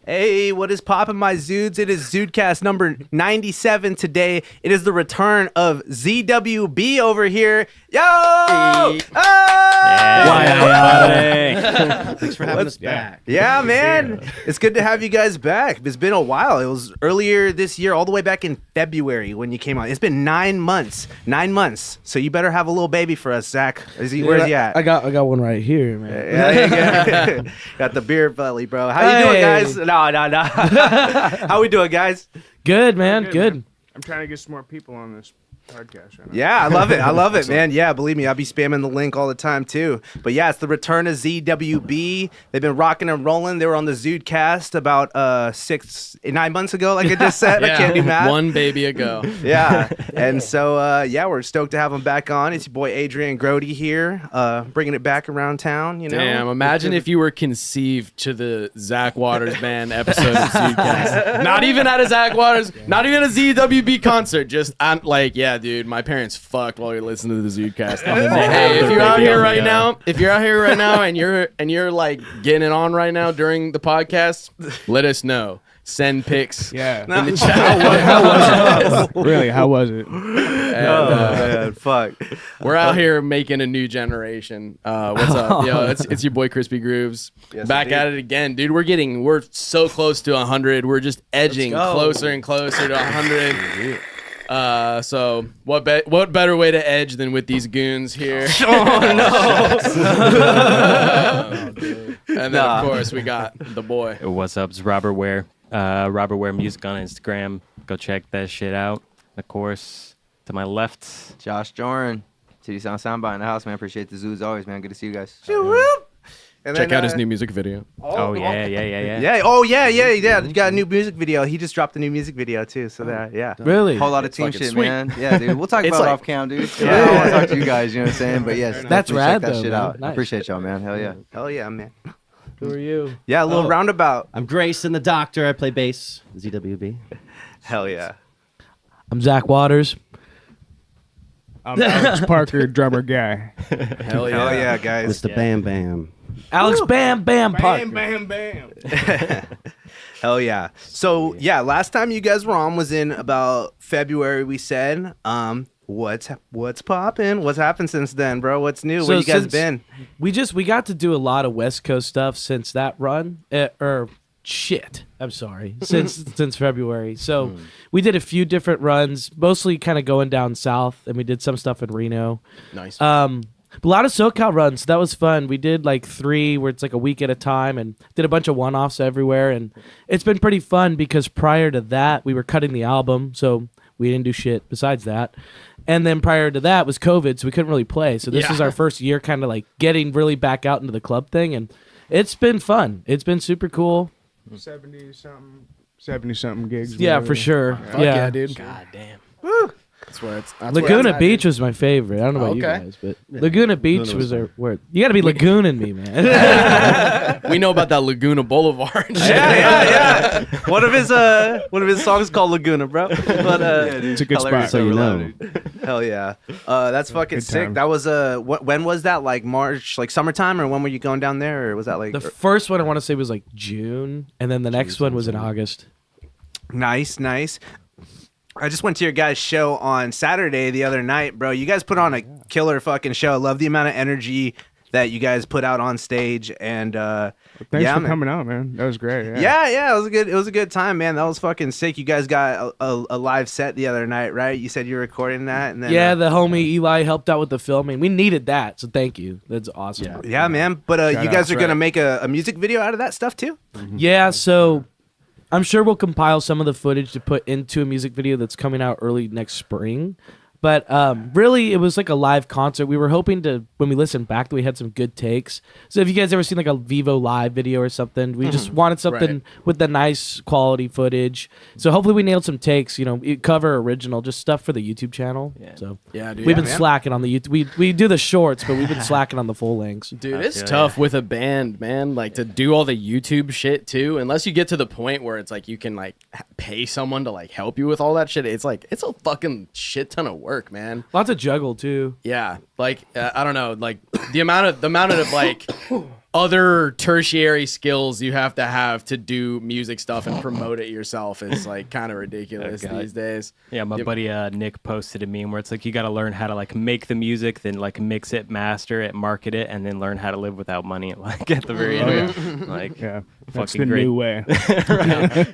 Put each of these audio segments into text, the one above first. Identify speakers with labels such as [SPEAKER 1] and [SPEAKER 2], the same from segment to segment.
[SPEAKER 1] Hey, what is poppin', my Zudes? It is ZUDECAST number 97 today. It is the return of ZWB over here. Yo!
[SPEAKER 2] Hey.
[SPEAKER 1] Oh!
[SPEAKER 2] Thanks for having us back.
[SPEAKER 1] Yeah, man. It's good to have you guys back. It's been a while. It was earlier this year, all the way back in February when you came on. It's been 9 months. 9 months. So you better have a little baby for us, Zach. Where's he at?
[SPEAKER 3] I got one right here, man.
[SPEAKER 1] Yeah. Got the beer belly, bro. How you doing, guys? No. How we doing, guys?
[SPEAKER 3] Good, man. Good.
[SPEAKER 4] Man. I'm trying to get some more people on this podcast right now.
[SPEAKER 1] Yeah, I love it, man. Yeah, believe me, I'll be spamming the link all the time too. But yeah, it's the return of ZWB. They've been rocking and rolling. They were on the ZUDECAST about 9 months ago, like I just said. I can't do math.
[SPEAKER 2] One baby ago.
[SPEAKER 1] Yeah, and so yeah, we're stoked to have them back on. It's your boy Adrian Grody here, bringing it back around town. You know,
[SPEAKER 2] Damn, imagine if you were conceived to the Zach Waters band episode of ZUDECAST. Not even at a Zach Waters, not even a ZWB concert. Just I'm like, yeah, dude, my parents fucked while we listened to the ZUDECAST. Hey, if you're out here right now, and you're like getting it on right now during the podcast, let us know. Send pics.
[SPEAKER 4] Yeah.
[SPEAKER 2] In the chat.
[SPEAKER 4] How was it? Really? How was it?
[SPEAKER 1] Man, fuck.
[SPEAKER 2] We're out here making a new generation. What's up? Yo, it's your boy Crispy Grooves.
[SPEAKER 1] Yes,
[SPEAKER 2] back
[SPEAKER 1] indeed.
[SPEAKER 2] at it again, dude. We're so close to 100. We're just edging closer and closer to 100. So what better way to edge than with these goons here? And then of course we got the boy.
[SPEAKER 5] What's up? It's Robert Ware. Robert Ware Music on Instagram. Go check that shit out. Of course, to my left,
[SPEAKER 6] Josh Joran, City Sound Soundbite in the house, man. Appreciate the Zudes always, man. Good to see you guys.
[SPEAKER 1] And
[SPEAKER 2] Check
[SPEAKER 1] then,
[SPEAKER 2] out his new music video.
[SPEAKER 5] yeah.
[SPEAKER 1] Yeah. Oh yeah. You got a new music video. He just dropped a new music video too. So that, yeah.
[SPEAKER 3] Really?
[SPEAKER 6] Whole lot of team
[SPEAKER 2] fucking
[SPEAKER 6] shit,
[SPEAKER 2] sweet.
[SPEAKER 6] man. Yeah, dude. We'll talk
[SPEAKER 2] It's
[SPEAKER 6] about it
[SPEAKER 2] like-
[SPEAKER 6] off cam, dude. Yeah, I don't want to talk to you guys, you know what I'm saying? But yes,
[SPEAKER 3] That's
[SPEAKER 6] definitely
[SPEAKER 3] rad,
[SPEAKER 6] check that
[SPEAKER 3] though,
[SPEAKER 6] shit
[SPEAKER 3] man.
[SPEAKER 6] out.
[SPEAKER 3] Nice.
[SPEAKER 6] Appreciate y'all, man. Hell yeah.
[SPEAKER 1] Hell yeah, man.
[SPEAKER 3] Who are you?
[SPEAKER 1] Yeah, a little roundabout.
[SPEAKER 7] I'm Grace and the Doctor. I play bass, ZWB.
[SPEAKER 1] Hell yeah.
[SPEAKER 3] I'm Zach Waters.
[SPEAKER 4] I'm Alex Parker, drummer guy.
[SPEAKER 2] Hell yeah.
[SPEAKER 1] Hell yeah, guys.
[SPEAKER 7] Mr. Bam Bam.
[SPEAKER 3] Alex Bam Parker.
[SPEAKER 4] Bam.
[SPEAKER 1] Hell yeah. So yeah, last time you guys were on was in about February. We said, what's poppin'? What's happened since then, bro? What's new? Where you guys been?
[SPEAKER 3] We got to do a lot of West Coast stuff since that run. I'm sorry. Since February. So we did a few different runs, mostly kind of going down south, and we did some stuff in Reno.
[SPEAKER 2] Nice.
[SPEAKER 3] A lot of SoCal runs. That was fun. We did like 3 where it's like a week at a time and did a bunch of one-offs everywhere. And it's been pretty fun because prior to that, we were cutting the album. So we didn't do shit besides that. And then prior to that was COVID, so we couldn't really play. So this is our first year kind of like getting really back out into the club thing. And it's been fun. It's been super cool.
[SPEAKER 4] 70 something gigs.
[SPEAKER 3] Yeah,
[SPEAKER 4] whatever.
[SPEAKER 3] for sure.
[SPEAKER 2] Fuck yeah, dude. God damn. That's where it's
[SPEAKER 3] Laguna Beach was my favorite. I don't know about you
[SPEAKER 2] Okay.
[SPEAKER 3] guys, but Laguna Beach was where you got to be Lagooning me, man.
[SPEAKER 2] We know about that Laguna Boulevard.
[SPEAKER 1] Yeah. One of his songs called Laguna, bro. But
[SPEAKER 4] It's a good spot.
[SPEAKER 7] So you know.
[SPEAKER 1] hell yeah. That's fucking
[SPEAKER 4] Good
[SPEAKER 1] sick.
[SPEAKER 4] times.
[SPEAKER 1] That was when was that? Like March, like summertime, or when were you going down there, or was that like
[SPEAKER 3] The first one I want to say was like June, and then the next one was in August.
[SPEAKER 1] Nice. I just went to your guys' show on Saturday the other night, bro. You guys put on a killer fucking show. I love the amount of energy that you guys put out on stage, and
[SPEAKER 4] Thanks
[SPEAKER 1] yeah,
[SPEAKER 4] for
[SPEAKER 1] man.
[SPEAKER 4] coming out, man. That was great.
[SPEAKER 1] Yeah, it was a good time, man. That was fucking sick. You guys got a live set the other night, right? You said you were recording that, and then
[SPEAKER 3] Yeah, the homie Eli helped out with the filming. We needed that, so thank you. That's awesome.
[SPEAKER 1] yeah, man. But you
[SPEAKER 4] Shout
[SPEAKER 1] guys
[SPEAKER 4] out.
[SPEAKER 1] are gonna make a music video out of that stuff too.
[SPEAKER 3] Yeah, so I'm sure we'll compile some of the footage to put into a music video that's coming out early next spring. But really, it was like a live concert. We were hoping to, when we listened back, that we had some good takes. So if you guys ever seen like a Vivo Live video or something, we just wanted something with the nice quality footage. So hopefully we nailed some takes, cover original, just stuff for the YouTube channel.
[SPEAKER 5] Yeah.
[SPEAKER 3] So
[SPEAKER 2] Yeah, dude.
[SPEAKER 3] we've been
[SPEAKER 1] man.
[SPEAKER 3] slacking on the YouTube. We do the shorts, but we've been slacking on the full lengths.
[SPEAKER 2] Dude, it's
[SPEAKER 5] Yeah,
[SPEAKER 2] tough with a band, man. Like to do all the YouTube shit too. Unless you get to the point where it's like you can like pay someone to like help you with all that shit. It's like it's a fucking shit ton of work, man.
[SPEAKER 3] Lots of juggle too.
[SPEAKER 2] Yeah, like I don't know, like the amount of like other tertiary skills you have to do music stuff and promote it yourself is like kind of ridiculous
[SPEAKER 5] God.
[SPEAKER 2] these days.
[SPEAKER 5] Yeah, my buddy Nick posted a meme where it's like you got to learn how to like make the music, then like mix it, master it, market it, and then learn how to live without money. Like at the very end, like
[SPEAKER 4] Yeah, that's
[SPEAKER 5] fucking
[SPEAKER 4] the
[SPEAKER 5] great.
[SPEAKER 4] new way.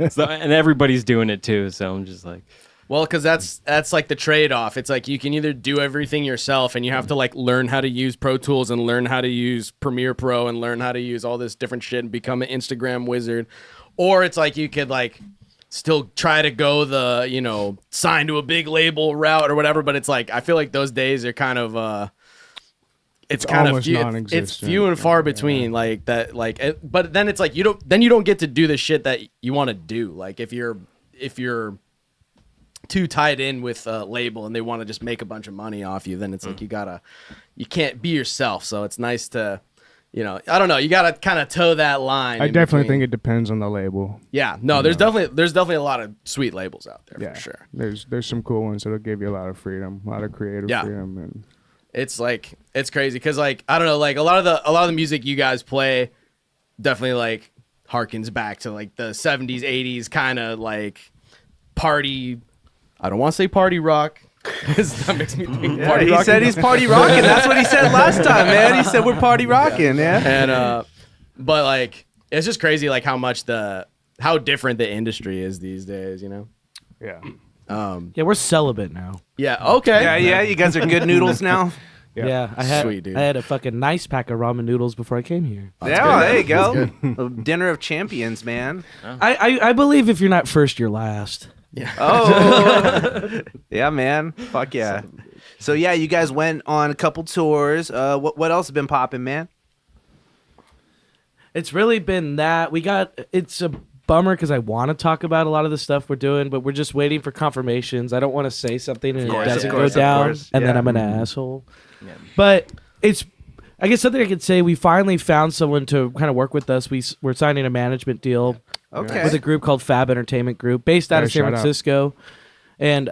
[SPEAKER 5] So, and everybody's doing it too. So I'm just like,
[SPEAKER 2] Well, because that's like the trade-off. It's like you can either do everything yourself and you have to like learn how to use Pro Tools and learn how to use Premiere Pro and learn how to use all this different shit and become an Instagram wizard, or it's like you could like still try to go the, you know, sign to a big label route or whatever. But it's like I feel like those days are kind of it's kind of
[SPEAKER 4] almost
[SPEAKER 2] few, it's
[SPEAKER 4] non-existent.
[SPEAKER 2] few and far between. Like that, like. But then it's like you don't get to do the shit that you want to do. Like if you're too tied in with a label and they want to just make a bunch of money off you, then it's like you can't be yourself. So it's nice to, you know, I don't know, you gotta kind of toe that line.
[SPEAKER 4] I definitely think it depends on the label.
[SPEAKER 2] Yeah, no, there's definitely a lot of sweet labels out there
[SPEAKER 4] Yeah,
[SPEAKER 2] for sure.
[SPEAKER 4] There's some cool ones that'll give you a lot of freedom, a lot of creative freedom, and
[SPEAKER 2] It's like it's crazy because like I don't know, like a lot of the music you guys play definitely like harkens back to like the 70s 80s kind of like party. I don't want to say party rock because that makes me think
[SPEAKER 1] Yeah,
[SPEAKER 2] party
[SPEAKER 1] he
[SPEAKER 2] rock.
[SPEAKER 1] said he's party rocking. That's what he said last time, man. He said we're party rocking, yeah.
[SPEAKER 2] And but like it's just crazy like how different the industry is these days, you know.
[SPEAKER 4] yeah.
[SPEAKER 3] Yeah, we're celibate now.
[SPEAKER 2] Yeah, okay.
[SPEAKER 1] Yeah, you guys are good noodles now.
[SPEAKER 3] Yeah, I had
[SPEAKER 2] Sweet, dude.
[SPEAKER 3] I had a fucking nice pack of ramen noodles before I came here.
[SPEAKER 1] Yeah, there you go. A dinner of champions, man.
[SPEAKER 3] I believe if you're not first, you're last.
[SPEAKER 1] Oh, yeah, man. Fuck yeah. So yeah, you guys went on a couple tours. What else has been popping, man?
[SPEAKER 3] It's really been that it's a bummer because I want to talk about a lot of the stuff we're doing, but we're just waiting for confirmations. I don't want to say something and
[SPEAKER 1] course,
[SPEAKER 3] it doesn't
[SPEAKER 1] of course,
[SPEAKER 3] go down,
[SPEAKER 1] of course.
[SPEAKER 3] and then
[SPEAKER 1] Yeah.
[SPEAKER 3] I'm an asshole. But it's, I guess something I could say. We finally found someone to kind of work with us. We're signing a management deal
[SPEAKER 1] Okay.
[SPEAKER 3] with a group called Fab Entertainment Group, based out of San
[SPEAKER 4] shout out.
[SPEAKER 3] Francisco, and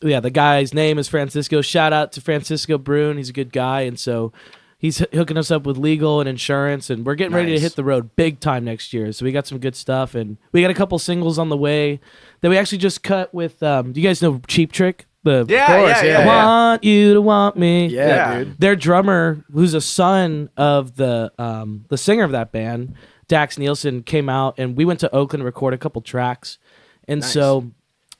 [SPEAKER 3] yeah, the guy's name is Francisco. Shout out to Francisco Brune. He's a good guy, and so he's hooking us up with legal and insurance, and we're getting ready to
[SPEAKER 1] Nice.
[SPEAKER 3] hit the road big time next year. So we got some good stuff, and we got a couple singles on the way that we actually just cut with. Do you guys know Cheap Trick?
[SPEAKER 1] Yeah,
[SPEAKER 3] I want you to want me.
[SPEAKER 2] Yeah, dude.
[SPEAKER 3] Their drummer, who's a son of the singer of that band, Dax Nielsen, came out, and we went to Oakland to record a couple tracks, and so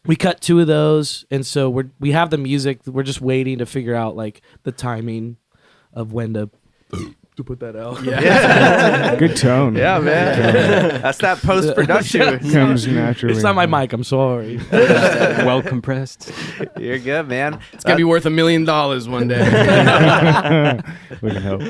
[SPEAKER 3] we cut 2 of those, and so we have the music. We're just waiting to figure out like the timing of when to put that out.
[SPEAKER 4] Good tone.
[SPEAKER 1] Yeah, man. That's that post production.
[SPEAKER 4] Comes naturally.
[SPEAKER 3] It's not my mic. I'm sorry.
[SPEAKER 5] well compressed.
[SPEAKER 1] You're good, man.
[SPEAKER 2] It's gonna be worth $1 million one day.
[SPEAKER 4] We can help.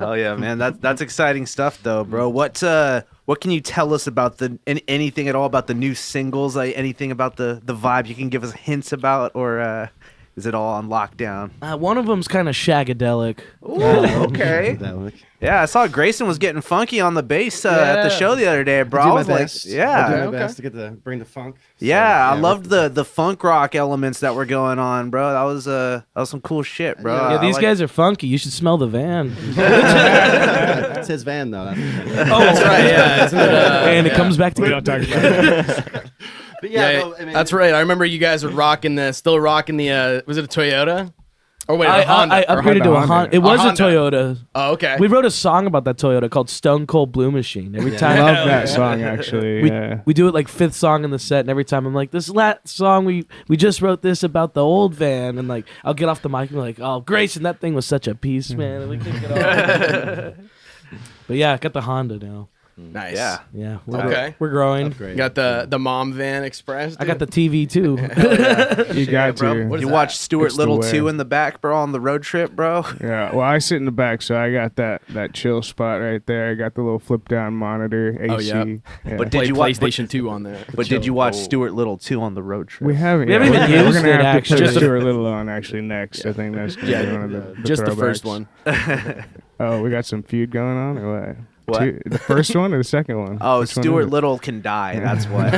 [SPEAKER 1] Oh yeah, man. That's exciting stuff, though, bro. What can you tell us about anything at all about the new singles? Like anything about the vibe you can give us hints about, or is it all on lockdown?
[SPEAKER 3] One of them's kind of shagadelic.
[SPEAKER 1] Ooh, okay.
[SPEAKER 7] That look.
[SPEAKER 1] Yeah, I saw Grayson was getting funky on the bass at the show the other day, bro.
[SPEAKER 7] Do
[SPEAKER 1] I
[SPEAKER 7] my
[SPEAKER 1] was like,
[SPEAKER 7] best. I'll do
[SPEAKER 1] yeah,
[SPEAKER 7] my best to get bring the funk. So,
[SPEAKER 1] yeah. I
[SPEAKER 7] we're-
[SPEAKER 1] loved the funk rock elements that were going on, bro. That was some cool shit, bro.
[SPEAKER 3] Yeah, these guys are funky. You should smell the van.
[SPEAKER 7] It's his van though.
[SPEAKER 2] That's right. Yeah, isn't it,
[SPEAKER 3] And it comes back
[SPEAKER 4] We
[SPEAKER 3] together.
[SPEAKER 4] don't talk about it.
[SPEAKER 7] But
[SPEAKER 2] yeah,
[SPEAKER 7] yeah, no, I mean,
[SPEAKER 2] that's right. I remember you guys were still rocking the. Was it a Toyota? Or wait,
[SPEAKER 3] I
[SPEAKER 2] a Honda.
[SPEAKER 3] I upgraded to a
[SPEAKER 4] Honda.
[SPEAKER 3] Honda. It was a
[SPEAKER 2] Honda.
[SPEAKER 3] Toyota.
[SPEAKER 2] Oh, okay.
[SPEAKER 3] We wrote a song about that Toyota called Stone Cold Blue Machine. Every
[SPEAKER 7] Yeah.
[SPEAKER 3] time
[SPEAKER 4] Love
[SPEAKER 2] Hell
[SPEAKER 4] that
[SPEAKER 2] yeah.
[SPEAKER 4] song actually.
[SPEAKER 3] we,
[SPEAKER 4] Yeah.
[SPEAKER 3] we do it like 5th song in the set, and every time I'm like, this last song we just wrote this about the old van, and like I'll get off the mic and be like, oh Grayson, that thing was such a piece, man. And we kick it off. But yeah, I got the Honda now.
[SPEAKER 2] nice.
[SPEAKER 1] Yeah.
[SPEAKER 3] Yeah,
[SPEAKER 2] Okay.
[SPEAKER 3] we're growing.
[SPEAKER 7] upgrade.
[SPEAKER 2] You got the mom van express.
[SPEAKER 3] I got the TV too.
[SPEAKER 4] You got
[SPEAKER 1] bro.
[SPEAKER 4] to.
[SPEAKER 2] What is
[SPEAKER 1] You
[SPEAKER 2] that?
[SPEAKER 1] watched Stuart
[SPEAKER 4] It's the
[SPEAKER 1] Little
[SPEAKER 4] way.
[SPEAKER 1] 2 in the back, bro, on the road trip, bro.
[SPEAKER 4] Yeah, well, I sit in the back, so I got that chill spot right there. I got the little flip down monitor, AC.
[SPEAKER 2] Oh, yep.
[SPEAKER 4] Yeah.
[SPEAKER 1] But
[SPEAKER 2] Play
[SPEAKER 1] did you watch?
[SPEAKER 2] PlayStation 2 on there.
[SPEAKER 1] But did you watch Stuart Little 2 on the road trip?
[SPEAKER 4] we haven't.
[SPEAKER 3] We
[SPEAKER 4] yet.
[SPEAKER 3] haven't even
[SPEAKER 4] We're
[SPEAKER 3] used
[SPEAKER 4] gonna
[SPEAKER 3] it,
[SPEAKER 4] have
[SPEAKER 3] actually.
[SPEAKER 4] to put
[SPEAKER 2] Just the-
[SPEAKER 4] Stuart Little on actually next. I think that's gonna
[SPEAKER 2] Yeah,
[SPEAKER 4] be one of the
[SPEAKER 2] Just the first
[SPEAKER 4] throwbacks.
[SPEAKER 2] one.
[SPEAKER 4] Oh, we got some feud going on or what?
[SPEAKER 1] What?
[SPEAKER 4] The first one or the second one?
[SPEAKER 1] Oh,
[SPEAKER 4] Which one
[SPEAKER 1] Stuart
[SPEAKER 4] is it?
[SPEAKER 1] Little can die. That's what.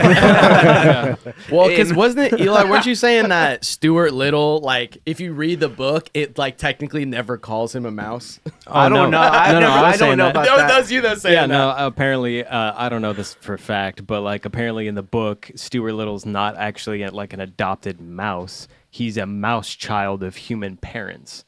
[SPEAKER 2] Well, because wasn't it, Eli, weren't you saying that Stuart Little, like, if you read the book, it, like, technically never calls him a mouse?
[SPEAKER 1] I don't know.
[SPEAKER 5] I was
[SPEAKER 1] I don't
[SPEAKER 5] saying
[SPEAKER 1] know
[SPEAKER 5] that.
[SPEAKER 1] about
[SPEAKER 2] That
[SPEAKER 1] that.
[SPEAKER 2] was you that saying
[SPEAKER 5] Yeah,
[SPEAKER 2] that.
[SPEAKER 5] no, apparently, I don't know this for a fact, but like apparently in the book, Stuart Little's not actually like an adopted mouse. He's a mouse child of human parents.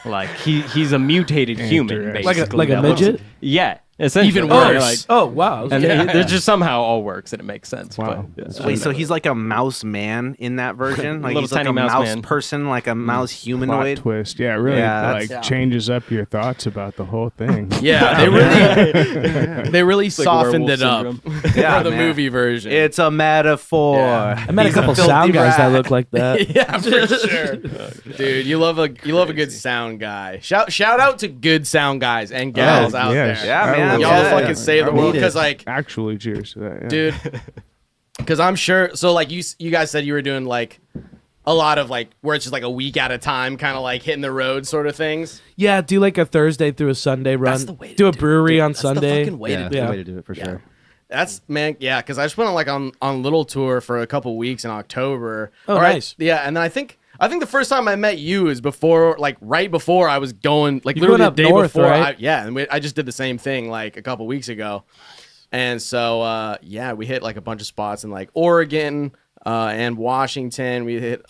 [SPEAKER 5] Like he's a mutated human,
[SPEAKER 4] Interesting.
[SPEAKER 5] basically.
[SPEAKER 3] Like a
[SPEAKER 5] that lives-
[SPEAKER 3] midget?
[SPEAKER 5] Yeah, essentially.
[SPEAKER 2] Even worse.
[SPEAKER 5] Like,
[SPEAKER 3] Oh wow.
[SPEAKER 5] and
[SPEAKER 3] Okay.
[SPEAKER 5] it just somehow all works and it makes sense.
[SPEAKER 4] Wow.
[SPEAKER 5] But, yeah.
[SPEAKER 1] Wait, so he's like a mouse man in that version? Like
[SPEAKER 5] Little
[SPEAKER 1] he's like
[SPEAKER 5] tiny
[SPEAKER 1] a
[SPEAKER 5] mouse
[SPEAKER 1] mouse
[SPEAKER 5] man.
[SPEAKER 1] person, like a mouse
[SPEAKER 4] Plot
[SPEAKER 1] humanoid?
[SPEAKER 4] twist. Yeah, it really
[SPEAKER 1] Yeah,
[SPEAKER 4] like
[SPEAKER 1] that's-
[SPEAKER 4] changes up your thoughts about the whole thing.
[SPEAKER 2] Yeah, they really softened it up
[SPEAKER 1] Yeah,
[SPEAKER 2] for the
[SPEAKER 1] man.
[SPEAKER 2] movie version.
[SPEAKER 1] It's a metaphor.
[SPEAKER 2] Yeah.
[SPEAKER 3] I met a
[SPEAKER 1] He's
[SPEAKER 3] couple
[SPEAKER 1] filthy
[SPEAKER 3] sound guys that
[SPEAKER 1] rat.
[SPEAKER 3] look like that.
[SPEAKER 2] yeah, for sure, dude. You love a good sound guy. Shout out to good sound guys and gals out
[SPEAKER 4] yes.
[SPEAKER 2] there.
[SPEAKER 1] Yeah,
[SPEAKER 4] I
[SPEAKER 1] man.
[SPEAKER 4] will-
[SPEAKER 2] Y'all
[SPEAKER 1] Yeah.
[SPEAKER 2] fucking save the
[SPEAKER 7] I
[SPEAKER 2] world
[SPEAKER 7] need it.
[SPEAKER 2] because, like,
[SPEAKER 4] Actually, cheers to that. Yeah.
[SPEAKER 2] dude, because I'm sure. So, like, you guys said you were doing like a lot of like where it's just like a week at a time, kind of like hitting the road sort of things.
[SPEAKER 3] Yeah, do like a Thursday through a Sunday run.
[SPEAKER 2] That's the way to
[SPEAKER 3] do a
[SPEAKER 2] do it,
[SPEAKER 3] brewery
[SPEAKER 2] dude.
[SPEAKER 3] on
[SPEAKER 2] That's the
[SPEAKER 3] Sunday.
[SPEAKER 2] fucking way to
[SPEAKER 7] Yeah,
[SPEAKER 2] do
[SPEAKER 7] that's
[SPEAKER 3] Yeah.
[SPEAKER 7] the way to do it for sure.
[SPEAKER 2] That's man, yeah. Because I just went on like on little tour for a couple weeks in October.
[SPEAKER 3] Oh,
[SPEAKER 2] Or I-
[SPEAKER 3] nice.
[SPEAKER 2] yeah, and then I think the first time I met you is before, like right before I was going, like
[SPEAKER 3] You're
[SPEAKER 2] literally
[SPEAKER 3] going
[SPEAKER 2] the
[SPEAKER 3] up
[SPEAKER 2] day
[SPEAKER 3] north,
[SPEAKER 2] before.
[SPEAKER 3] right?
[SPEAKER 2] And I just did the same thing like a couple weeks ago, and so yeah, we hit like a bunch of spots in like Oregon and Washington. We hit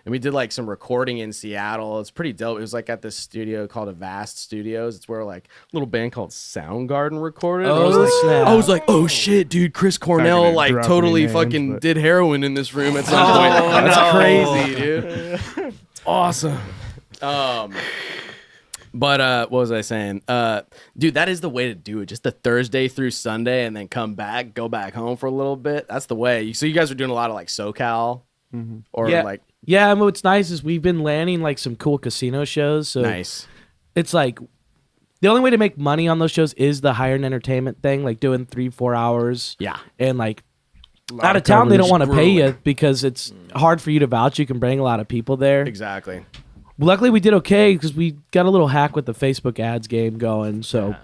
[SPEAKER 2] and we did like some recording in Seattle. It's pretty dope. It was like at this studio called Avast Studios. It's where like a little band called Soundgarden recorded.
[SPEAKER 3] Oh,
[SPEAKER 2] I was like,
[SPEAKER 3] snap.
[SPEAKER 2] I was like, oh shit, dude, Chris Cornell
[SPEAKER 4] gonna
[SPEAKER 2] like
[SPEAKER 4] drop
[SPEAKER 2] totally
[SPEAKER 4] any names,
[SPEAKER 2] fucking
[SPEAKER 4] but-
[SPEAKER 2] did heroin in this room at some point. That's
[SPEAKER 1] no.
[SPEAKER 2] crazy, dude. It's awesome. But what was I saying? Dude, that is the way to do it. Just the Thursday through Sunday and then come back, go back home for a little bit. That's the way. So you guys are doing a lot of like SoCal or
[SPEAKER 3] Yeah.
[SPEAKER 2] like
[SPEAKER 3] Yeah, and what's nice is we've been landing like some cool casino shows. So
[SPEAKER 2] nice.
[SPEAKER 3] it's like the only way to make money on those shows is the higher end entertainment thing, like doing 3-4 hours.
[SPEAKER 2] Yeah.
[SPEAKER 3] And like out of town, they don't want to pay
[SPEAKER 2] grueling.
[SPEAKER 3] you because it's hard for you to vouch. You can bring a lot of people there.
[SPEAKER 2] Exactly.
[SPEAKER 3] Luckily, we did okay because we got a little hack with the Facebook ads game going. So,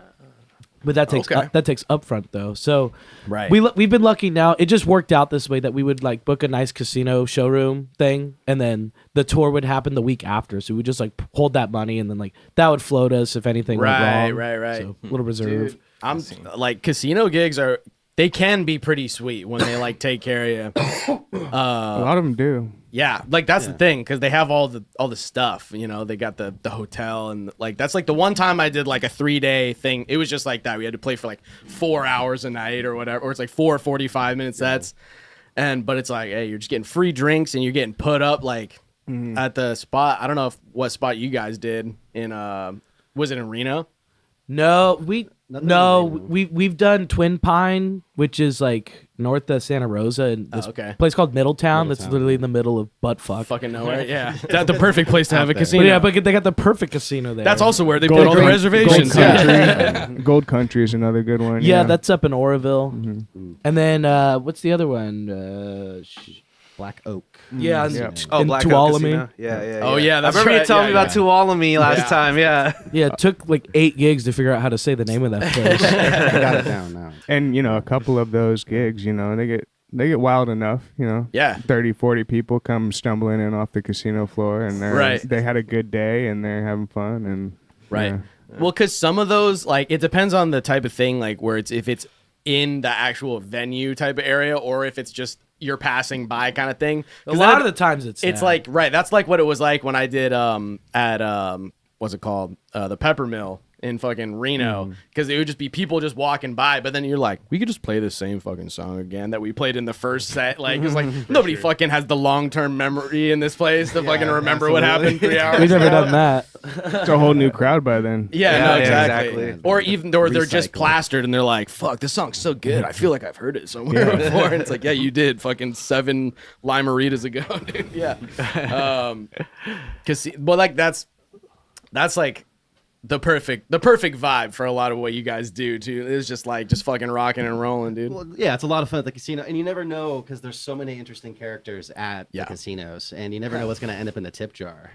[SPEAKER 3] but that takes
[SPEAKER 2] Okay.
[SPEAKER 3] that takes upfront though. So,
[SPEAKER 2] Right.
[SPEAKER 3] we've been lucky now. It just worked out this way that we would like book a nice casino showroom thing, and then the tour would happen the week after. So we would just like hold that money, and then like that would float us if anything went wrong.
[SPEAKER 2] Right.
[SPEAKER 3] So a little reserve.
[SPEAKER 2] Dude, I'm like casino gigs they can be pretty sweet when they like take care of you.
[SPEAKER 4] A lot of them do.
[SPEAKER 2] Yeah, like that's the thing because they have all the stuff. You know, they got the hotel and like that's like the one time I did like a 3-day thing. It was just like that. We had to play for like 4 hours a night or whatever, or it's like 4 45-minute sets. But it's like, hey, you're just getting free drinks and you're getting put up like at the spot. I don't know what spot you guys did in. Was it in Reno?
[SPEAKER 3] No, we've done Twin Pine, which is like north of Santa Rosa, and this
[SPEAKER 2] okay.
[SPEAKER 3] place called Middletown. That's
[SPEAKER 7] Middletown.
[SPEAKER 3] literally in the middle of butt fuck.
[SPEAKER 2] Fucking nowhere. Yeah, that's the perfect place to have a
[SPEAKER 7] there.
[SPEAKER 2] casino.
[SPEAKER 3] But yeah, but they got the perfect casino there.
[SPEAKER 2] That's also where they
[SPEAKER 4] Gold
[SPEAKER 2] put all the
[SPEAKER 4] Country-
[SPEAKER 2] reservations.
[SPEAKER 4] Gold
[SPEAKER 2] Yeah.
[SPEAKER 4] Country. Gold Country is another good one.
[SPEAKER 3] Yeah, that's up in Oroville.
[SPEAKER 2] Mm-hmm.
[SPEAKER 3] And then what's the other one?
[SPEAKER 7] Black Oak.
[SPEAKER 3] Yeah,
[SPEAKER 4] Yeah.
[SPEAKER 1] Oh,
[SPEAKER 3] in
[SPEAKER 1] Black Oak
[SPEAKER 3] Tuolumne.
[SPEAKER 1] Casino. Yeah.
[SPEAKER 2] Oh, yeah,
[SPEAKER 1] I
[SPEAKER 2] that's
[SPEAKER 1] remember you
[SPEAKER 2] right.
[SPEAKER 1] telling me
[SPEAKER 2] Yeah,
[SPEAKER 1] about Tuolumne last
[SPEAKER 2] Yeah.
[SPEAKER 1] time. Yeah.
[SPEAKER 3] Yeah, it took like 8 gigs to figure out how to say the name of that place.
[SPEAKER 7] I got it down now.
[SPEAKER 4] And a couple of those gigs, they get wild enough,
[SPEAKER 2] Yeah.
[SPEAKER 4] 30, 40 people come stumbling in off the casino floor, and
[SPEAKER 2] Right.
[SPEAKER 4] they had a good day and they're having fun, and
[SPEAKER 2] Right.
[SPEAKER 4] yeah.
[SPEAKER 2] Well, because some of those, like, it depends on the type of thing, like, where if it's in the actual venue type of area or if it's just you're passing by kind of thing.
[SPEAKER 3] A lot of the times it's
[SPEAKER 2] like, right. That's like what it was like when I did at, what's it called? The Pepper Mill in fucking Reno. Because it would just be people just walking by. But then you're like, we could just play the same fucking song again that we played in the first set. Like, it's like nobody fucking has the long-term memory in this place to fucking remember what happened 3 hours
[SPEAKER 3] We've never
[SPEAKER 2] ago.
[SPEAKER 3] done that.
[SPEAKER 4] It's a whole new crowd by then.
[SPEAKER 2] Yeah,
[SPEAKER 1] Yeah,
[SPEAKER 2] no,
[SPEAKER 1] yeah,
[SPEAKER 2] exactly.
[SPEAKER 1] exactly.
[SPEAKER 2] Or even they're just
[SPEAKER 7] Recycle.
[SPEAKER 2] plastered and they're like, "Fuck, this song's so good. I feel like I've heard it somewhere before." And it's like, yeah, you did, fucking 7 Limeritas ago, dude. Yeah. Cause like that's like the perfect vibe for a lot of what you guys do too. It's just fucking rocking and rolling, dude.
[SPEAKER 8] Well, yeah, it's a lot of fun at the casino, and you never know because there's so many interesting characters at the casinos, and you never know what's going to end up in the tip jar.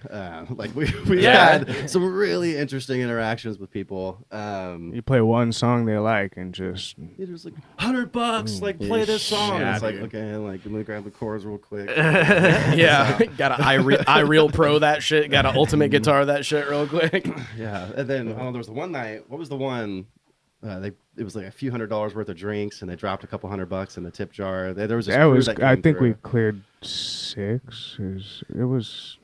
[SPEAKER 8] We had some really interesting interactions with people.
[SPEAKER 4] You play one song they like and just
[SPEAKER 8] It was like $100, like play this song.
[SPEAKER 2] Yeah,
[SPEAKER 8] it's like
[SPEAKER 2] dude.
[SPEAKER 8] okay, like let me grab the chords real quick.
[SPEAKER 2] Yeah, gotta iReal Pro that shit. Gotta Ultimate Guitar that shit real quick.
[SPEAKER 8] Yeah, and then there was the one night. What was the one? It was like a few $100s worth of drinks, and they dropped a couple $100 in the tip jar. There was this crew that
[SPEAKER 4] I
[SPEAKER 8] came
[SPEAKER 4] think we
[SPEAKER 8] through.
[SPEAKER 4] cleared 6. It was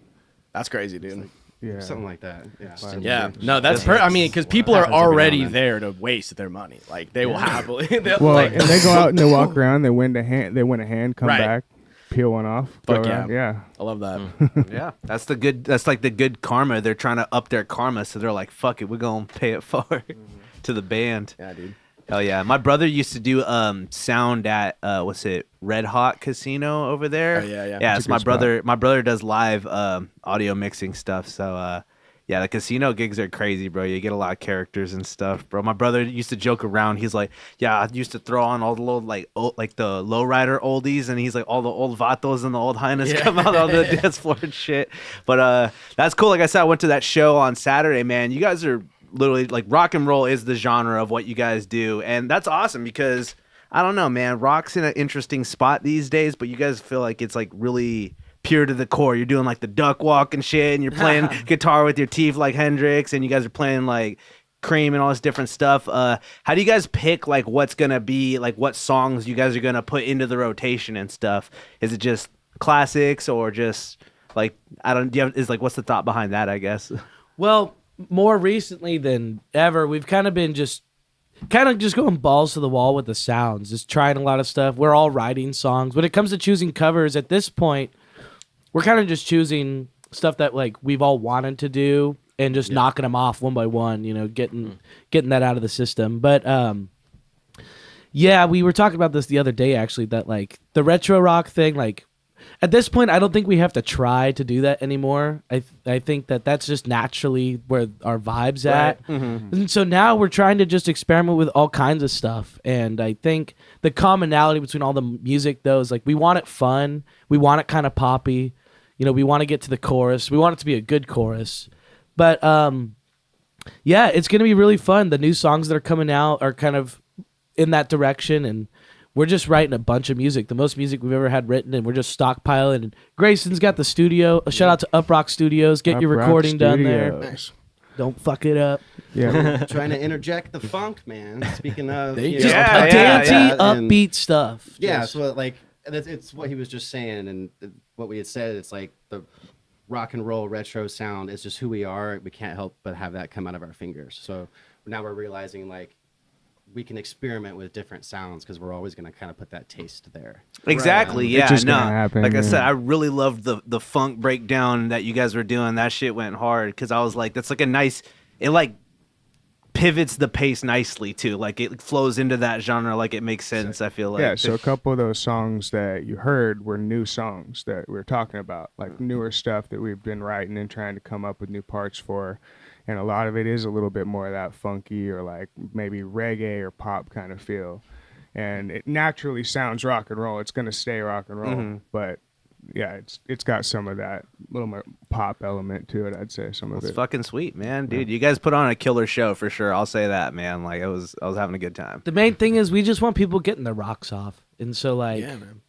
[SPEAKER 2] That's crazy, dude.
[SPEAKER 4] yeah.
[SPEAKER 8] Something like that. Yeah.
[SPEAKER 2] Yeah, no, that's I mean, because people are
[SPEAKER 8] happens every now
[SPEAKER 2] already
[SPEAKER 8] and then.
[SPEAKER 2] there to waste their money. Like they will happily.
[SPEAKER 4] Well, and they go out and they walk around. They win a hand, come
[SPEAKER 2] Right.
[SPEAKER 4] back, peel one off.
[SPEAKER 2] Fuck
[SPEAKER 4] go
[SPEAKER 2] yeah.
[SPEAKER 4] around. Yeah.
[SPEAKER 2] I love that.
[SPEAKER 1] Yeah, that's like the good karma. They're trying to up their karma, so they're like, "Fuck it, we're gonna pay it forward to the band."
[SPEAKER 2] Yeah, dude.
[SPEAKER 1] Hell yeah! My brother used to do sound at what's it, Red Hot Casino over there.
[SPEAKER 2] Oh, yeah.
[SPEAKER 1] Yeah,
[SPEAKER 4] That's
[SPEAKER 1] so
[SPEAKER 4] a
[SPEAKER 1] my
[SPEAKER 4] good
[SPEAKER 1] brother does live audio mixing stuff. So yeah, the casino gigs are crazy, bro. You get a lot of characters and stuff, bro. My brother used to joke around. He's like, "Yeah, I used to throw on all the little like the lowrider oldies," and he's like, "All the old Vatos and the old Highness come out on the dance floor and shit." But that's cool. Like I said, I went to that show on Saturday, man. You guys are literally like rock and roll is the genre of what you guys do, and that's awesome because I don't know, man. Rock's in an interesting spot these days, but you guys feel like it's like really pure to the core. You're doing like the duck walk and shit, and you're playing guitar with your teeth like Hendrix, and you guys are playing like Cream and all this different stuff. How do you guys pick like what's gonna be like what songs you guys are gonna put into the rotation and stuff? Is it just classics or just like what's the thought behind that? I guess.
[SPEAKER 3] Well, more recently than ever, we've kind of been just going balls to the wall with the sounds, just trying a lot of stuff. We're all writing songs. When it comes to choosing covers, at this point, we're kind of just choosing stuff that like we've all wanted to do and just knocking them off one by one, you know, getting that out of the system. But yeah, we were talking about this the other day actually, that like the retro rock thing, like at this point, I don't think we have to try to do that anymore. I think that's just naturally where our vibe's at.
[SPEAKER 1] Mm-hmm.
[SPEAKER 3] And so now we're trying to just experiment with all kinds of stuff. And I think the commonality between all the music, though, is like we want it fun. We want it kind of poppy. You know, we want to get to the chorus. We want it to be a good chorus. But yeah, it's going to be really fun. The new songs that are coming out are kind of in that direction. And we're just writing a bunch of music, the most music we've ever had written, and we're just stockpiling. And Grayson's got the studio. A shout out to Uprock Studios. Get your
[SPEAKER 4] Uprock
[SPEAKER 3] recording done there.
[SPEAKER 4] Studios.
[SPEAKER 3] Don't fuck it up.
[SPEAKER 4] Yeah.
[SPEAKER 8] Trying to interject the funk, man. Speaking of,
[SPEAKER 2] There you
[SPEAKER 8] you
[SPEAKER 2] go.
[SPEAKER 8] know,
[SPEAKER 1] Yeah,
[SPEAKER 3] A dancey,
[SPEAKER 8] and-
[SPEAKER 3] upbeat stuff.
[SPEAKER 8] Yeah,
[SPEAKER 3] Just-
[SPEAKER 8] so like it's what he was just saying, and what we had said. It's like the rock and roll retro sound is just who we are. We can't help but have that come out of our fingers. So now we're realizing like we can experiment with different sounds because we're always going to kind of put that taste there.
[SPEAKER 1] Exactly.
[SPEAKER 4] It's
[SPEAKER 1] Yeah.
[SPEAKER 4] just
[SPEAKER 1] No.
[SPEAKER 4] gonna happen,
[SPEAKER 1] Like I
[SPEAKER 4] yeah.
[SPEAKER 1] said, I really loved the funk breakdown that you guys were doing. That shit went hard because I was like, that's like a nice. It like pivots the pace nicely too. Like it flows into that genre. Like it makes sense. I feel like.
[SPEAKER 4] Yeah, so a couple of those songs that you heard were new songs that we were talking about, like newer stuff that we've been writing and trying to come up with new parts for. And a lot of it is a little bit more of that funky or like maybe reggae or pop kind of feel. And it naturally sounds rock and roll. It's going to stay rock and roll. But yeah, it's got some of that little more pop element to it, I'd say, some of
[SPEAKER 1] It's
[SPEAKER 4] it.
[SPEAKER 1] fucking sweet, man, dude. You guys put on a killer show for sure. I'll say that, man. Like I was having a good time.
[SPEAKER 3] the main thing is we just want people getting their rocks off. And so like,
[SPEAKER 2] Yeah, man.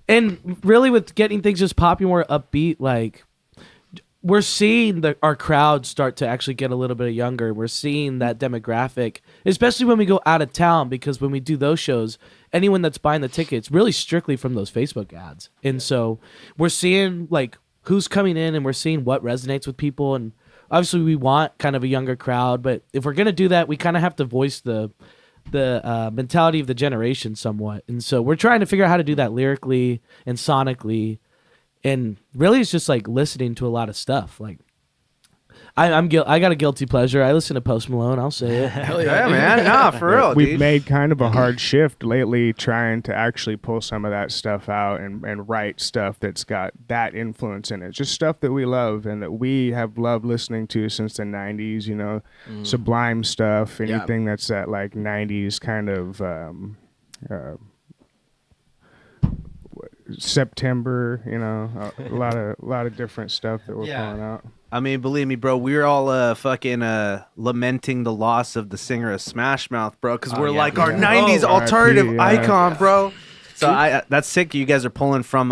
[SPEAKER 3] and really with getting things just popping more upbeat, like we're seeing our crowd start to actually get a little bit younger. We're seeing that demographic, especially when we go out of town, because when we do those shows, anyone that's buying the tickets really strictly from those Facebook ads. And so we're seeing like who's coming in and we're seeing what resonates with people. And obviously we want kind of a younger crowd, but if we're going to do that, we kind of have to voice the mentality of the generation somewhat. And so we're trying to figure out how to do that lyrically and sonically. And really, it's just like listening to a lot of stuff. Like I got a guilty pleasure. I listen to Post Malone. I'll say it.
[SPEAKER 2] Hell
[SPEAKER 1] Yeah, man. Nah, for real,
[SPEAKER 4] We've
[SPEAKER 1] dude.
[SPEAKER 4] made kind of a hard shift lately trying to actually pull some of that stuff out and write stuff that's got that influence in it. Just stuff that we love and that we have loved listening to since the 90s, you know, Sublime stuff, anything that's that like 90s kind of September, you know, a lot of different stuff that we're pulling out.
[SPEAKER 1] I mean, believe me, bro, we're all fucking lamenting the loss of the singer of Smash Mouth, bro, because we're like our 90s alternative
[SPEAKER 4] RIP,
[SPEAKER 1] icon, bro. So that's sick. You guys are pulling from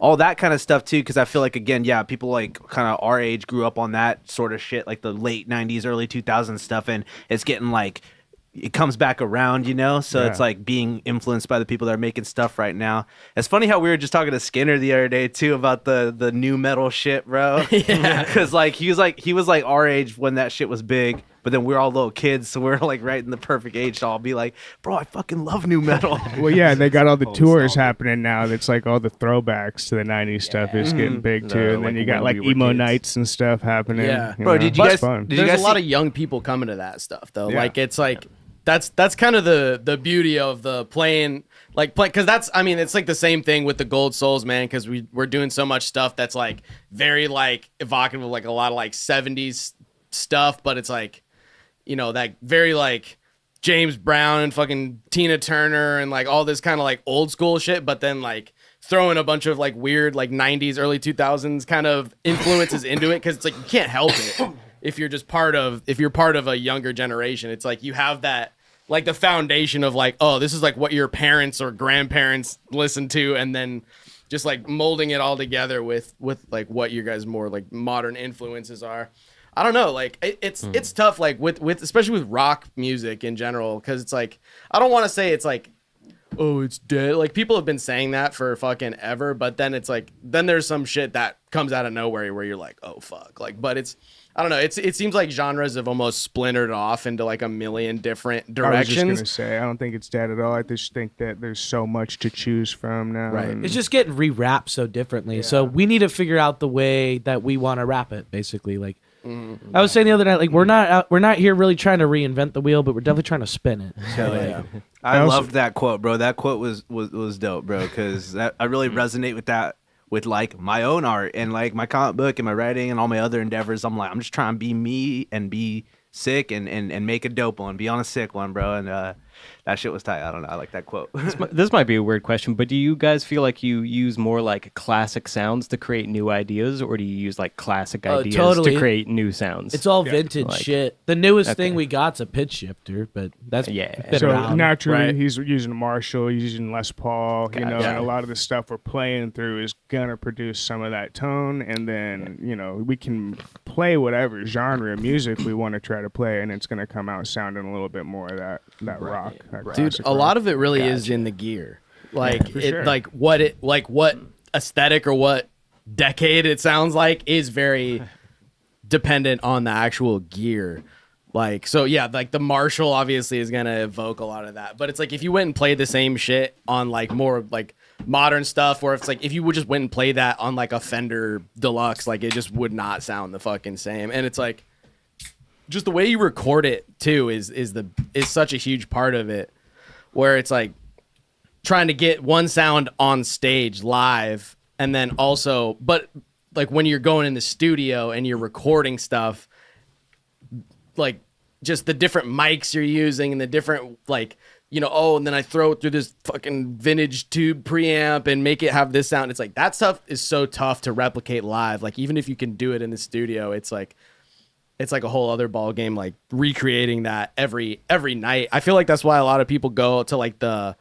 [SPEAKER 1] all that kind of stuff too, because I feel like, again, people like kind of our age grew up on that sort of shit, like the late 90s, early 2000s stuff, and it's getting like, it comes back around, you know? So it's like being influenced by the people that are making stuff right now. It's funny how we were just talking to Skinner the other day too about the new metal shit, bro. Yeah. Cause like he was like our age when that shit was big, but then we're all little kids, so we're like right in the perfect age to all be like, bro, I fucking love new metal.
[SPEAKER 4] Well, yeah, they got all the tours happening now. That's like all the throwbacks to the 90s stuff is getting big too. And then you got like emo nights and stuff happening.
[SPEAKER 2] Yeah.
[SPEAKER 4] you
[SPEAKER 1] Bro,
[SPEAKER 4] know?
[SPEAKER 1] did you guys-
[SPEAKER 4] Fun.
[SPEAKER 1] did you
[SPEAKER 2] There's
[SPEAKER 1] guys
[SPEAKER 2] a lot
[SPEAKER 1] see-
[SPEAKER 2] of young people coming to that stuff though.
[SPEAKER 4] Yeah.
[SPEAKER 2] Like it's like that's kind of the beauty of the playing because that's, I mean, it's like the same thing with the Gold Souls, man, because we're doing so much stuff that's like very like evocative of like a lot of like 70s stuff, but it's like, you know, that very like James Brown and fucking Tina Turner and like all this kind of like old school shit, but then like throwing a bunch of like weird like 90s early 2000s kind of influences into it, because it's like you can't help it if you're part of a younger generation. It's like you have that like the foundation of like, oh, this is like what your parents or grandparents listened to, and then just like molding it all together with like what your guys' more like modern influences are. I don't know, like it's tough, like with especially with rock music in general, because it's like, I don't want to say it's like, oh, it's dead. Like people have been saying that for fucking ever, but then it's like, then there's some shit that comes out of nowhere where you're like, oh fuck, like, but it's, I don't know. It seems like genres have almost splintered off into like a million different directions.
[SPEAKER 4] I was just gonna say, I don't think it's dead at all. I just think that there's so much to choose from now.
[SPEAKER 2] Right.
[SPEAKER 4] and-
[SPEAKER 3] It's just getting rewrapped so differently. So we need to figure out the way that we want to wrap it, basically. Like I was saying the other night, like we're not here really trying to reinvent the wheel, but we're definitely trying to spin it. So
[SPEAKER 1] I loved that quote, bro. That quote was dope, bro, because I really resonate with that, with like my own art and like my comic book and my writing and all my other endeavors. I'm like, I'm just trying to be me and be sick and make a dope one, be on a sick one, bro. And that shit was tight. I don't know. I like that quote.
[SPEAKER 5] This might be a weird question, but do you guys feel like you use more like classic sounds to create new ideas, or do you use like classic ideas
[SPEAKER 3] totally.
[SPEAKER 5] to create new sounds?
[SPEAKER 3] it's all vintage
[SPEAKER 5] Like-
[SPEAKER 3] shit. The newest
[SPEAKER 5] Okay.
[SPEAKER 3] thing we got's a pitch shifter, but that's
[SPEAKER 5] Yeah.
[SPEAKER 3] been
[SPEAKER 4] So
[SPEAKER 3] around.
[SPEAKER 4] naturally,
[SPEAKER 2] right?
[SPEAKER 4] he's using Marshall, he's using Les Paul, you know,
[SPEAKER 5] Gotcha.
[SPEAKER 4] and a lot of the stuff we're playing through is gonna produce some of that tone, and then you know we can play whatever genre of music we want to try to play, and it's gonna come out sounding a little bit more of that rock, that
[SPEAKER 2] Dude,
[SPEAKER 4] classic
[SPEAKER 2] a
[SPEAKER 4] rock.
[SPEAKER 2] lot of it really is in the gear. Like
[SPEAKER 4] for
[SPEAKER 2] it,
[SPEAKER 4] sure.
[SPEAKER 2] like what aesthetic or what decade it sounds like is very dependent on the actual gear. Like, so yeah, like the Marshall obviously is gonna evoke a lot of that. But it's like if you went and played the same shit on like more like modern stuff, or if it's like if you would just went and play that on like a Fender Deluxe, like it just would not sound the fucking same. And it's like just the way you record it too is such a huge part of it, where it's like trying to get one sound on stage live, and then also, but like when you're going in the studio and you're recording stuff, like just the different mics you're using and the different like, you know, oh, and then I throw it through this fucking vintage tube preamp and make it have this sound. It's like that stuff is so tough to replicate live. Like even if you can do it in the studio, it's like a whole other ball game, like recreating that every night. I feel like that's why a lot of people go to like the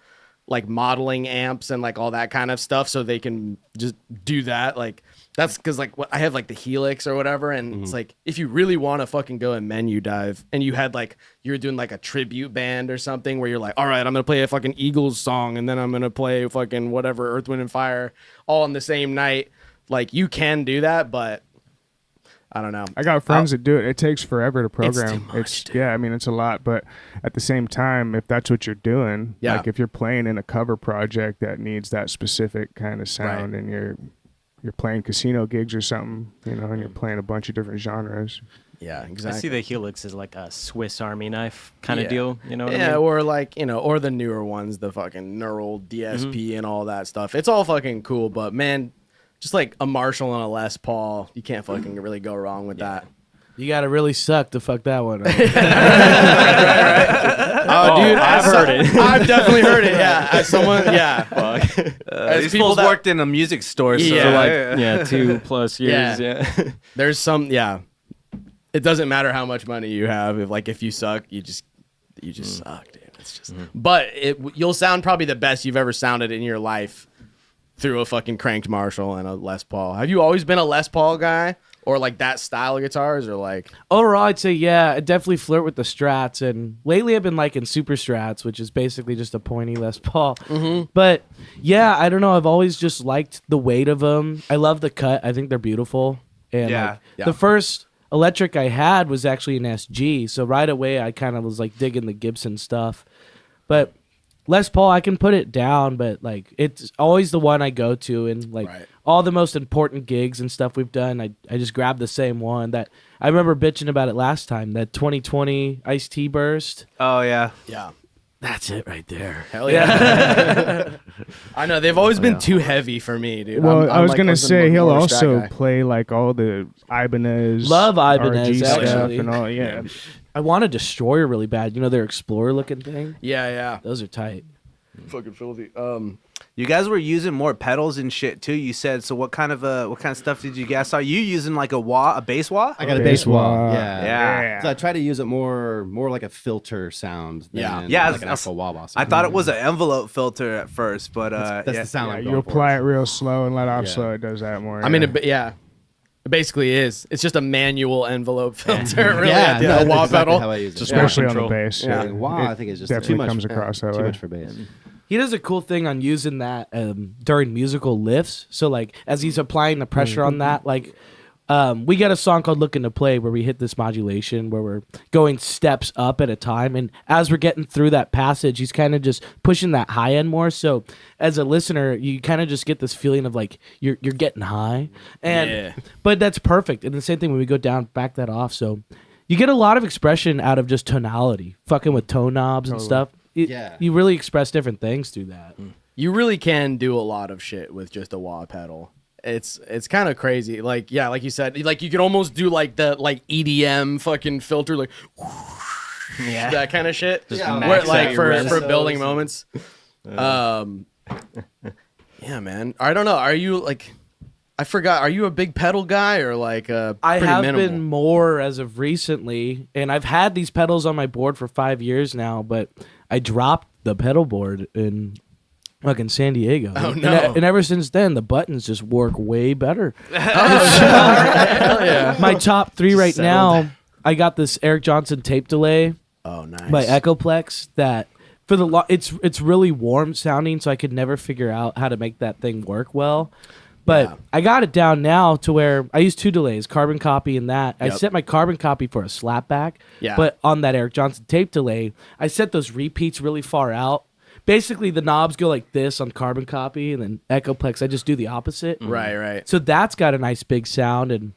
[SPEAKER 2] like modeling amps and like all that kind of stuff, so they can just do that. Like that's because like what I have like the Helix or whatever, and it's like if you really want to fucking go and menu dive, and you had like you're doing like a tribute band or something where you're like, all right, I'm gonna play a fucking Eagles song, and then I'm gonna play fucking whatever Earth, Wind and Fire all on the same night. Like you can do that, but I don't know.
[SPEAKER 4] I got friends that do it. It takes forever to program.
[SPEAKER 2] too much, dude.
[SPEAKER 4] Yeah, I mean it's a lot, but at the same time, if that's what you're doing,
[SPEAKER 2] Yeah.
[SPEAKER 4] like if you're playing in a cover project that needs that specific kind of sound, and you're you're playing casino gigs or something, and you're playing a bunch of different genres.
[SPEAKER 2] Yeah,
[SPEAKER 5] I
[SPEAKER 2] exactly.
[SPEAKER 5] see the Helix as like a Swiss Army knife kind of
[SPEAKER 2] Yeah.
[SPEAKER 5] deal. You know what I
[SPEAKER 2] Yeah,
[SPEAKER 5] mean?
[SPEAKER 2] or like, or the newer ones, the fucking neural DSP and all that stuff. It's all fucking cool, but man, just like a Marshall and a Les Paul, you can't fucking really go wrong with that.
[SPEAKER 3] You gotta really suck to fuck that one up.
[SPEAKER 2] Oh, dude,
[SPEAKER 5] I've heard it.
[SPEAKER 2] I've definitely heard it. Yeah, as someone, yeah. As
[SPEAKER 1] These
[SPEAKER 2] people
[SPEAKER 1] fools
[SPEAKER 2] that-
[SPEAKER 1] worked in a music store. So
[SPEAKER 2] Yeah.
[SPEAKER 5] For like,
[SPEAKER 1] yeah.
[SPEAKER 5] 2+ years. Yeah.
[SPEAKER 2] There's some, yeah. It doesn't matter how much money you have. If you suck, you just suck, dude. It's just. But you'll sound probably the best you've ever sounded in your life through a fucking cranked Marshall and a Les Paul. Have you always been a Les Paul guy, or like that style of guitars, or like?
[SPEAKER 3] Overall, I'd say yeah, I definitely flirt with the Strats, and lately I've been liking Super Strats, which is basically just a pointy Les Paul. But yeah, I don't know. I've always just liked the weight of them. I love the cut. I think they're beautiful. And
[SPEAKER 1] Yeah.
[SPEAKER 3] like,
[SPEAKER 2] Yeah.
[SPEAKER 3] the first electric I had was actually an SG, so right away I kind of was like digging the Gibson stuff. But Les Paul, I can put it down, but like it's always the one I go to, and like
[SPEAKER 2] Right.
[SPEAKER 3] all the most important gigs and stuff we've done, I just grab the same one. That I remember bitching about it last time, that 2020 Iced Tea Burst.
[SPEAKER 1] Oh yeah.
[SPEAKER 2] Yeah.
[SPEAKER 3] That's it right there.
[SPEAKER 2] Hell yeah. I know they've always been too heavy for me, dude.
[SPEAKER 4] Well, I was
[SPEAKER 2] like
[SPEAKER 4] gonna
[SPEAKER 2] wasn't
[SPEAKER 4] say he'll
[SPEAKER 2] more a Strat
[SPEAKER 4] also
[SPEAKER 2] guy.
[SPEAKER 4] play like all the Ibanez,
[SPEAKER 3] Love Ibanez,
[SPEAKER 4] RG stuff
[SPEAKER 3] actually.
[SPEAKER 4] and all. Yeah,
[SPEAKER 3] I want a Destroyer really bad. You know their Explorer looking thing?
[SPEAKER 2] Yeah, yeah.
[SPEAKER 3] Those are tight.
[SPEAKER 2] Fucking filthy.
[SPEAKER 1] You guys were using more pedals and shit too. You said so. What kind of stuff did you guys? Are you using like a bass wah?
[SPEAKER 8] I got a bass wah.
[SPEAKER 4] wah.
[SPEAKER 8] Yeah.
[SPEAKER 1] Yeah.
[SPEAKER 8] So I try to use it more like a filter sound than
[SPEAKER 1] Yeah,
[SPEAKER 8] like an actual wah-wah sound.
[SPEAKER 1] I thought it was an envelope filter at first, but
[SPEAKER 8] That's
[SPEAKER 1] yeah.
[SPEAKER 8] the sound I'm
[SPEAKER 4] you
[SPEAKER 8] going
[SPEAKER 4] apply it
[SPEAKER 8] for.
[SPEAKER 4] real slow and let off
[SPEAKER 8] Yeah.
[SPEAKER 4] slow. It does that more.
[SPEAKER 2] I mean, yeah. It basically is. It's just a manual envelope filter, really.
[SPEAKER 8] Yeah,
[SPEAKER 2] a
[SPEAKER 8] that's
[SPEAKER 2] wah
[SPEAKER 8] exactly
[SPEAKER 2] pedal.
[SPEAKER 8] how I use it.
[SPEAKER 5] Just
[SPEAKER 4] especially on
[SPEAKER 5] control.
[SPEAKER 4] the bass.
[SPEAKER 2] Yeah.
[SPEAKER 8] Like, wah,
[SPEAKER 4] It
[SPEAKER 8] I think it's just
[SPEAKER 4] definitely
[SPEAKER 8] too much.
[SPEAKER 4] comes across that
[SPEAKER 8] too
[SPEAKER 4] way.
[SPEAKER 8] much for bass.
[SPEAKER 3] He does a cool thing on using that during musical lifts. So like as he's applying the pressure on that, like we got a song called "Looking to Play" where we hit this modulation where we're going steps up at a time, and as we're getting through that passage, he's kind of just pushing that high end more. So as a listener, you kind of just get this feeling of like you're getting high, and
[SPEAKER 2] Yeah.
[SPEAKER 3] but that's perfect. And the same thing when we go down, back that off. So you get a lot of expression out of just tonality, fucking with tone knobs and stuff.
[SPEAKER 8] Yeah.
[SPEAKER 3] You really express different things through that.
[SPEAKER 2] You really can do a lot of shit with just a wah pedal. It's kind of crazy. Like, yeah, like you said, like you could almost do like the EDM fucking filter, like
[SPEAKER 5] Yeah.
[SPEAKER 2] that kind of shit.
[SPEAKER 5] Just
[SPEAKER 8] Yeah.
[SPEAKER 2] Where,
[SPEAKER 5] max
[SPEAKER 2] like
[SPEAKER 5] out
[SPEAKER 2] for
[SPEAKER 5] your rev.
[SPEAKER 2] building moments. Yeah, man. I don't know. Are you like? I forgot. Are you a big pedal guy or like
[SPEAKER 3] I
[SPEAKER 2] pretty
[SPEAKER 3] have
[SPEAKER 2] minimal?
[SPEAKER 3] been more as of recently, and I've had these pedals on my board for 5 years now, but I dropped the pedal board in fucking San Diego.
[SPEAKER 2] Oh,
[SPEAKER 3] And-
[SPEAKER 2] no.
[SPEAKER 3] And ever since then, the buttons just work way better.
[SPEAKER 2] Hell yeah.
[SPEAKER 3] My top three right now, I got this Eric Johnson tape delay
[SPEAKER 2] Oh, nice.
[SPEAKER 3] by Echoplex that for the it's really warm sounding, so I could never figure out how to make that thing work well. But
[SPEAKER 2] Yeah.
[SPEAKER 3] I got it down now to where I use two delays, carbon copy and that. I
[SPEAKER 2] Yep.
[SPEAKER 3] set my carbon copy for a slapback.
[SPEAKER 2] Yeah.
[SPEAKER 3] But on that Eric Johnson tape delay, I set those repeats really far out. Basically, the knobs go like this on carbon copy, and then Echoplex, I just do the opposite.
[SPEAKER 2] Right.
[SPEAKER 3] So that's got a nice big sound. And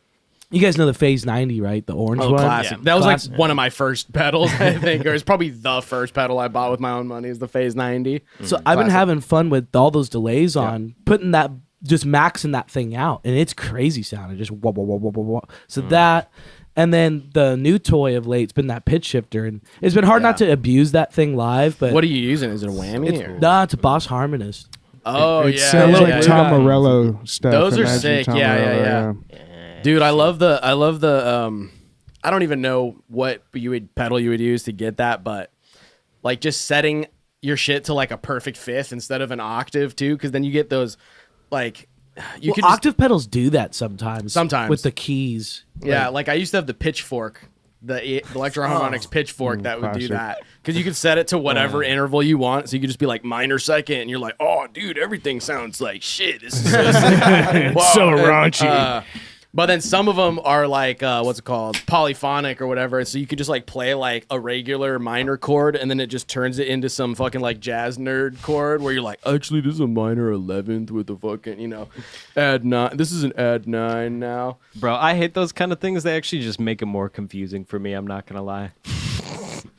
[SPEAKER 3] you guys know the Phase 90, right? The orange
[SPEAKER 2] Oh,
[SPEAKER 3] one.
[SPEAKER 2] classic.
[SPEAKER 5] Yeah.
[SPEAKER 2] That was
[SPEAKER 3] Classic.
[SPEAKER 2] like one of my first pedals, I think, or it's probably the first pedal I bought with my own money is the Phase 90.
[SPEAKER 3] So I've been
[SPEAKER 2] Classic.
[SPEAKER 3] having fun with all those delays on, putting that, just maxing that thing out, and it's crazy sounding, just wah, wah, wah, wah, wah, wah. So that, and then the new toy of late's been that pitch shifter, and it's been hard not to abuse that thing live. But
[SPEAKER 2] What are you using? Is it a whammy? or?
[SPEAKER 3] nah, it's a Boss Harmonist.
[SPEAKER 2] Oh,
[SPEAKER 4] it
[SPEAKER 2] yeah.
[SPEAKER 4] sounds
[SPEAKER 3] little
[SPEAKER 4] like
[SPEAKER 3] blue
[SPEAKER 4] Tom
[SPEAKER 3] guy.
[SPEAKER 4] Morello stuff.
[SPEAKER 2] Those are
[SPEAKER 4] Imagine
[SPEAKER 2] sick.
[SPEAKER 4] Tom
[SPEAKER 2] Yeah,
[SPEAKER 4] Morello,
[SPEAKER 2] Dude, I love the I don't even know what pedal you would use to get that, but like just setting your shit to like a perfect fifth instead of an octave too, because then you get those like you
[SPEAKER 3] Well,
[SPEAKER 2] could just,
[SPEAKER 3] octave pedals do that sometimes.
[SPEAKER 2] Sometimes.
[SPEAKER 3] with the keys.
[SPEAKER 2] yeah, like I used to have the pitchfork, the Electro-Harmonics pitchfork that would do
[SPEAKER 4] classic.
[SPEAKER 2] that because you could set it to whatever interval you want, so you could just be like minor second, and you're like, oh, dude, everything sounds like shit. This is so sick. Wow.
[SPEAKER 4] So
[SPEAKER 2] And,
[SPEAKER 4] raunchy.
[SPEAKER 2] But then some of them are like, what's it called? Polyphonic or whatever. So you could just like play like a regular minor chord and then it just turns it into some fucking like jazz nerd chord where you're like, actually, this is a minor 11th with a fucking, you know, add 9. This is an add 9 now.
[SPEAKER 5] Bro, I hate those kind of things. They actually just make it more confusing for me. I'm not going to lie.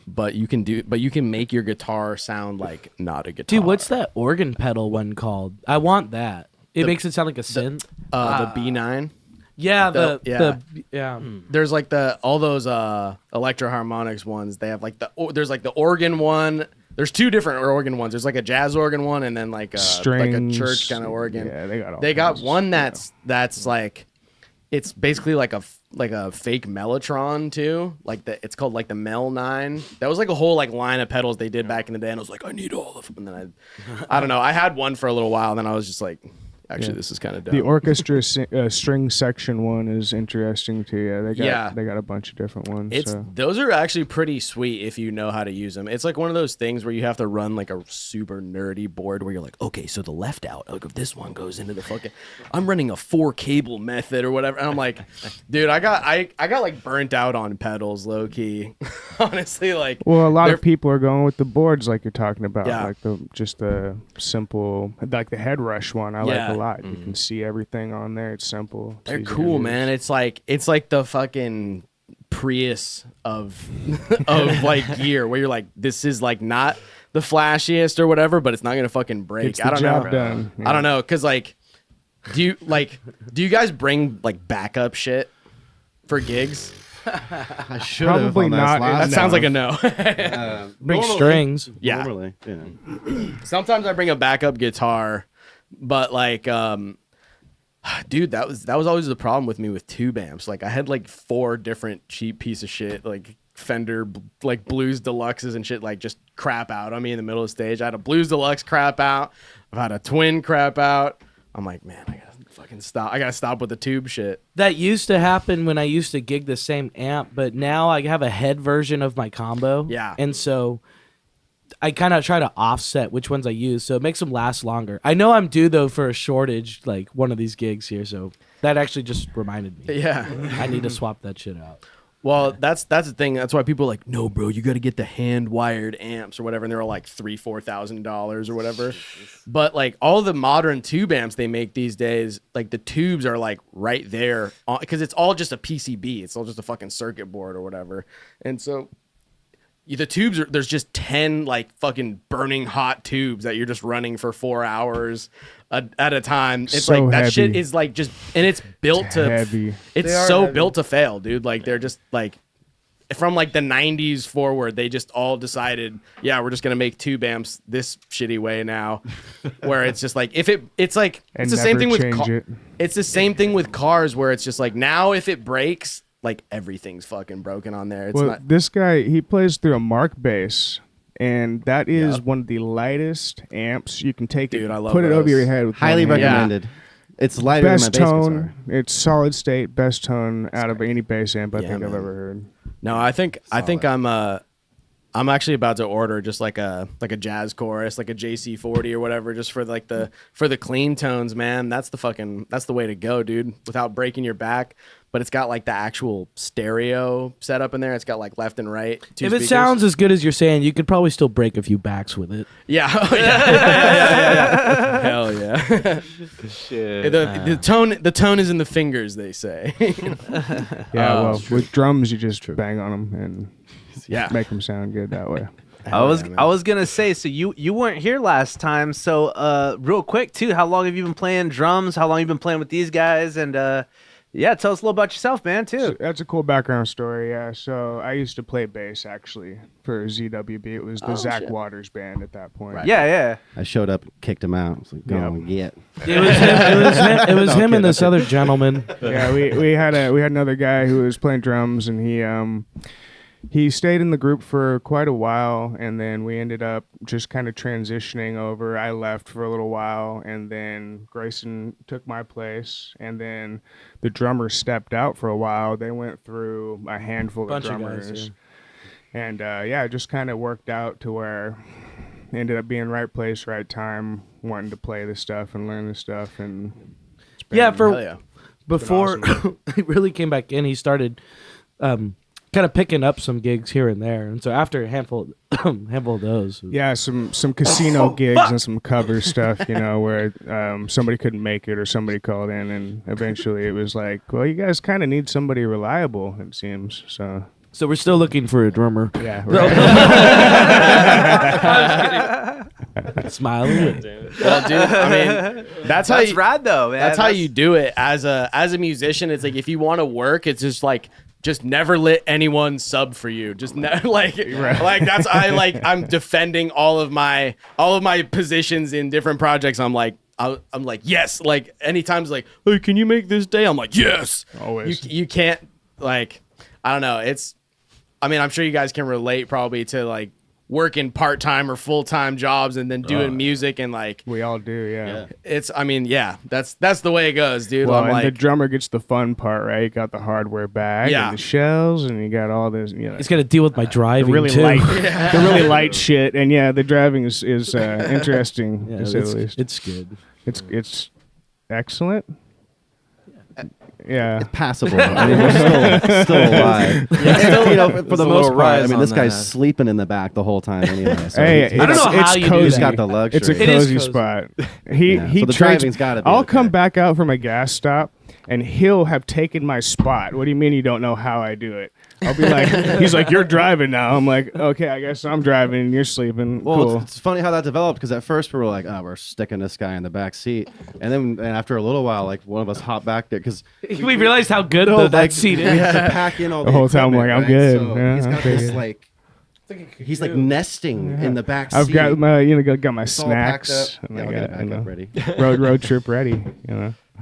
[SPEAKER 2] But you can make your guitar sound like not a guitar.
[SPEAKER 3] Dude, what's that organ pedal one called? I want that. It makes it sound like a synth.
[SPEAKER 2] The B9?
[SPEAKER 3] Yeah,
[SPEAKER 2] yeah. There's like all those electro harmonics ones. They have like there's like the organ one. There's 2 different organ ones. There's like a jazz organ one and then like a church kind of organ.
[SPEAKER 4] Yeah,
[SPEAKER 2] they got one that's like it's basically like a fake mellotron too. Like it's called like the Mel 9. That was like a whole like line of pedals they did back in the day and I was like, I need all of them. And then I don't know. I had one for a little while and then I was just like, actually, this is kind of dumb.
[SPEAKER 4] The orchestra string section one is interesting too. Yeah, they got a bunch of different ones.
[SPEAKER 2] Those are actually pretty sweet if you know how to use them. It's like one of those things where you have to run like a super nerdy board where you're like, okay, so the left out of this one goes into the fucking. I'm running a 4 cable method or whatever, and I'm like, dude, I got like burnt out on pedals, low key. Honestly, like.
[SPEAKER 4] Well, a lot of people are going with the boards like you're talking about,
[SPEAKER 2] Yeah.
[SPEAKER 4] like the simple, like the head rush one. I like a lot. You can see everything on there. It's simple. It's
[SPEAKER 2] They're
[SPEAKER 4] easy to
[SPEAKER 2] cool,
[SPEAKER 4] use.
[SPEAKER 2] man. It's like the fucking Prius of like gear, where you're like, this is like not the flashiest or whatever, but it's not gonna fucking break.
[SPEAKER 4] It's the
[SPEAKER 2] I don't
[SPEAKER 4] job
[SPEAKER 2] know.
[SPEAKER 4] done.
[SPEAKER 2] I don't know, cause like, do you guys bring like backup shit for gigs?
[SPEAKER 8] I should
[SPEAKER 4] Probably not.
[SPEAKER 2] That sounds like a no.
[SPEAKER 3] Bring strings.
[SPEAKER 2] Yeah.
[SPEAKER 8] Normally, yeah.
[SPEAKER 2] Sometimes I bring a backup guitar, but like, dude, that was always the problem with me with tube amps. Like I had like 4 different cheap piece of shit, like Fender, like Blues Deluxes and shit, like just crap out on me in the middle of the stage. I had a Blues Deluxe crap out. I've had a Twin crap out. I'm like, man, I gotta fucking stop. I gotta stop with the tube shit.
[SPEAKER 3] That used to happen when I used to gig the same amp, but now I have a head version of my combo.
[SPEAKER 2] Yeah.
[SPEAKER 3] And so I kind of try to offset which ones I use, so it makes them last longer. I know I'm due, though, for a shortage, like one of these gigs here, so that actually just reminded me.
[SPEAKER 2] Yeah.
[SPEAKER 3] I need to swap that shit out.
[SPEAKER 2] Well, that's the thing. That's why people are like, no, bro, you got to get the hand-wired amps or whatever, and they're all like $3,000-$4,000 or whatever. But like all the modern tube amps they make these days, like the tubes are like right there because it's all just a PCB. It's all just a fucking circuit board or whatever. And so the tubes there's just 10 like fucking burning hot tubes that you're just running for 4 hours at a time. It's
[SPEAKER 4] So
[SPEAKER 2] like that
[SPEAKER 4] heavy.
[SPEAKER 2] shit is like just, and it's built to
[SPEAKER 4] heavy.
[SPEAKER 2] it's so built to fail, dude. Like they're just like from like the 90s forward, they just all decided, yeah, we're just gonna make tube amps this shitty way now. Where it's just like it's like
[SPEAKER 4] And
[SPEAKER 2] it's the same
[SPEAKER 4] never
[SPEAKER 2] thing with
[SPEAKER 4] change it.
[SPEAKER 2] it's the same thing with cars where it's just like now if it breaks, like everything's fucking broken on there. It's
[SPEAKER 4] Well,
[SPEAKER 2] not.
[SPEAKER 4] this guy, he plays through a Mark bass, and that is one of the lightest amps you can take.
[SPEAKER 2] Dude, I love
[SPEAKER 4] put it over
[SPEAKER 2] those.
[SPEAKER 4] your head with
[SPEAKER 8] Highly
[SPEAKER 4] one hand.
[SPEAKER 8] recommended. It's lighter
[SPEAKER 4] Best
[SPEAKER 8] than my bass
[SPEAKER 4] tone.
[SPEAKER 8] guitar.
[SPEAKER 4] It's solid state. Best tone out of any bass amp I
[SPEAKER 2] Yeah,
[SPEAKER 4] think I've
[SPEAKER 2] man.
[SPEAKER 4] ever heard.
[SPEAKER 2] No, I think I'm actually about to order just like a jazz chorus, like a JC40 or whatever, just for like for the clean tones, man. That's the way to go, dude. Without breaking your back. But it's got like the actual stereo setup in there. It's got like left and right. Two
[SPEAKER 3] If it
[SPEAKER 2] speakers.
[SPEAKER 3] sounds as good as you're saying, you could probably still break a few backs with it.
[SPEAKER 2] Yeah. Oh, yeah. Hell yeah.
[SPEAKER 5] Shit.
[SPEAKER 2] The tone is in the fingers, they say.
[SPEAKER 4] Yeah, well, with drums, you just bang on them and
[SPEAKER 2] Yeah.
[SPEAKER 4] make them sound good that way.
[SPEAKER 1] I was gonna say, so you weren't here last time, so real quick too, how long have you been playing drums? How long have you been playing with these guys? And yeah, tell us a little about yourself, man, too.
[SPEAKER 4] So that's a cool background story, yeah. So I used to play bass, actually, for ZWB. It was the Zach Waters band at that point.
[SPEAKER 1] Yeah.
[SPEAKER 8] I showed up, kicked him out. I was like, go on, get.
[SPEAKER 3] It was him and this other gentleman.
[SPEAKER 4] Yeah, we had another guy who was playing drums, and he stayed in the group for quite a while, and then we ended up just kind of transitioning over. I left for a little while, and then Grayson took my place, and then the drummer stepped out for a while. They went through a handful of
[SPEAKER 3] Bunch of
[SPEAKER 4] drummers.
[SPEAKER 3] guys,
[SPEAKER 4] And it just kind of worked out to where ended up being right place, right time, wanting to play this stuff and learn this stuff. And it's been-
[SPEAKER 3] Yeah,
[SPEAKER 2] Hell yeah.
[SPEAKER 3] before
[SPEAKER 4] awesome.
[SPEAKER 3] he really came back in, he started kind of picking up some gigs here and there. And so after a handful of those.
[SPEAKER 4] Yeah, some casino gigs and some cover stuff, where somebody couldn't make it or somebody called in, and eventually it was like, well, you guys kind of need somebody reliable, it seems. So
[SPEAKER 3] we're still looking for a drummer.
[SPEAKER 4] yeah, right.
[SPEAKER 3] Smile away.
[SPEAKER 2] Well, dude, I mean, that's how
[SPEAKER 1] That's
[SPEAKER 2] you,
[SPEAKER 1] rad though, man.
[SPEAKER 2] that's how you do it as a musician. It's like if you want to work, it's just like just never let anyone sub for you. Just like that's I'm defending all of my positions in different projects. I'm like yes. Like anytime it's like, hey, can you make this day? I'm like yes.
[SPEAKER 4] Always.
[SPEAKER 2] You can't like I don't know. I mean, I'm sure you guys can relate probably to like working part-time or full-time jobs and then doing music and like
[SPEAKER 4] We all do, yeah.
[SPEAKER 2] that's the way it goes, dude.
[SPEAKER 4] Well,
[SPEAKER 2] I'm
[SPEAKER 4] and
[SPEAKER 2] like,
[SPEAKER 4] the drummer gets the fun part, right? You got the hardware bag
[SPEAKER 2] Yeah.
[SPEAKER 4] and the shells, and you got all this,
[SPEAKER 3] He's got to deal with my
[SPEAKER 4] the
[SPEAKER 3] driving
[SPEAKER 4] really
[SPEAKER 3] too.
[SPEAKER 4] light, the really light shit. And yeah, the driving is interesting
[SPEAKER 3] Yeah,
[SPEAKER 4] to say the least.
[SPEAKER 3] it's good.
[SPEAKER 4] It's excellent. Yeah.
[SPEAKER 8] Passable. I mean, we're still alive. And, for the
[SPEAKER 6] a
[SPEAKER 8] most
[SPEAKER 6] little
[SPEAKER 8] part,
[SPEAKER 6] rise
[SPEAKER 8] I mean,
[SPEAKER 6] on
[SPEAKER 8] this guy's
[SPEAKER 6] that.
[SPEAKER 8] sleeping in the back the whole time anyway. So
[SPEAKER 4] Hey,
[SPEAKER 8] he's,
[SPEAKER 3] I don't know how you do
[SPEAKER 4] cozy.
[SPEAKER 8] he's
[SPEAKER 3] that.
[SPEAKER 8] got the luxury.
[SPEAKER 4] It's a
[SPEAKER 3] It is
[SPEAKER 4] cozy
[SPEAKER 3] cozy.
[SPEAKER 4] spot. He
[SPEAKER 8] Yeah,
[SPEAKER 4] he
[SPEAKER 8] so the
[SPEAKER 4] trades-
[SPEAKER 8] driving's gotta be
[SPEAKER 4] I'll
[SPEAKER 8] okay.
[SPEAKER 4] come back out from a gas stop, and he'll have taken my spot. What do you mean you don't know how I do it? I'll be like, he's like, you're driving now. I'm like, okay, I guess I'm driving and you're sleeping.
[SPEAKER 8] Well,
[SPEAKER 4] Cool.
[SPEAKER 8] it's funny how that developed because at first we were like, oh, we're sticking this guy in the back seat, and then after a little while, like one of us hopped back there because
[SPEAKER 3] We realized how good that
[SPEAKER 8] like,
[SPEAKER 3] seat
[SPEAKER 8] we
[SPEAKER 3] is.
[SPEAKER 8] had to pack in all
[SPEAKER 4] The whole time I'm
[SPEAKER 8] equipment,
[SPEAKER 4] like, I'm
[SPEAKER 8] right?
[SPEAKER 4] good.
[SPEAKER 8] So
[SPEAKER 4] Yeah,
[SPEAKER 8] he's
[SPEAKER 4] I'm
[SPEAKER 8] got this
[SPEAKER 4] good.
[SPEAKER 8] like, he's like nesting in the back seat.
[SPEAKER 4] I've got my, got my
[SPEAKER 8] It's all packed
[SPEAKER 4] snacks.
[SPEAKER 8] up.
[SPEAKER 4] And
[SPEAKER 8] Yeah,
[SPEAKER 4] I
[SPEAKER 8] I'll get it
[SPEAKER 4] got,
[SPEAKER 8] back up ready.
[SPEAKER 4] road trip ready.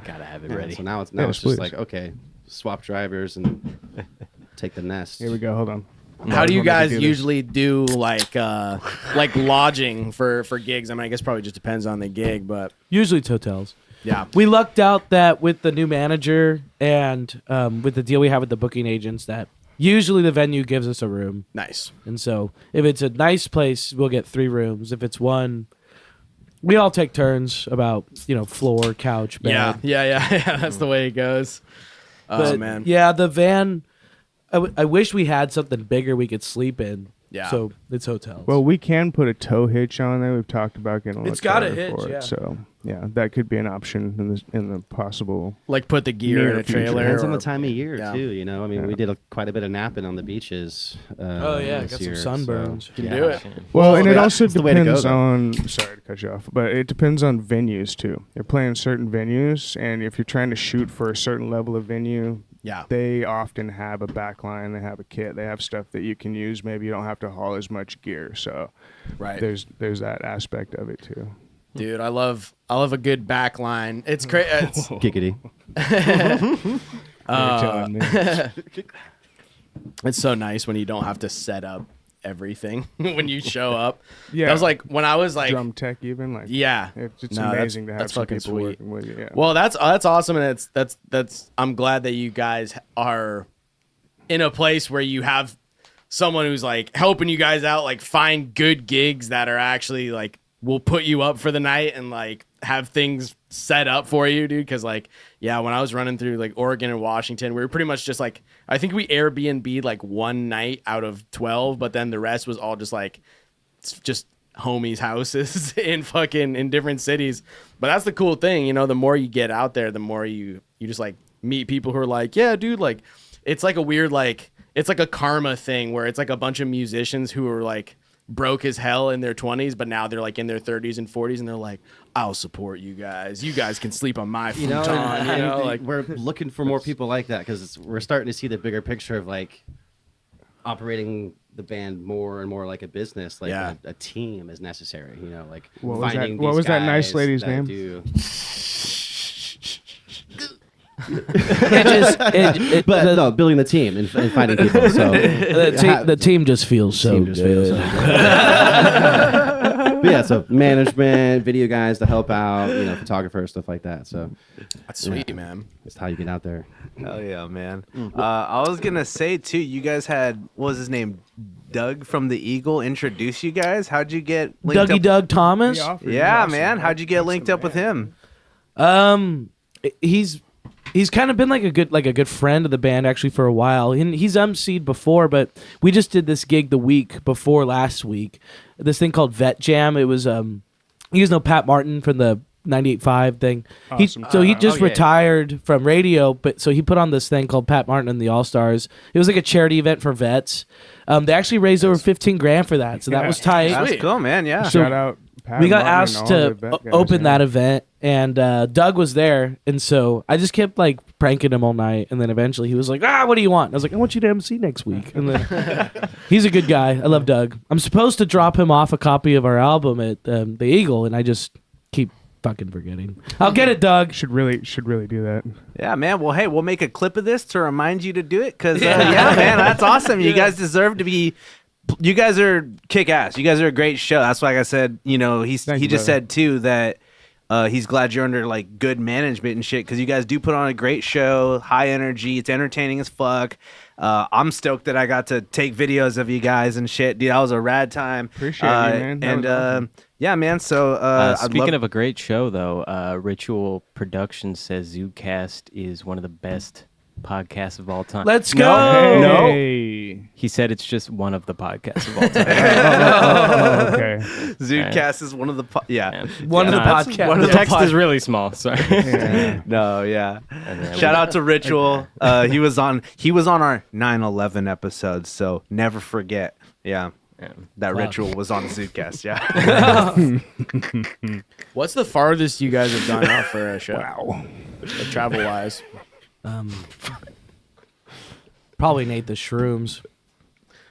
[SPEAKER 5] Gotta have it
[SPEAKER 8] Yeah,
[SPEAKER 5] ready.
[SPEAKER 8] so now it's
[SPEAKER 4] Yes,
[SPEAKER 8] just
[SPEAKER 4] please.
[SPEAKER 8] like, okay, swap drivers and take the nest.
[SPEAKER 4] Here we go. Hold on.
[SPEAKER 2] how do you
[SPEAKER 4] Let me
[SPEAKER 2] guys
[SPEAKER 4] do this.
[SPEAKER 2] usually do like lodging for gigs? I mean, I guess probably just depends on the gig, but
[SPEAKER 3] Usually it's hotels.
[SPEAKER 2] yeah.
[SPEAKER 3] We lucked out that with the new manager and with the deal we have with the booking agents that usually the venue gives us a room.
[SPEAKER 2] Nice.
[SPEAKER 3] And so if it's a nice place, we'll get 3 rooms. If it's one, we all take turns about, floor, couch, bed.
[SPEAKER 2] Yeah. That's the way it goes. Oh
[SPEAKER 3] But,
[SPEAKER 2] man.
[SPEAKER 3] yeah, the van, I wish we had something bigger we could sleep in.
[SPEAKER 2] Yeah.
[SPEAKER 3] So it's hotels.
[SPEAKER 4] Well, we can put a tow hitch on there. We've talked about getting a
[SPEAKER 3] It's got a
[SPEAKER 4] trailer for
[SPEAKER 3] hitch,
[SPEAKER 4] it.
[SPEAKER 3] yeah.
[SPEAKER 4] So yeah, that could be an option in the possible.
[SPEAKER 2] Like put the gear
[SPEAKER 4] Near
[SPEAKER 2] in a
[SPEAKER 4] future.
[SPEAKER 2] trailer.
[SPEAKER 8] Depends on
[SPEAKER 2] or-
[SPEAKER 8] the time of year
[SPEAKER 2] Yeah.
[SPEAKER 8] too. I mean, we did quite a bit of napping on the beaches.
[SPEAKER 3] Oh, yeah,
[SPEAKER 8] this
[SPEAKER 3] got some
[SPEAKER 8] year,
[SPEAKER 3] sunburns.
[SPEAKER 8] so,
[SPEAKER 2] Can
[SPEAKER 8] yeah.
[SPEAKER 2] do it.
[SPEAKER 4] Well, and it
[SPEAKER 8] yeah,
[SPEAKER 4] also
[SPEAKER 8] it's the way to go,
[SPEAKER 4] depends
[SPEAKER 8] though.
[SPEAKER 4] on. Sorry to cut you off, but it depends on venues too. You're playing certain venues, and if you're trying to shoot for a certain level of venue,
[SPEAKER 2] Yeah.
[SPEAKER 4] they often have a backline. They have a kit. They have stuff that you can use. Maybe you don't have to haul as much gear. So
[SPEAKER 2] Right.
[SPEAKER 4] there's that aspect of it too.
[SPEAKER 2] Dude, I love a good back line. It's crazy.
[SPEAKER 8] Giggity.
[SPEAKER 4] You're telling me.
[SPEAKER 2] It's so nice when you don't have to set up everything when you show up.
[SPEAKER 4] Yeah.
[SPEAKER 2] That was like when I was like,
[SPEAKER 4] Drum tech, even like
[SPEAKER 2] yeah.
[SPEAKER 4] it's
[SPEAKER 2] No,
[SPEAKER 4] amazing to have
[SPEAKER 2] that's
[SPEAKER 4] some
[SPEAKER 2] fucking
[SPEAKER 4] people
[SPEAKER 2] sweet.
[SPEAKER 4] working with you. Yeah.
[SPEAKER 2] Well, that's awesome, and that's I'm glad that you guys are in a place where you have someone who's like helping you guys out, like find good gigs that are actually like will put you up for the night and like have things set up for you, dude. Because like, yeah, when I was running through like Oregon and Washington, we were pretty much just like, I think we Airbnb'd like one night out of 12, but then the rest was all just like just homies' houses in different cities. But that's the cool thing, the more you get out there, the more you just like meet people who are like, yeah, dude, like it's like a weird like it's like a karma thing where it's like a bunch of musicians who are like broke as hell in their 20s, but now they're like in their 30s and 40s, and they're like, I'll support you guys. You guys can sleep on my futon. Like
[SPEAKER 8] we're looking for more people like that because we're starting to see the bigger picture of like operating the band more and more like a business, like
[SPEAKER 2] Yeah.
[SPEAKER 8] a team is necessary. Like
[SPEAKER 4] What was
[SPEAKER 8] finding
[SPEAKER 4] that- what
[SPEAKER 8] these
[SPEAKER 4] was that nice
[SPEAKER 8] guys
[SPEAKER 4] lady's
[SPEAKER 8] that
[SPEAKER 4] name?
[SPEAKER 8] do-
[SPEAKER 3] But
[SPEAKER 8] no, building the team and finding people. So
[SPEAKER 3] the team just feels so
[SPEAKER 8] team just feels
[SPEAKER 3] good.
[SPEAKER 8] so But yeah, so management, video guys to help out, photographers, stuff like that. So
[SPEAKER 2] that's sweet, man.
[SPEAKER 8] that's how you get out there.
[SPEAKER 1] Hell yeah, man. I was gonna say too, you guys had, what was his name, Doug from the Eagle introduce you guys. How'd you get linked
[SPEAKER 3] Dougie
[SPEAKER 1] up?
[SPEAKER 3] Doug Thomas.
[SPEAKER 4] He offered-
[SPEAKER 1] Yeah,
[SPEAKER 4] he's awesome,
[SPEAKER 1] man. How'd you get
[SPEAKER 4] That's
[SPEAKER 1] linked
[SPEAKER 4] the
[SPEAKER 1] up with
[SPEAKER 4] man.
[SPEAKER 1] him?
[SPEAKER 3] He's he's kind of been like a good friend of the band actually for a while. And he's emceed before, but we just did this gig the week before last week. This thing called Vet Jam. It was you guys know Pat Martin from the 98.5 thing.
[SPEAKER 4] Awesome.
[SPEAKER 3] He just retired from radio, but so he put on this thing called Pat Martin and the All Stars. It was like a charity event for vets. They actually raised over $15,000 for that, so that was tight.
[SPEAKER 1] That's cool, man. Yeah.
[SPEAKER 3] So
[SPEAKER 4] Shout out. Pat
[SPEAKER 3] we got
[SPEAKER 4] Martin and
[SPEAKER 3] asked
[SPEAKER 4] all
[SPEAKER 3] to
[SPEAKER 4] the vet guys,
[SPEAKER 3] open
[SPEAKER 4] yeah.
[SPEAKER 3] that event, and Doug was there, and so I just kept like pranking him all night, and then eventually he was like, "What do you want?" And I was like, "I want you to MC next week." And then he's a good guy. I love Doug. I'm supposed to drop him off a copy of our album at the Eagle, and I just keep fucking forgetting. I'll get it, Doug.
[SPEAKER 4] Should really do that.
[SPEAKER 1] Yeah, man. Well, hey, we'll make a clip of this to remind you to do it because, yeah, man, that's awesome. You guys deserve to be. You guys are kick ass. You guys are a great show. That's why I said, he just
[SPEAKER 4] brother.
[SPEAKER 1] said too that he's glad you're under like good management and shit because you guys do put on a great show, high energy. It's entertaining as fuck. I'm stoked that I got to take videos of you guys and shit. Dude, that was a rad time.
[SPEAKER 4] Appreciate you, man. That
[SPEAKER 1] And
[SPEAKER 4] was awesome.
[SPEAKER 1] yeah, man. So
[SPEAKER 5] Speaking of a great show, though, Ritual Productions says ZUDECAST is one of the best podcasts of all time.
[SPEAKER 3] Let's go.
[SPEAKER 4] Hey.
[SPEAKER 5] He said it's just one of the podcasts of all time.
[SPEAKER 4] Okay.
[SPEAKER 1] ZUDECAST is one of the
[SPEAKER 3] One of the
[SPEAKER 5] That's-
[SPEAKER 3] podcasts.
[SPEAKER 1] one
[SPEAKER 5] The
[SPEAKER 1] of the
[SPEAKER 5] text is really small. Sorry.
[SPEAKER 4] Yeah.
[SPEAKER 1] No, yeah.
[SPEAKER 5] then
[SPEAKER 1] Shout out to Ritual. He was on our 9/11 episode, so never forget. Yeah. That Ritual was on ZUDECAST, yeah.
[SPEAKER 2] What's the farthest you guys have gone out for a show? Wow. Travel wise.
[SPEAKER 3] Probably Nate the Shrooms.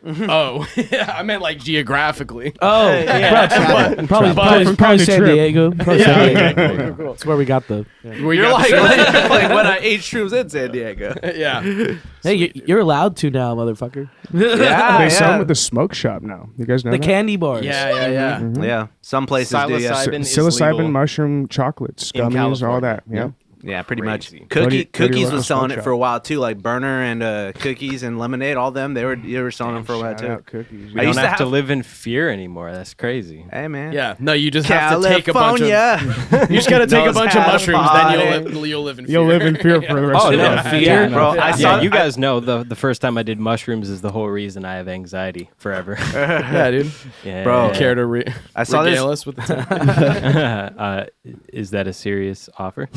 [SPEAKER 2] Oh, yeah, I meant like geographically.
[SPEAKER 3] Oh,
[SPEAKER 2] yeah.
[SPEAKER 3] Probably San
[SPEAKER 4] trip.
[SPEAKER 3] Diego. Probably
[SPEAKER 2] Yeah,
[SPEAKER 3] San
[SPEAKER 2] okay,
[SPEAKER 3] Diego.
[SPEAKER 2] cool.
[SPEAKER 3] That's where we got the.
[SPEAKER 1] You're like when I ate shrooms in San Diego.
[SPEAKER 2] Yeah.
[SPEAKER 3] Hey, you're allowed to now, motherfucker.
[SPEAKER 1] Yeah,
[SPEAKER 4] They sell
[SPEAKER 1] yeah.
[SPEAKER 4] them at the smoke shop now. You guys know
[SPEAKER 3] The
[SPEAKER 4] that?
[SPEAKER 3] candy bars.
[SPEAKER 2] Yeah.
[SPEAKER 1] Yeah, some places do. Yeah,
[SPEAKER 5] Psilocybin is
[SPEAKER 4] Psilocybin,
[SPEAKER 5] legal.
[SPEAKER 4] mushroom, chocolates,
[SPEAKER 5] In
[SPEAKER 4] gummies, all that.
[SPEAKER 5] California.
[SPEAKER 4] Yeah.
[SPEAKER 1] yeah, pretty much.
[SPEAKER 5] Crazy.
[SPEAKER 1] Cookies
[SPEAKER 4] Cody
[SPEAKER 1] was
[SPEAKER 4] Russell
[SPEAKER 1] selling
[SPEAKER 4] Smoke
[SPEAKER 1] it for a
[SPEAKER 4] Shop.
[SPEAKER 1] while too, like Burner and cookies and lemonade. All them they were selling them for a while
[SPEAKER 4] Shout
[SPEAKER 1] too.
[SPEAKER 4] out cookies.
[SPEAKER 5] We
[SPEAKER 1] I
[SPEAKER 5] don't
[SPEAKER 1] used to
[SPEAKER 5] have to
[SPEAKER 1] have-
[SPEAKER 5] live in fear anymore. That's crazy.
[SPEAKER 1] Hey man.
[SPEAKER 2] Yeah. No, you just have to take a bunch of.
[SPEAKER 1] California.
[SPEAKER 2] You just got to take a
[SPEAKER 1] Knows
[SPEAKER 2] bunch
[SPEAKER 1] how
[SPEAKER 2] of
[SPEAKER 1] to
[SPEAKER 2] mushrooms,
[SPEAKER 1] party.
[SPEAKER 2] then you'll live in fear.
[SPEAKER 4] You'll live in fear for the rest
[SPEAKER 1] Oh
[SPEAKER 4] of your
[SPEAKER 1] no,
[SPEAKER 4] life.
[SPEAKER 1] fear, bro. I saw.
[SPEAKER 5] Yeah, you guys know the first time I did mushrooms is the whole reason I have anxiety forever.
[SPEAKER 2] Yeah, dude.
[SPEAKER 5] Yeah,
[SPEAKER 1] Bro.
[SPEAKER 2] Care to
[SPEAKER 1] I saw this.
[SPEAKER 2] regale us with the time?
[SPEAKER 5] Is that a serious offer?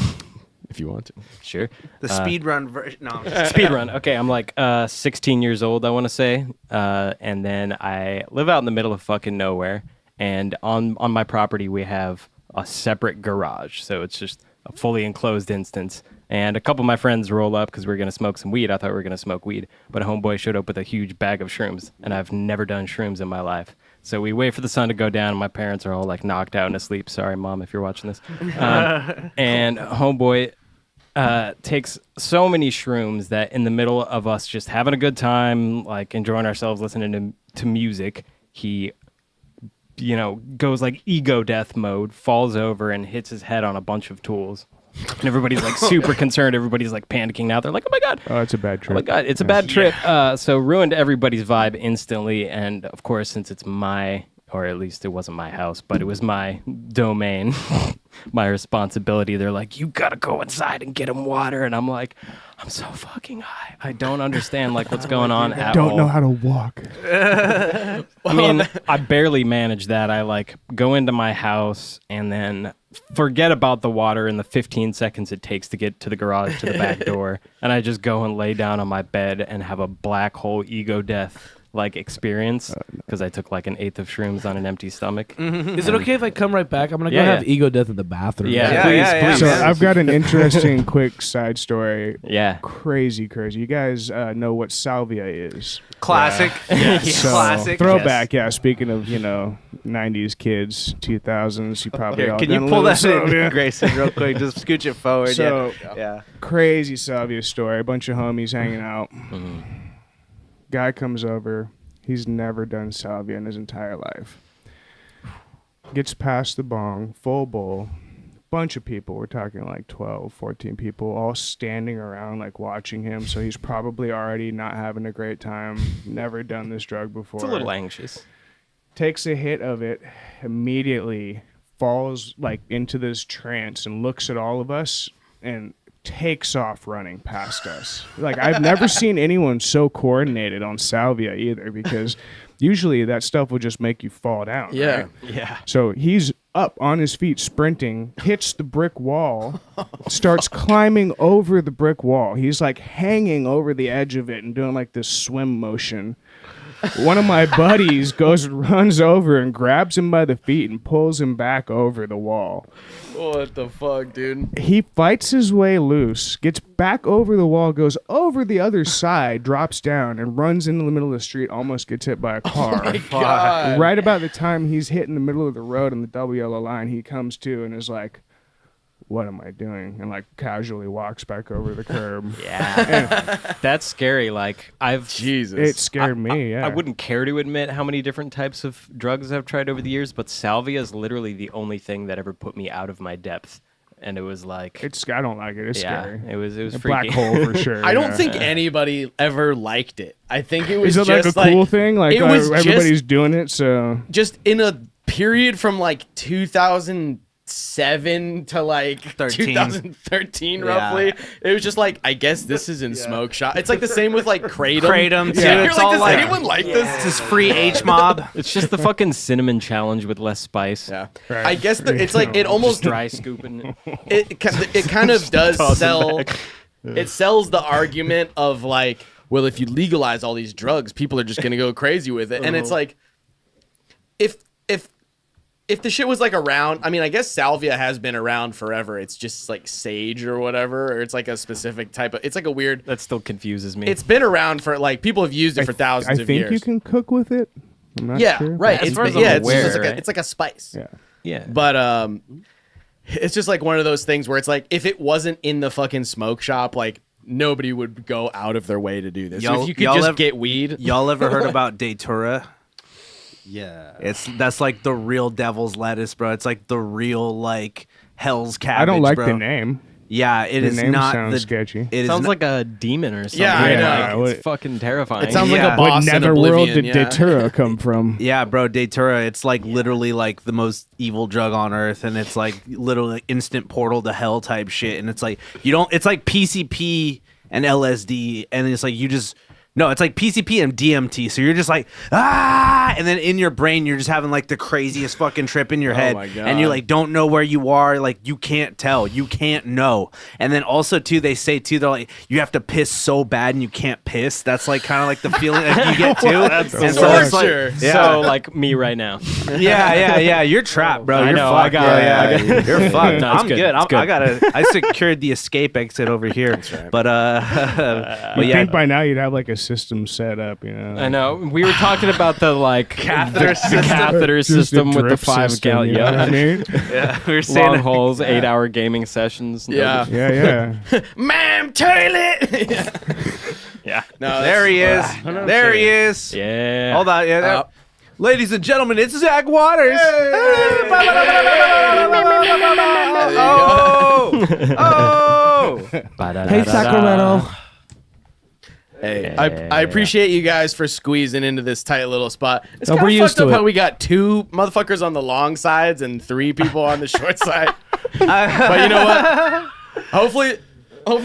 [SPEAKER 2] If you want to.
[SPEAKER 5] Sure.
[SPEAKER 1] The speed run version. No, I'm just-
[SPEAKER 5] Speed run. Okay, I'm like 16 years old, I want to say, and then I live out in the middle of fucking nowhere. And on my property, we have a separate garage, so it's just a fully enclosed instance. And a couple of my friends roll up because we are gonna smoke some weed. I thought we were gonna smoke weed, but a homeboy showed up with a huge bag of shrooms, and I've never done shrooms in my life. So we wait for the sun to go down, and my parents are all like knocked out and asleep. Sorry, Mom, if you're watching this. And homeboy takes so many shrooms that in the middle of us just having a good time, like enjoying ourselves, listening to music, he, goes like ego death mode, falls over and hits his head on a bunch of tools. And everybody's like super concerned. Everybody's like panicking now. They're like, oh my God.
[SPEAKER 4] Oh, it's a bad trip.
[SPEAKER 5] Oh my God, it's a bad trip. So ruined everybody's vibe instantly. And of course, since it's or at least it wasn't my house, but it was my domain, my responsibility. They're like, you gotta go inside and get him water. And I'm like, I'm so fucking high. I don't understand like what's going on at all.
[SPEAKER 4] Don't know how to walk.
[SPEAKER 5] I mean, I barely manage that. I like go into my house and then forget about the water in the 15 seconds it takes to get to the garage to the back door. And I just go and lay down on my bed and have a black hole ego death like experience because I took like an eighth of shrooms on an empty stomach.
[SPEAKER 3] Is it okay if I come right back? I'm gonna go
[SPEAKER 5] Yeah,
[SPEAKER 3] have
[SPEAKER 5] yeah.
[SPEAKER 3] ego death in the bathroom.
[SPEAKER 5] Yeah, please.
[SPEAKER 4] So
[SPEAKER 1] man.
[SPEAKER 4] I've got an interesting quick side story.
[SPEAKER 5] Yeah.
[SPEAKER 4] Crazy. You guys know what salvia is?
[SPEAKER 1] Classic.
[SPEAKER 4] So,
[SPEAKER 1] Classic.
[SPEAKER 4] Throwback, yeah. Speaking of, 90s kids, 2000s, you probably
[SPEAKER 1] Here,
[SPEAKER 4] all
[SPEAKER 1] can
[SPEAKER 4] done
[SPEAKER 1] you
[SPEAKER 4] a
[SPEAKER 1] pull
[SPEAKER 4] little
[SPEAKER 1] that in,
[SPEAKER 4] salvia.
[SPEAKER 1] Grayson, real quick? Just scooch it forward.
[SPEAKER 4] So,
[SPEAKER 1] yeah.
[SPEAKER 4] crazy salvia story. A bunch of homies hanging out. Guy comes over. He's never done salvia in his entire life. Gets past the bong, full bowl. Bunch of people, we're talking like 12, 14 people, all standing around like watching him. So he's probably already not having a great time. Never done this drug before.
[SPEAKER 5] It's a little anxious.
[SPEAKER 4] Takes a hit of it, immediately falls like into this trance and looks at all of us and takes off running past us. Like, I've never seen anyone so coordinated on salvia either, because usually that stuff will just make you fall down.
[SPEAKER 2] Yeah.
[SPEAKER 4] Right?
[SPEAKER 5] Yeah.
[SPEAKER 4] So he's up on his feet sprinting, hits the brick wall, starts climbing over the brick wall. He's like hanging over the edge of it and doing like this swim motion. One of my buddies runs over and grabs him by the feet and pulls him back over the wall.
[SPEAKER 2] What the fuck, dude?
[SPEAKER 4] He fights his way loose, gets back over the wall, goes over the other side, drops down, and runs into the middle of the street, almost gets hit by a car.
[SPEAKER 2] Oh my God.
[SPEAKER 4] Right about the time he's hitting the middle of the road on the double yellow line, he comes to and is like, what am I doing? And like casually walks back over the curb.
[SPEAKER 5] Yeah. That's scary. Like,
[SPEAKER 2] Jesus.
[SPEAKER 4] It scared me, yeah.
[SPEAKER 5] I wouldn't care to admit how many different types of drugs I've tried over the years, but salvia is literally the only thing that ever put me out of my depth. And it was like,
[SPEAKER 4] I don't like it. It's
[SPEAKER 5] yeah,
[SPEAKER 4] scary.
[SPEAKER 5] it was
[SPEAKER 4] A
[SPEAKER 5] freaky.
[SPEAKER 4] black hole for sure.
[SPEAKER 2] I don't
[SPEAKER 4] yeah.
[SPEAKER 2] think anybody ever liked it. I think it was
[SPEAKER 4] Is it like
[SPEAKER 2] just
[SPEAKER 4] a cool thing? Like
[SPEAKER 2] it was
[SPEAKER 4] everybody's doing it, so
[SPEAKER 2] just in a period from like 2007 to like 2013 roughly. It was just like, I guess this is in smoke shop. It's like the same with like Kratom.
[SPEAKER 1] Kratom, too.
[SPEAKER 2] You're
[SPEAKER 1] It's
[SPEAKER 2] like,
[SPEAKER 1] all
[SPEAKER 2] does
[SPEAKER 1] like-
[SPEAKER 2] anyone like this?
[SPEAKER 1] This is free H mob.
[SPEAKER 5] It's just the fucking cinnamon challenge with less spice.
[SPEAKER 2] Yeah.
[SPEAKER 4] Right.
[SPEAKER 2] I guess it's like it almost
[SPEAKER 5] Dry scooping.
[SPEAKER 2] it kind of does sell. It sells the argument of like, well, if you legalize all these drugs, people are just gonna go crazy with it, and it's like, if the shit was like around, I mean, I guess salvia has been around forever. It's just like sage or whatever, or it's like a specific type of. It's like a weird.
[SPEAKER 5] That still confuses me.
[SPEAKER 2] It's been around for like people have used it for thousands
[SPEAKER 4] I
[SPEAKER 2] of
[SPEAKER 4] think
[SPEAKER 2] years.
[SPEAKER 4] you can cook with it. I'm not
[SPEAKER 2] Yeah,
[SPEAKER 4] sure.
[SPEAKER 2] right.
[SPEAKER 5] As
[SPEAKER 2] It's
[SPEAKER 5] far as
[SPEAKER 2] yeah,
[SPEAKER 5] I'm
[SPEAKER 2] it's
[SPEAKER 5] aware,
[SPEAKER 2] just like
[SPEAKER 5] right?
[SPEAKER 2] it's like a spice.
[SPEAKER 4] Yeah.
[SPEAKER 5] yeah.
[SPEAKER 2] But it's just like one of those things where it's like if it wasn't in the fucking smoke shop, like nobody would go out of their way to do this. So
[SPEAKER 1] Y'all-
[SPEAKER 2] if you could
[SPEAKER 1] y'all
[SPEAKER 2] just
[SPEAKER 1] have-
[SPEAKER 2] get weed,
[SPEAKER 1] Y'all ever heard about Datura?
[SPEAKER 8] Yeah.
[SPEAKER 1] That's like the real devil's lettuce, bro. It's like the real like hell's cabbage.
[SPEAKER 4] I don't like
[SPEAKER 1] bro.
[SPEAKER 4] the name.
[SPEAKER 1] Yeah, it
[SPEAKER 4] The
[SPEAKER 1] is
[SPEAKER 4] name
[SPEAKER 1] not
[SPEAKER 4] sounds
[SPEAKER 1] the
[SPEAKER 4] sketchy.
[SPEAKER 1] It is
[SPEAKER 5] Sounds
[SPEAKER 1] not-
[SPEAKER 5] like a demon or something.
[SPEAKER 2] Yeah, I
[SPEAKER 4] know.
[SPEAKER 5] Like, it's fucking terrifying.
[SPEAKER 2] it sounds like
[SPEAKER 1] Yeah.
[SPEAKER 2] a boss
[SPEAKER 4] What
[SPEAKER 2] in
[SPEAKER 4] netherworld
[SPEAKER 2] Oblivion.
[SPEAKER 4] did
[SPEAKER 2] Yeah.
[SPEAKER 4] Datura come from?
[SPEAKER 1] Yeah, bro, Datura, it's like literally like the most evil drug on earth, and it's like literally like instant portal to hell type shit. And it's like it's like PCP and LSD, and it's like it's like PCP and DMT. So you're just like, and then in your brain, you're just having like the craziest fucking trip in your head.
[SPEAKER 2] my God.
[SPEAKER 1] And you like don't know where you are. Like you can't tell. You can't know. And then also too, they say too, they're like, you have to piss so bad and you can't piss. That's like kind of like the feeling that you get too. And so it's like,
[SPEAKER 2] Torture.
[SPEAKER 1] yeah.
[SPEAKER 5] So like me right now.
[SPEAKER 1] yeah. You're trapped, bro.
[SPEAKER 5] I
[SPEAKER 1] You're
[SPEAKER 5] know,
[SPEAKER 1] fucked.
[SPEAKER 5] I got it.
[SPEAKER 1] You're fucked.
[SPEAKER 5] No, it's
[SPEAKER 1] I'm
[SPEAKER 5] good.
[SPEAKER 1] good.
[SPEAKER 5] It's good.
[SPEAKER 1] I secured the escape exit over here. But but
[SPEAKER 4] I
[SPEAKER 1] yeah.
[SPEAKER 4] think by now you'd have like a system set up, you know.
[SPEAKER 5] I know. We were talking about the like
[SPEAKER 1] Catheter
[SPEAKER 5] the
[SPEAKER 1] system.
[SPEAKER 5] catheter
[SPEAKER 4] Just a
[SPEAKER 5] system with the
[SPEAKER 4] drip
[SPEAKER 5] 5
[SPEAKER 4] system,
[SPEAKER 5] gallon.
[SPEAKER 4] you know what I mean?
[SPEAKER 1] Yeah, we were
[SPEAKER 5] Long
[SPEAKER 1] saying
[SPEAKER 5] holes, 8-hour gaming sessions.
[SPEAKER 2] Yeah.
[SPEAKER 4] Yeah.
[SPEAKER 2] Ma'am, toilet.
[SPEAKER 5] Yeah.
[SPEAKER 2] No,
[SPEAKER 1] there he is. There he is.
[SPEAKER 5] Yeah.
[SPEAKER 1] Hold on. Yeah.
[SPEAKER 2] Uh,
[SPEAKER 1] Ladies and gentlemen, it's Zach Waters. Oh.
[SPEAKER 3] Hey, Sacramento.
[SPEAKER 2] Hey, I appreciate you guys for squeezing into this tight little spot. It's
[SPEAKER 3] Oh,
[SPEAKER 2] kind
[SPEAKER 3] we're
[SPEAKER 2] of
[SPEAKER 3] used
[SPEAKER 2] fucked up
[SPEAKER 3] to it.
[SPEAKER 2] how we got 2 motherfuckers on the long sides and 3 people on the short side. But you know what? Hopefully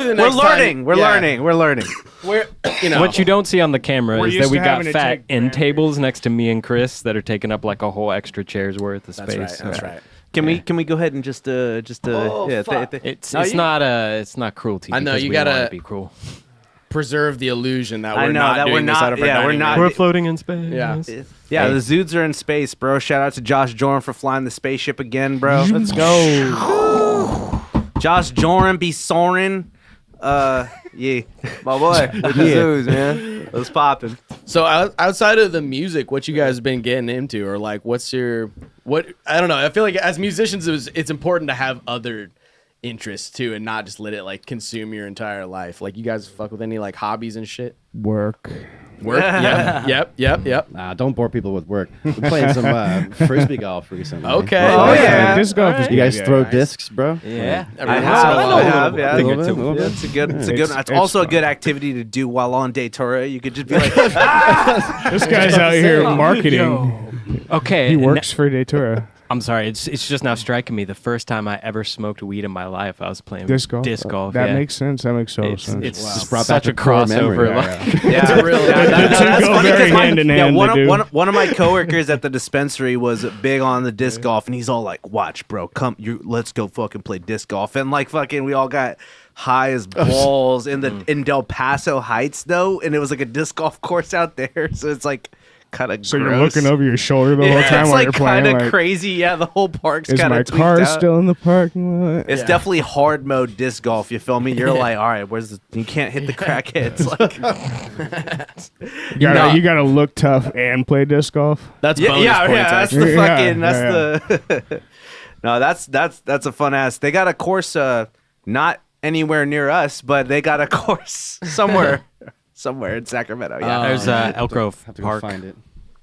[SPEAKER 2] the next
[SPEAKER 1] We're learning.
[SPEAKER 2] time,
[SPEAKER 1] We're
[SPEAKER 2] yeah,
[SPEAKER 1] learning. We're learning.
[SPEAKER 2] We're you know
[SPEAKER 5] What you don't see on the camera
[SPEAKER 4] We're
[SPEAKER 5] is
[SPEAKER 4] used
[SPEAKER 5] that we
[SPEAKER 4] to
[SPEAKER 5] got
[SPEAKER 4] having to
[SPEAKER 5] fat
[SPEAKER 4] take
[SPEAKER 5] end
[SPEAKER 4] breaks.
[SPEAKER 5] tables next to me and Chris that are taking up like a whole extra chair's worth of
[SPEAKER 2] That's
[SPEAKER 5] space.
[SPEAKER 2] right. That's right.
[SPEAKER 1] Can we go ahead and just yeah,
[SPEAKER 2] fuck.
[SPEAKER 5] It's
[SPEAKER 2] No,
[SPEAKER 5] it's not cruelty.
[SPEAKER 2] I know,
[SPEAKER 5] because
[SPEAKER 2] you
[SPEAKER 5] we don't
[SPEAKER 2] gotta-
[SPEAKER 5] wanna be cruel.
[SPEAKER 2] preserve the illusion that
[SPEAKER 1] I
[SPEAKER 2] we're
[SPEAKER 1] know,
[SPEAKER 2] not
[SPEAKER 1] that
[SPEAKER 2] doing
[SPEAKER 1] we're
[SPEAKER 2] this
[SPEAKER 1] not-
[SPEAKER 2] out of our
[SPEAKER 1] yeah, we're
[SPEAKER 2] dining
[SPEAKER 1] not-
[SPEAKER 2] room.
[SPEAKER 5] We're floating in space.
[SPEAKER 2] Yeah.
[SPEAKER 1] Yeah, the Zudes are in space, bro. Shout out to Josh Joran for flying the spaceship again, bro.
[SPEAKER 3] Let's go.
[SPEAKER 1] Josh Joran be soaring. Yeah, my boy with the Zudes, man. Let's popping.
[SPEAKER 2] So outside of the music, what you guys been getting into, or like, what's your I don't know. I feel like as musicians, it's important to have other interests too, and not just let it like consume your entire life. Like, you guys fuck with any like hobbies and shit?
[SPEAKER 4] Work.
[SPEAKER 2] Work? Yep.
[SPEAKER 8] Nah, don't bore people with work. We're playing some frisbee golf recently.
[SPEAKER 2] Okay.
[SPEAKER 1] Oh, yeah.
[SPEAKER 4] Disc golf is
[SPEAKER 8] You guys
[SPEAKER 4] good,
[SPEAKER 8] throw
[SPEAKER 4] yeah.
[SPEAKER 8] discs, bro?
[SPEAKER 5] Yeah.
[SPEAKER 1] I have, yeah.
[SPEAKER 8] A little bit, a little
[SPEAKER 1] Yeah,
[SPEAKER 8] bit.
[SPEAKER 1] it's a good. It's a good.
[SPEAKER 4] It's-
[SPEAKER 1] It's
[SPEAKER 4] it's
[SPEAKER 1] also a
[SPEAKER 4] fun.
[SPEAKER 1] good activity to do while on Datura. You could just be like,
[SPEAKER 4] This guy's out here marketing.
[SPEAKER 5] Okay.
[SPEAKER 4] He works for Datura.
[SPEAKER 5] I'm sorry. It's just now striking me. The first time I ever smoked weed in my life, I was playing
[SPEAKER 4] Disc golf.
[SPEAKER 5] Yeah.
[SPEAKER 4] That makes sense. That makes total sense.
[SPEAKER 5] It's
[SPEAKER 7] Just brought
[SPEAKER 5] such
[SPEAKER 7] back
[SPEAKER 5] a
[SPEAKER 7] a core
[SPEAKER 5] crossover.
[SPEAKER 7] memory.
[SPEAKER 5] Like,
[SPEAKER 1] Yeah,
[SPEAKER 2] really-
[SPEAKER 1] that's
[SPEAKER 4] go
[SPEAKER 1] funny
[SPEAKER 4] very
[SPEAKER 1] 'cause
[SPEAKER 4] hand in
[SPEAKER 1] yeah,
[SPEAKER 4] hand, they do.
[SPEAKER 1] one of my coworkers at the dispensary was big on the disc golf, and he's all like, "Watch, bro, let's go fucking play disc golf." And like fucking, we all got high as balls in Del Paso Heights though, and it was like a disc golf course out there, so it's like kind of.
[SPEAKER 4] So you're looking over your shoulder the whole time
[SPEAKER 1] it's
[SPEAKER 4] while
[SPEAKER 1] like
[SPEAKER 4] you're playing.
[SPEAKER 1] kind of
[SPEAKER 4] Like,
[SPEAKER 1] crazy. Yeah, the whole park's
[SPEAKER 4] is
[SPEAKER 1] kind
[SPEAKER 4] my
[SPEAKER 1] of
[SPEAKER 4] car
[SPEAKER 1] out.
[SPEAKER 4] still in the parking lot?
[SPEAKER 1] It's definitely hard mode disc golf. You feel me? You're like, all right, you can't hit the crackheads. Like,
[SPEAKER 4] You gotta look tough and play disc golf.
[SPEAKER 2] That's
[SPEAKER 1] yeah,
[SPEAKER 2] bonus
[SPEAKER 1] yeah,
[SPEAKER 2] points.
[SPEAKER 1] that's
[SPEAKER 2] actually.
[SPEAKER 1] the fucking.
[SPEAKER 4] Yeah,
[SPEAKER 1] That's the. No, that's a fun ass. They got a course, not anywhere near us, but they got a course somewhere in Sacramento. Yeah,
[SPEAKER 5] there's Elk Grove
[SPEAKER 7] Have to go
[SPEAKER 5] Park.
[SPEAKER 7] find it.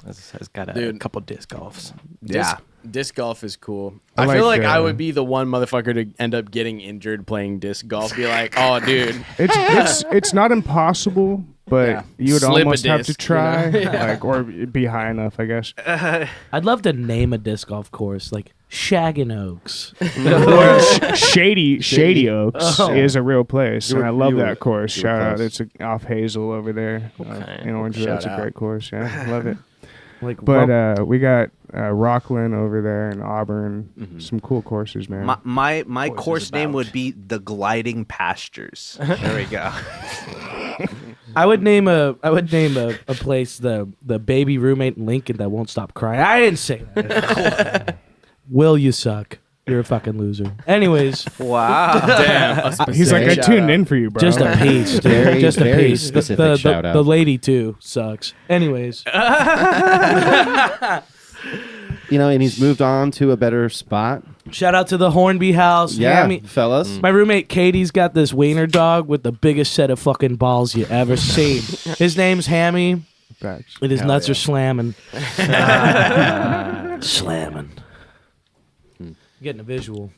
[SPEAKER 5] Has got a
[SPEAKER 2] Dude.
[SPEAKER 5] couple disc golfs.
[SPEAKER 1] yeah.
[SPEAKER 2] Disc golf is cool.
[SPEAKER 4] I
[SPEAKER 2] I feel
[SPEAKER 4] like,
[SPEAKER 2] like I would be the one motherfucker to end up getting injured playing disc golf. Be like, oh, dude.
[SPEAKER 4] It's not impossible, but
[SPEAKER 2] Yeah.
[SPEAKER 4] you would
[SPEAKER 2] Slip a
[SPEAKER 4] almost have to
[SPEAKER 2] disc, you know?
[SPEAKER 4] try, like, or be high enough, I guess.
[SPEAKER 3] I'd love to name a disc golf course like Shaggin' Oaks.
[SPEAKER 4] Or Shady Oaks
[SPEAKER 3] Oh.
[SPEAKER 4] is a real place, and I love that course.
[SPEAKER 7] you were
[SPEAKER 4] Shout out,
[SPEAKER 7] close.
[SPEAKER 4] it's off Hazel over there in Orangeville.
[SPEAKER 2] Shout
[SPEAKER 4] It's a
[SPEAKER 2] out.
[SPEAKER 4] great course. Yeah, I love it.
[SPEAKER 3] Like,
[SPEAKER 4] But we got Rockland over there in Auburn. Some cool courses, man.
[SPEAKER 1] My
[SPEAKER 5] Course is
[SPEAKER 1] course name
[SPEAKER 5] about.
[SPEAKER 1] would be the Gliding Pastures. There we go.
[SPEAKER 3] I would name a place the baby roommate in Lincoln that won't stop crying. I didn't say that. Will, you suck. You're a fucking loser. Anyways,
[SPEAKER 1] Wow.
[SPEAKER 2] Damn.
[SPEAKER 4] He's like, I
[SPEAKER 2] Shout
[SPEAKER 4] tuned
[SPEAKER 2] out.
[SPEAKER 4] in for you, bro.
[SPEAKER 3] just a piece, dude.
[SPEAKER 7] Very,
[SPEAKER 3] just a
[SPEAKER 7] very
[SPEAKER 3] piece.
[SPEAKER 7] specific shout out.
[SPEAKER 3] The lady too sucks. Anyways,
[SPEAKER 7] You know, and he's moved on to a better spot.
[SPEAKER 3] shout out to the Hornby House.
[SPEAKER 7] Yeah,
[SPEAKER 3] Hammy-
[SPEAKER 7] fellas.
[SPEAKER 3] My roommate Katie's got this wiener dog with the biggest set of fucking balls you ever seen. His name's Hammy,
[SPEAKER 4] Facts.
[SPEAKER 3] and his
[SPEAKER 4] Hell
[SPEAKER 3] nuts
[SPEAKER 4] yeah.
[SPEAKER 3] are slamming. Slamming. Getting a visual.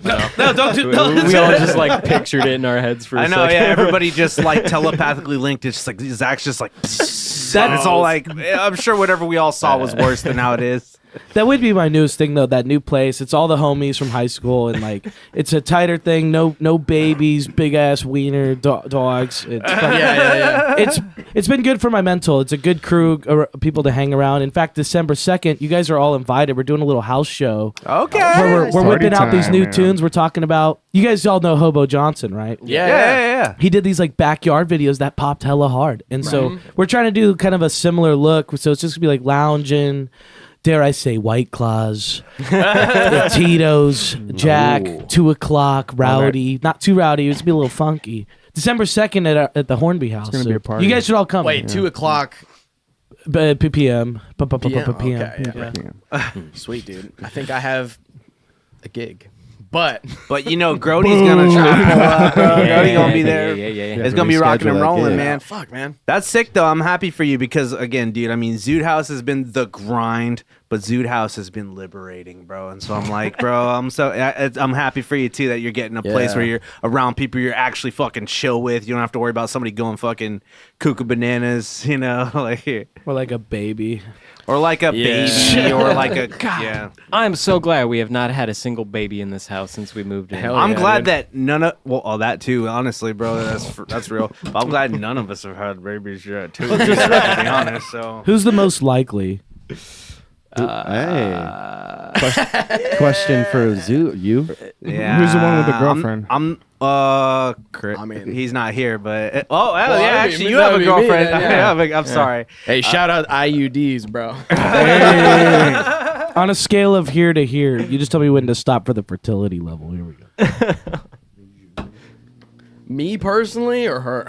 [SPEAKER 3] No, don't do. No,
[SPEAKER 5] We all just like pictured it in our heads for a
[SPEAKER 1] I know,
[SPEAKER 5] second.
[SPEAKER 1] yeah. Everybody just like telepathically linked. It's just like Zach's just like. It's all like I'm sure whatever we all saw was worse than how it is.
[SPEAKER 3] That would be my newest thing though. That new place. It's all the homies from high school, and like it's a tighter thing. No babies, big ass wiener dogs. It's it's been good for my mental. It's a good crew, people to hang around. In fact, December 2nd, you guys are all invited. We're doing a little house show.
[SPEAKER 1] Okay.
[SPEAKER 3] Where we're
[SPEAKER 4] Party
[SPEAKER 3] whipping out these
[SPEAKER 4] time,
[SPEAKER 3] new
[SPEAKER 4] man.
[SPEAKER 3] tunes. We're talking about. You guys all know Hobo Johnson, right?
[SPEAKER 1] Yeah.
[SPEAKER 3] He did these like backyard videos that popped hella hard. And so we're trying to do kind of a similar look. So it's just gonna be like lounging, dare I say White Claws, Tito's, Jack, 2:00, rowdy. Not too rowdy, it's gonna be a little funky. December 2nd at the Hornby House.
[SPEAKER 4] gonna be a party.
[SPEAKER 3] You guys should all come.
[SPEAKER 2] Wait, 2:00.
[SPEAKER 3] PM. PM.
[SPEAKER 2] Okay,
[SPEAKER 3] Yeah.
[SPEAKER 4] Yeah.
[SPEAKER 2] Sweet, dude. I think I have a gig. But
[SPEAKER 1] But you know, Grody's gonna try to pull up, bro. Grody gonna be there.
[SPEAKER 5] Yeah.
[SPEAKER 1] It's gonna be rocking and
[SPEAKER 7] reschedule that
[SPEAKER 1] rolling,
[SPEAKER 7] gig.
[SPEAKER 1] man.
[SPEAKER 2] fuck, man.
[SPEAKER 1] That's sick though. I'm happy for you because again, dude, I mean, Zude House has been the grind, but Zude House has been liberating, bro. And so I'm like, bro, I'm happy for you too that you're getting a place
[SPEAKER 2] Yeah.
[SPEAKER 1] where you're around people you're actually fucking chill with. You don't have to worry about somebody going fucking cuckoo bananas, you know, like
[SPEAKER 3] Or like a baby.
[SPEAKER 1] or like a
[SPEAKER 2] Yeah.
[SPEAKER 1] baby or like a yeah.
[SPEAKER 5] I'm so glad we have not had a single baby in this house since we moved in.
[SPEAKER 2] Hell
[SPEAKER 1] I'm
[SPEAKER 2] yeah,
[SPEAKER 1] glad
[SPEAKER 2] dude.
[SPEAKER 1] that none of that too. Honestly, bro, that's real. But I'm glad none of us have had babies yet too. To be honest, so
[SPEAKER 3] Who's the most likely?
[SPEAKER 7] Hey. Question for Zoo. You?
[SPEAKER 1] yeah.
[SPEAKER 4] Who's the one with the girlfriend?
[SPEAKER 1] I'm Chris.
[SPEAKER 2] I mean-
[SPEAKER 1] he's not here, but yeah,
[SPEAKER 2] I mean,
[SPEAKER 1] actually, you
[SPEAKER 2] that
[SPEAKER 1] have a
[SPEAKER 2] would be me
[SPEAKER 1] girlfriend.
[SPEAKER 2] then, yeah.
[SPEAKER 1] I'm sorry.
[SPEAKER 2] Hey, shout out IUDs, bro.
[SPEAKER 3] On a scale of here to here, you just tell me when to stop for the fertility level. Here we go.
[SPEAKER 2] Me personally or her?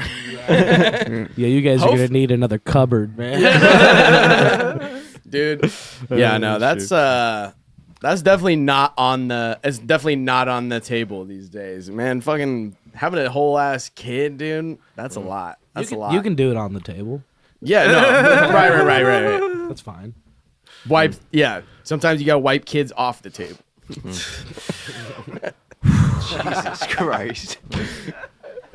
[SPEAKER 3] Yeah, you guys are
[SPEAKER 2] Hope-
[SPEAKER 3] gonna need another cupboard, man.
[SPEAKER 2] Dude. Yeah, no, that's definitely not on the table these days. Man, fucking having a whole ass kid, dude, that's a lot. That's a lot.
[SPEAKER 3] You can do it on the table.
[SPEAKER 2] Yeah, no. right.
[SPEAKER 3] That's fine.
[SPEAKER 2] Wipe sometimes you gotta wipe kids off the table.
[SPEAKER 6] Jesus Christ.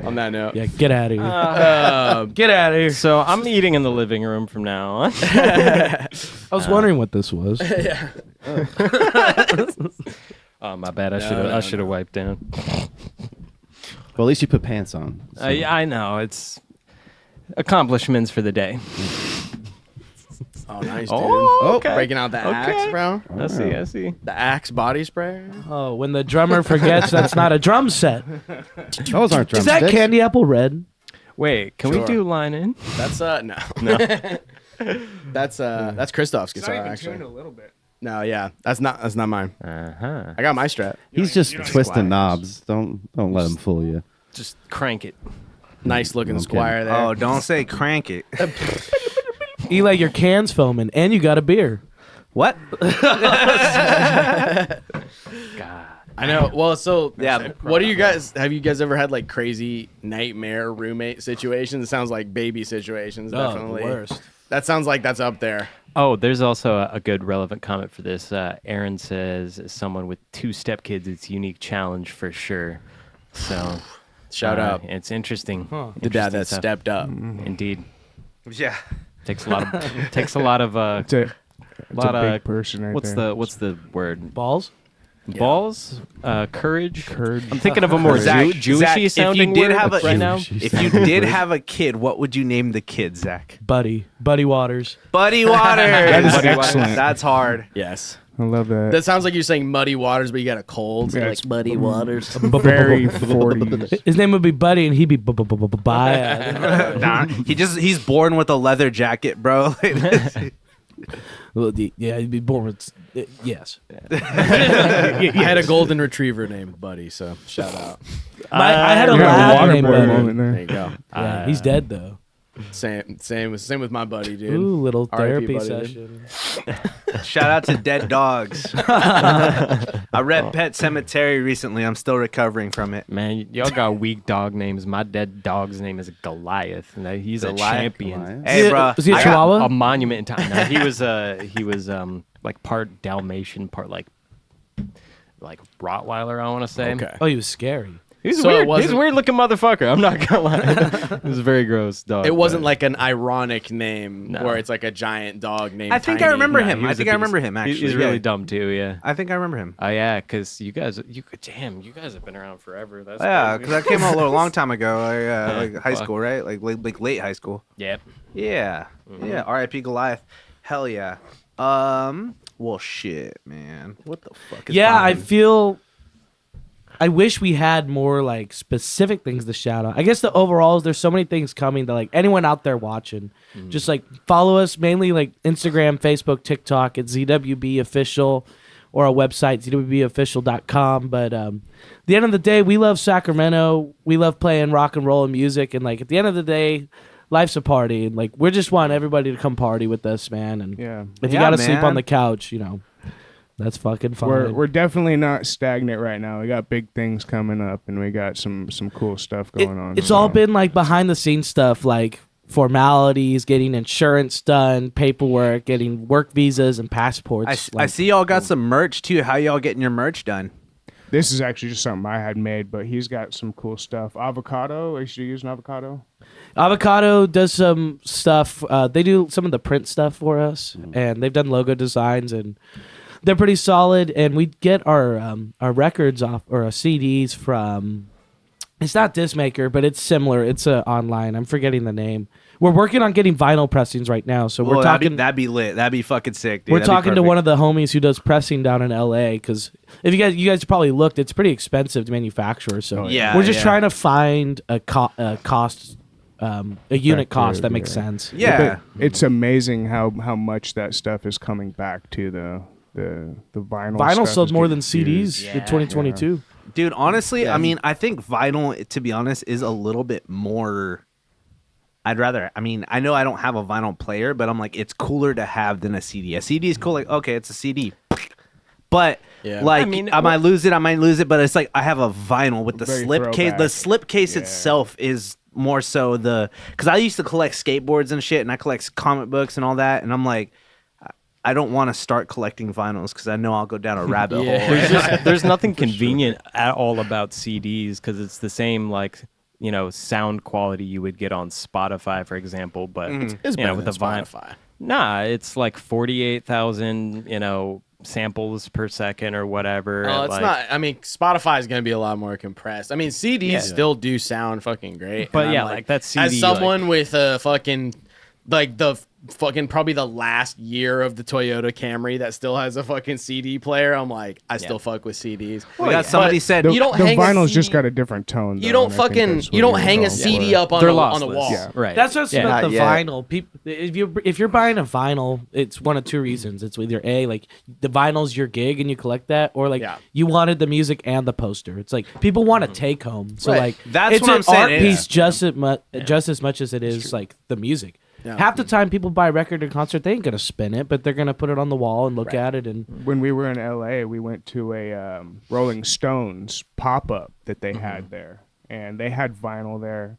[SPEAKER 2] On that note.
[SPEAKER 3] Yeah, get out of here. Get out of here.
[SPEAKER 5] So I'm eating in the living room from now on.
[SPEAKER 3] I was wondering what this was.
[SPEAKER 5] Oh, my bad.
[SPEAKER 2] No,
[SPEAKER 5] I should have wiped down.
[SPEAKER 7] Well, at least you put pants on. So.
[SPEAKER 5] Yeah, I know. It's accomplishments for the day.
[SPEAKER 2] Oh, nice, dude.
[SPEAKER 5] Oh, okay.
[SPEAKER 2] Breaking out the axe, bro.
[SPEAKER 5] I see.
[SPEAKER 2] The axe body spray.
[SPEAKER 3] Oh, when the drummer forgets that's not a drum set.
[SPEAKER 7] Those aren't
[SPEAKER 3] Is that
[SPEAKER 7] drumsticks.
[SPEAKER 3] candy apple red?
[SPEAKER 5] Wait, can we do line in?
[SPEAKER 2] That's no. That's Christoph's guitar actually.
[SPEAKER 4] a little bit.
[SPEAKER 2] No, yeah, that's not mine.
[SPEAKER 5] Uh-huh.
[SPEAKER 2] I got my strap.
[SPEAKER 7] He's just
[SPEAKER 4] you don't
[SPEAKER 7] twisting
[SPEAKER 4] need
[SPEAKER 7] knobs. Don't let him fool you.
[SPEAKER 5] Just crank it.
[SPEAKER 2] Nice looking
[SPEAKER 7] Okay.
[SPEAKER 2] Squire there.
[SPEAKER 1] Oh, don't say crank it.
[SPEAKER 3] Eli, your can's foaming, and you got a beer.
[SPEAKER 1] What?
[SPEAKER 2] I know. Well, so
[SPEAKER 1] Yeah.
[SPEAKER 2] What do you guys? Have you guys ever had like crazy nightmare roommate situations? It sounds like baby situations. Definitely.
[SPEAKER 3] Oh, the worst.
[SPEAKER 2] That sounds like that's up there.
[SPEAKER 5] Oh, there's also a good relevant comment for this. Aaron says, as someone with 2 stepkids, it's a unique challenge for sure. So,
[SPEAKER 2] Shout out.
[SPEAKER 5] It's interesting.
[SPEAKER 2] The dad that
[SPEAKER 5] Interesting stuff.
[SPEAKER 2] stepped up.
[SPEAKER 5] Indeed.
[SPEAKER 1] Yeah.
[SPEAKER 5] Takes a lot of
[SPEAKER 4] It's a big person right
[SPEAKER 5] what's
[SPEAKER 4] there.
[SPEAKER 5] the word?
[SPEAKER 3] Balls?
[SPEAKER 5] Balls? Courage?
[SPEAKER 4] Courage.
[SPEAKER 5] I'm thinking of a more
[SPEAKER 1] Zach,
[SPEAKER 5] Jewishy sounding
[SPEAKER 1] if you did
[SPEAKER 5] word
[SPEAKER 1] have a,
[SPEAKER 5] right now.
[SPEAKER 1] if you did have a kid, what would you name the kid, Zach?
[SPEAKER 3] Buddy Waters.
[SPEAKER 1] Buddy Waters.
[SPEAKER 4] That is
[SPEAKER 1] Buddy
[SPEAKER 4] excellent.
[SPEAKER 1] Waters. That's hard.
[SPEAKER 2] Yes.
[SPEAKER 4] I love that.
[SPEAKER 2] That sounds like you're saying muddy waters, but you got a cold. So
[SPEAKER 4] Yeah,
[SPEAKER 2] you're
[SPEAKER 4] it's
[SPEAKER 2] like Muddy Waters.
[SPEAKER 4] very 40s.
[SPEAKER 3] His name would be Buddy, and he'd be bye.
[SPEAKER 1] Nah, he's born with a leather jacket, bro.
[SPEAKER 3] Well, yeah, he'd be born with. Yes.
[SPEAKER 2] I had a golden retriever named Buddy, so shout out.
[SPEAKER 3] I had a
[SPEAKER 4] You got
[SPEAKER 3] lab
[SPEAKER 4] water
[SPEAKER 3] named
[SPEAKER 4] boy
[SPEAKER 3] Buddy.
[SPEAKER 4] moment
[SPEAKER 2] There
[SPEAKER 4] there.
[SPEAKER 2] you go.
[SPEAKER 3] Yeah, he's dead though.
[SPEAKER 2] Same with my buddy, dude.
[SPEAKER 3] Ooh, little
[SPEAKER 2] R.I.P.
[SPEAKER 3] therapy
[SPEAKER 2] buddy,
[SPEAKER 3] session.
[SPEAKER 1] Shout out to dead dogs. I read Pet Cemetery recently. I'm still recovering from it.
[SPEAKER 5] Man, y'all got weak dog names. My dead dog's name is Goliath. And he's a champion.
[SPEAKER 7] Goliath.
[SPEAKER 1] Hey, bro.
[SPEAKER 3] Was he a
[SPEAKER 1] I got-
[SPEAKER 3] Chihuahua?
[SPEAKER 5] A monument in time. No, he was like part Dalmatian, part like Rottweiler, I want to say.
[SPEAKER 2] Okay.
[SPEAKER 3] Oh, he was scary.
[SPEAKER 5] He's
[SPEAKER 2] So it
[SPEAKER 5] weird. He's
[SPEAKER 2] wasn't-
[SPEAKER 5] a weird looking motherfucker. I'm not gonna lie. He was a very gross dog.
[SPEAKER 2] It wasn't
[SPEAKER 5] but-
[SPEAKER 2] like an ironic name
[SPEAKER 5] No.
[SPEAKER 2] where it's like a giant dog named.
[SPEAKER 1] I think I
[SPEAKER 2] Tiny.
[SPEAKER 1] remember
[SPEAKER 5] Nah,
[SPEAKER 1] him.
[SPEAKER 5] he
[SPEAKER 1] I
[SPEAKER 5] was
[SPEAKER 1] think
[SPEAKER 5] a
[SPEAKER 1] I
[SPEAKER 5] beast.
[SPEAKER 1] remember him, actually.
[SPEAKER 5] He's really
[SPEAKER 1] Yeah.
[SPEAKER 5] dumb too. Yeah.
[SPEAKER 1] I think I remember him.
[SPEAKER 5] Oh yeah, because you guys have been around forever. That's
[SPEAKER 1] Yeah,
[SPEAKER 5] crazy.
[SPEAKER 1] because I came out a long time ago, like high
[SPEAKER 5] fuck.
[SPEAKER 1] school, right? Like late high school.
[SPEAKER 5] Yep.
[SPEAKER 1] Yeah, yeah. R.I.P. Goliath. Hell yeah. Well, shit, man. What the fuck is
[SPEAKER 3] Yeah, I
[SPEAKER 1] poppin'?
[SPEAKER 3] feel. I wish we had more like specific things to shout out. I guess the overalls, there's so many things coming that like anyone out there watching, just like follow us mainly like Instagram, Facebook, TikTok at ZWB official or our website zwbofficial.com. But at the end of the day, we love Sacramento. We love playing rock and roll and music. And like at the end of the day, life's a party. And like we just want everybody to come party with us, man. And
[SPEAKER 4] Yeah.
[SPEAKER 3] if you
[SPEAKER 1] Yeah,
[SPEAKER 3] gotta sleep
[SPEAKER 1] man.
[SPEAKER 3] on the couch, that's fucking fine.
[SPEAKER 4] We're definitely not stagnant right now. We got big things coming up, and we got some cool stuff going on.
[SPEAKER 3] It's
[SPEAKER 4] so.
[SPEAKER 3] all been like behind the scenes stuff, like formalities, getting insurance done, paperwork, getting work visas and passports.
[SPEAKER 1] I see y'all got some merch too. How y'all getting your merch done?
[SPEAKER 4] This is actually just something I had made, but he's got some cool stuff. Avocado. Are you using avocado?
[SPEAKER 3] Avocado does some stuff. They do some of the print stuff for us, and they've done logo designs, and they're pretty solid. And we get our records off or our CDs from. It's not Discmaker, but it's similar. It's online. I'm forgetting the name. We're working on getting vinyl pressings right now, so we're
[SPEAKER 1] Well,
[SPEAKER 3] talking.
[SPEAKER 1] That'd be lit. That'd be fucking sick, dude.
[SPEAKER 3] We're
[SPEAKER 1] That'd be
[SPEAKER 3] talking to
[SPEAKER 1] perfect.
[SPEAKER 3] one of the homies who does pressing down in LA because if you guys probably looked, it's pretty expensive to manufacture. So
[SPEAKER 1] Yeah,
[SPEAKER 3] we're just
[SPEAKER 1] yeah.
[SPEAKER 3] trying to find a cost, a unit cost that
[SPEAKER 4] yeah.
[SPEAKER 3] makes sense.
[SPEAKER 1] Yeah.
[SPEAKER 4] But it's amazing how much that stuff is coming back to the vinyl.
[SPEAKER 3] Vinyl
[SPEAKER 4] stuff
[SPEAKER 3] sold
[SPEAKER 4] is
[SPEAKER 3] more than
[SPEAKER 4] getting
[SPEAKER 3] CDs
[SPEAKER 4] used.
[SPEAKER 3] in 2022.
[SPEAKER 1] Dude, honestly, I mean, I think vinyl, to be honest, is a little bit more. I mean, I know I don't have a vinyl player, but I'm like, it's cooler to have than a CD. A CD is cool, like, okay, it's a CD. But,
[SPEAKER 2] Yeah.
[SPEAKER 1] like,
[SPEAKER 5] I mean,
[SPEAKER 1] I might lose it, but it's like, I have a vinyl with the
[SPEAKER 4] Very
[SPEAKER 1] slip case. The
[SPEAKER 4] throwback.
[SPEAKER 1] slip case
[SPEAKER 4] Yeah.
[SPEAKER 1] itself is more so because I used to collect skateboards and shit, and I collect comic books and all that, and I'm like, I don't want to start collecting vinyls because I know I'll go down a rabbit
[SPEAKER 2] Yeah.
[SPEAKER 1] hole.
[SPEAKER 5] There's nothing convenient at all about CDs because it's the same sound quality you would get on Spotify, for example. But
[SPEAKER 2] It's
[SPEAKER 5] you know,
[SPEAKER 2] better
[SPEAKER 5] with
[SPEAKER 2] than
[SPEAKER 5] the vinyl,
[SPEAKER 2] Spotify.
[SPEAKER 5] nah, it's like 48,000 samples per second or whatever.
[SPEAKER 2] Oh, it's not. I mean, Spotify is going to be a lot more compressed. I mean, CDs still do sound fucking great.
[SPEAKER 5] But
[SPEAKER 2] and
[SPEAKER 5] yeah,
[SPEAKER 2] I'm
[SPEAKER 5] like that CD,
[SPEAKER 2] as someone with a fucking like the fucking probably the last year of the Toyota Camry that still has a fucking CD player, I'm like, I still fuck with CDs.
[SPEAKER 1] We got somebody
[SPEAKER 2] But
[SPEAKER 1] said
[SPEAKER 4] The,
[SPEAKER 2] you don't
[SPEAKER 4] the
[SPEAKER 2] hang a
[SPEAKER 4] vinyl's
[SPEAKER 2] CD
[SPEAKER 4] just got a different tone.
[SPEAKER 2] you
[SPEAKER 4] though,
[SPEAKER 2] don't
[SPEAKER 4] and I think
[SPEAKER 2] fucking
[SPEAKER 4] that's what
[SPEAKER 2] you don't
[SPEAKER 4] were
[SPEAKER 2] hang a
[SPEAKER 4] going
[SPEAKER 2] CD
[SPEAKER 4] for.
[SPEAKER 2] up on
[SPEAKER 5] They're
[SPEAKER 2] on the
[SPEAKER 5] lossless.
[SPEAKER 2] wall.
[SPEAKER 5] Yeah. Right.
[SPEAKER 3] That's what's
[SPEAKER 5] Yeah.
[SPEAKER 3] about the
[SPEAKER 6] Not yet.
[SPEAKER 3] vinyl. People, if you're buying a vinyl, it's one of two reasons. It's either A, like the vinyl's your gig and you collect that, or like
[SPEAKER 2] Yeah.
[SPEAKER 3] you wanted the music and the poster. It's like people want to take home. So
[SPEAKER 2] Right.
[SPEAKER 3] like
[SPEAKER 1] That's
[SPEAKER 3] it's
[SPEAKER 1] what
[SPEAKER 3] an
[SPEAKER 1] I'm saying.
[SPEAKER 3] art
[SPEAKER 1] It's-
[SPEAKER 3] piece just as much as it is like the music.
[SPEAKER 2] Yeah.
[SPEAKER 3] Half the time people buy a record or concert, they ain't gonna spin it, but they're gonna put it on the wall and look at it. And
[SPEAKER 4] When we were in LA, we went to a Rolling Stones pop-up that they had there, and they had vinyl there.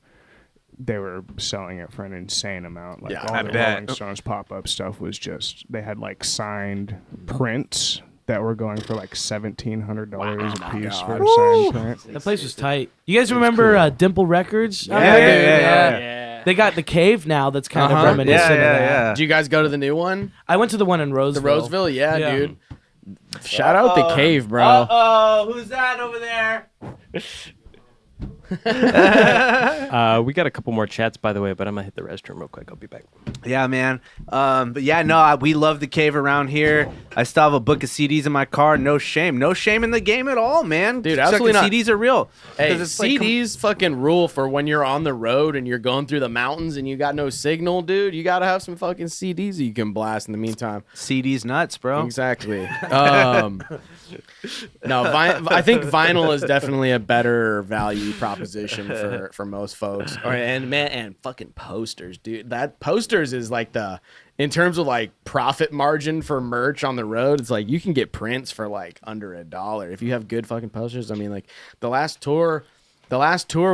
[SPEAKER 4] They were selling it for an insane amount. Like
[SPEAKER 2] Yeah,
[SPEAKER 4] all
[SPEAKER 1] I
[SPEAKER 4] the
[SPEAKER 1] bet.
[SPEAKER 4] Rolling Stones pop-up stuff was just, they had like signed prints that were going for like $1,700 a piece for a signed print.
[SPEAKER 3] the place was tight. You guys remember Dimple Records? out
[SPEAKER 1] Yeah,
[SPEAKER 3] there?
[SPEAKER 1] yeah.
[SPEAKER 3] They got the cave now. That's kind of
[SPEAKER 2] Uh-huh.
[SPEAKER 3] reminiscent
[SPEAKER 1] Yeah,
[SPEAKER 3] of
[SPEAKER 1] yeah,
[SPEAKER 3] that.
[SPEAKER 1] yeah.
[SPEAKER 2] Did you guys go to the new one?
[SPEAKER 3] I went to the one in
[SPEAKER 2] The
[SPEAKER 3] Roseville.
[SPEAKER 2] Roseville? Yeah,
[SPEAKER 3] Yeah.
[SPEAKER 2] dude. Shout out the cave, bro.
[SPEAKER 1] Oh, who's that over there?
[SPEAKER 5] We got a couple more chats, by the way, but I'm gonna hit the restroom real quick. I'll be back.
[SPEAKER 1] Yeah, man. But yeah, no, we love the cave around here. I still have a book of CDs in my car. No shame. No shame in the game at all, man.
[SPEAKER 2] Dude, absolutely
[SPEAKER 1] Fucking
[SPEAKER 2] not.
[SPEAKER 1] CDs are real. 'Cause
[SPEAKER 2] Hey,
[SPEAKER 1] it's like,
[SPEAKER 2] CDs fucking rule for when you're on the road and you're going through the mountains and you got no signal, dude. You gotta have some fucking CDs that you can blast in the meantime.
[SPEAKER 1] CDs nuts, bro.
[SPEAKER 2] Exactly. No, I think vinyl is definitely a better value proposition for most folks. And fucking posters, dude. That posters is like in terms of like profit margin for merch on the road, it's like you can get prints for like under $1 if you have good fucking posters. I mean, like the last tour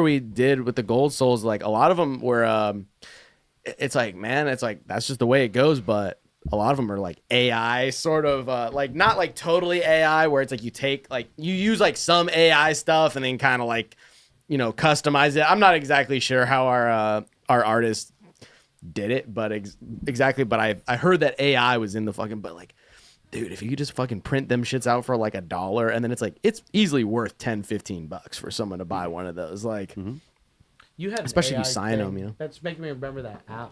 [SPEAKER 2] we did with the Gold Souls, like a lot of them were it's like, man, it's like that's just the way it goes, but a lot of them are like AI sort of like not like totally AI where it's like you take like you use like some AI stuff and then kind of like, you know, customize it. I'm not exactly sure how our artists did it, but exactly. But I heard that AI was in the fucking, but like, dude, if you could just fucking print them shits out for like $1 and then it's like, it's easily worth $10-15 for someone to buy one of those. Like,
[SPEAKER 3] You had an
[SPEAKER 2] especially if you
[SPEAKER 3] AI
[SPEAKER 2] sign
[SPEAKER 3] thing.
[SPEAKER 2] them, you know?
[SPEAKER 3] That's making me remember that app.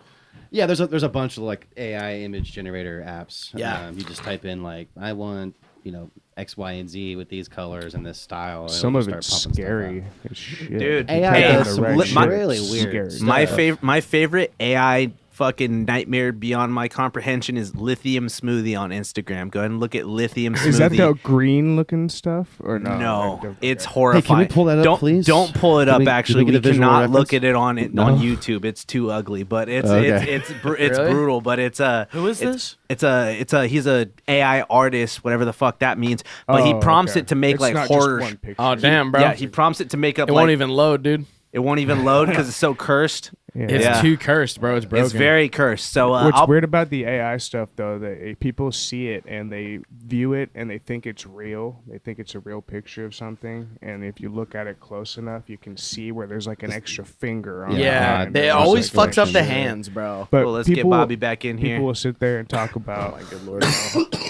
[SPEAKER 8] Yeah, there's a bunch of like AI image generator apps.
[SPEAKER 2] Yeah.
[SPEAKER 8] You just type in like I want, you know, X, Y, and Z with these colors and this style. and
[SPEAKER 4] Some
[SPEAKER 8] it'll
[SPEAKER 4] of
[SPEAKER 8] just
[SPEAKER 4] it's
[SPEAKER 8] start popping stuff
[SPEAKER 4] scary
[SPEAKER 8] out.
[SPEAKER 4] as shit.
[SPEAKER 1] Dude,
[SPEAKER 8] AI
[SPEAKER 1] hey,
[SPEAKER 8] does some
[SPEAKER 1] my-
[SPEAKER 8] really weird stuff.
[SPEAKER 1] My favorite AI fucking nightmare beyond my comprehension is lithium smoothie on Instagram. Go ahead and look at lithium smoothie.
[SPEAKER 4] Is that the green looking stuff or no?
[SPEAKER 1] No, it's
[SPEAKER 7] Hey,
[SPEAKER 1] horrifying.
[SPEAKER 7] can we pull that up,
[SPEAKER 1] don't,
[SPEAKER 7] please?
[SPEAKER 1] Don't pull it
[SPEAKER 7] Can
[SPEAKER 1] up.
[SPEAKER 7] we-
[SPEAKER 1] Actually,
[SPEAKER 7] can we get a
[SPEAKER 1] we
[SPEAKER 7] visual
[SPEAKER 1] cannot
[SPEAKER 7] reference?
[SPEAKER 1] look at it on
[SPEAKER 7] No?
[SPEAKER 1] YouTube. It's too ugly. But it's
[SPEAKER 7] Okay.
[SPEAKER 1] it's
[SPEAKER 2] Really?
[SPEAKER 1] brutal. But it's a
[SPEAKER 3] Who is this?
[SPEAKER 1] he's a AI artist, whatever the fuck that means. But he
[SPEAKER 4] Oh,
[SPEAKER 1] prompts
[SPEAKER 4] okay.
[SPEAKER 1] it to make
[SPEAKER 4] It's
[SPEAKER 1] like
[SPEAKER 4] not just
[SPEAKER 1] horror.
[SPEAKER 4] one picture.
[SPEAKER 2] Oh, damn, bro.
[SPEAKER 1] Yeah, he prompts it to make up.
[SPEAKER 2] it
[SPEAKER 1] like,
[SPEAKER 2] won't even load, dude.
[SPEAKER 1] It won't even load because it's so cursed.
[SPEAKER 4] Yeah.
[SPEAKER 2] It's
[SPEAKER 1] Yeah.
[SPEAKER 2] too cursed, bro. It's broken.
[SPEAKER 1] It's very cursed. So
[SPEAKER 4] What's
[SPEAKER 1] I'll,
[SPEAKER 4] weird about the AI stuff, though, that people see it and they view it and they think it's real. They think it's a real picture of something. And if you look at it close enough, you can see where there's like an extra finger on it.
[SPEAKER 2] Yeah,
[SPEAKER 4] And
[SPEAKER 2] they
[SPEAKER 4] there's
[SPEAKER 2] always
[SPEAKER 4] like
[SPEAKER 2] fucks up the
[SPEAKER 4] shit.
[SPEAKER 2] hands, bro.
[SPEAKER 4] But
[SPEAKER 1] well, let's get
[SPEAKER 4] people-
[SPEAKER 1] Bobby back in
[SPEAKER 4] People
[SPEAKER 1] here.
[SPEAKER 4] will sit there and talk about
[SPEAKER 2] Good lord.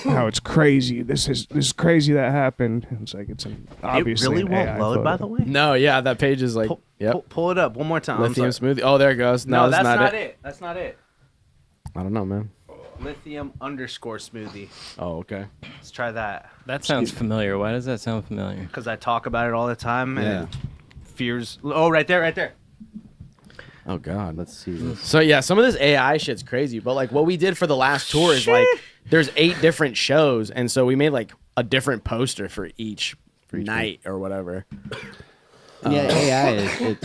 [SPEAKER 4] how it's crazy. This is crazy that happened. It's like it's an
[SPEAKER 1] It
[SPEAKER 4] obviously
[SPEAKER 1] really
[SPEAKER 4] an
[SPEAKER 1] won't
[SPEAKER 4] AI
[SPEAKER 1] load, by
[SPEAKER 4] photo.
[SPEAKER 1] the way.
[SPEAKER 2] No, yeah, that page is like,
[SPEAKER 1] Pull it up one more time. I'm
[SPEAKER 2] lithium
[SPEAKER 1] sorry.
[SPEAKER 2] smoothie. Oh, there it goes. No,
[SPEAKER 1] that's
[SPEAKER 2] not
[SPEAKER 1] not
[SPEAKER 2] it.
[SPEAKER 1] it. That's not it.
[SPEAKER 2] I don't know, man.
[SPEAKER 1] Lithium underscore smoothie.
[SPEAKER 2] Oh, okay.
[SPEAKER 1] Let's try that
[SPEAKER 5] That sounds familiar. Why does that sound familiar?
[SPEAKER 1] because I talk about it all the time. And
[SPEAKER 8] Yeah.
[SPEAKER 1] it fears. Oh, right there, right there.
[SPEAKER 2] Oh God.
[SPEAKER 8] Let's see this.
[SPEAKER 2] So yeah, some of this AI shit's crazy, but like what we did for the last tour is like there's 8 different shows, and so we made like a different poster for each night or whatever.
[SPEAKER 8] Yeah, AI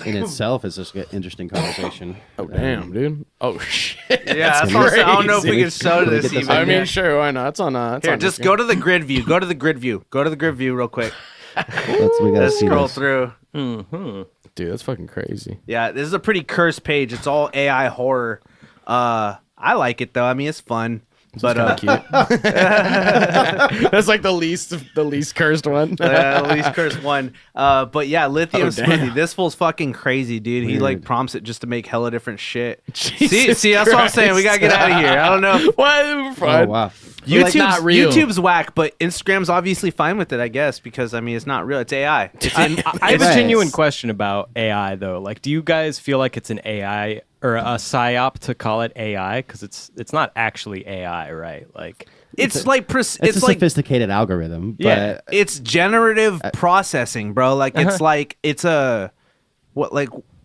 [SPEAKER 8] in itself is just an interesting conversation.
[SPEAKER 2] Oh damn, dude. Oh shit.
[SPEAKER 1] Yeah, that's what I'm saying. I don't know if we
[SPEAKER 8] crazy.
[SPEAKER 1] can show
[SPEAKER 8] Can we
[SPEAKER 1] this
[SPEAKER 8] get this
[SPEAKER 1] even.
[SPEAKER 2] I mean,
[SPEAKER 1] Yeah.
[SPEAKER 2] sure, why not? It's on. It's
[SPEAKER 1] Here,
[SPEAKER 2] on
[SPEAKER 1] just
[SPEAKER 2] the
[SPEAKER 1] go to the grid view. Go to the grid view. Go to the grid view real quick.
[SPEAKER 7] We gotta
[SPEAKER 1] Let's
[SPEAKER 7] see
[SPEAKER 1] scroll
[SPEAKER 7] this.
[SPEAKER 1] through.
[SPEAKER 5] Mm-hmm.
[SPEAKER 2] Dude, that's fucking crazy.
[SPEAKER 1] Yeah, this is a pretty cursed page. It's all AI horror. I like it though. I mean, it's fun. But
[SPEAKER 2] Cute. That's like the least cursed one.
[SPEAKER 1] at least curse one. But yeah, lithium
[SPEAKER 2] Oh, damn.
[SPEAKER 1] smoothie. This fool's fucking crazy, dude. He like prompts it just to make hella different shit.
[SPEAKER 2] Jesus
[SPEAKER 1] See, that's what I'm saying. We gotta get out of here. I don't know.
[SPEAKER 2] What? We're
[SPEAKER 7] Oh
[SPEAKER 2] fine.
[SPEAKER 7] wow.
[SPEAKER 1] YouTube's,
[SPEAKER 2] not real.
[SPEAKER 1] YouTube's whack, but Instagram's obviously fine with it, I guess, because I mean it's not real. It's AI. It's in,
[SPEAKER 5] I have a
[SPEAKER 7] Right.
[SPEAKER 5] genuine question about AI though. Like, do you guys feel like it's an AI or a psyop to call it AI? Because it's not actually AI, right? Like,
[SPEAKER 1] it's like
[SPEAKER 7] It's a
[SPEAKER 1] like
[SPEAKER 7] sophisticated algorithm.
[SPEAKER 5] Yeah.
[SPEAKER 7] But
[SPEAKER 1] it's generative processing, bro. Like it's like it's a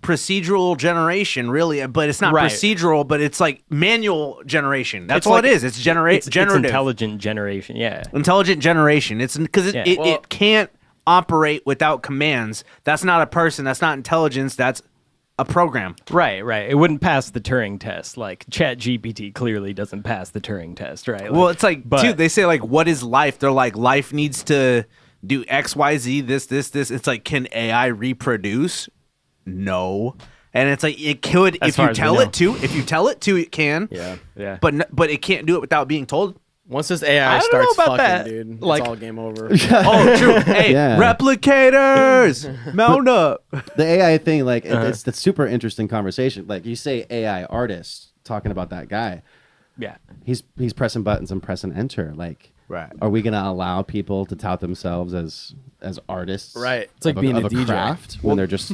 [SPEAKER 1] procedural generation, really, but it's not
[SPEAKER 5] Right.
[SPEAKER 1] procedural, but it's like manual generation. That's
[SPEAKER 5] It's
[SPEAKER 1] all
[SPEAKER 5] like-
[SPEAKER 1] it is. It's generative.
[SPEAKER 5] it's intelligent generation. Yeah.
[SPEAKER 1] Intelligent generation. It's because
[SPEAKER 5] Yeah.
[SPEAKER 1] it can't operate without commands. That's not a person. That's not intelligence. That's a program.
[SPEAKER 5] Right. It wouldn't pass the Turing test. Like, ChatGPT clearly doesn't pass the Turing test, right?
[SPEAKER 1] Well, it's like,
[SPEAKER 5] but-
[SPEAKER 1] dude, they say like, what is life? They're like, life needs to do X, Y, Z, this. It's like, can AI reproduce? No. And it's like it could
[SPEAKER 5] As
[SPEAKER 1] if
[SPEAKER 5] far
[SPEAKER 1] you
[SPEAKER 5] as we
[SPEAKER 1] tell
[SPEAKER 5] know.
[SPEAKER 1] it to. If you tell it to, it can.
[SPEAKER 5] Yeah.
[SPEAKER 1] But it can't do it without being told.
[SPEAKER 2] Once this AI
[SPEAKER 5] I don't know
[SPEAKER 2] starts
[SPEAKER 5] about
[SPEAKER 2] fucking,
[SPEAKER 5] that.
[SPEAKER 2] dude,
[SPEAKER 5] Like-
[SPEAKER 2] it's all game over.
[SPEAKER 1] Oh, true. Hey,
[SPEAKER 7] Yeah.
[SPEAKER 1] replicators, mount up.
[SPEAKER 7] the AI thing, like it's the super interesting conversation. Like you say AI artist talking about that guy.
[SPEAKER 5] Yeah.
[SPEAKER 7] He's pressing buttons and pressing enter. Like,
[SPEAKER 1] Right.
[SPEAKER 7] are we gonna allow people to tout themselves as artists?
[SPEAKER 2] Right. It's like
[SPEAKER 7] of
[SPEAKER 2] being
[SPEAKER 7] of
[SPEAKER 2] a DJ.
[SPEAKER 7] craft when they're just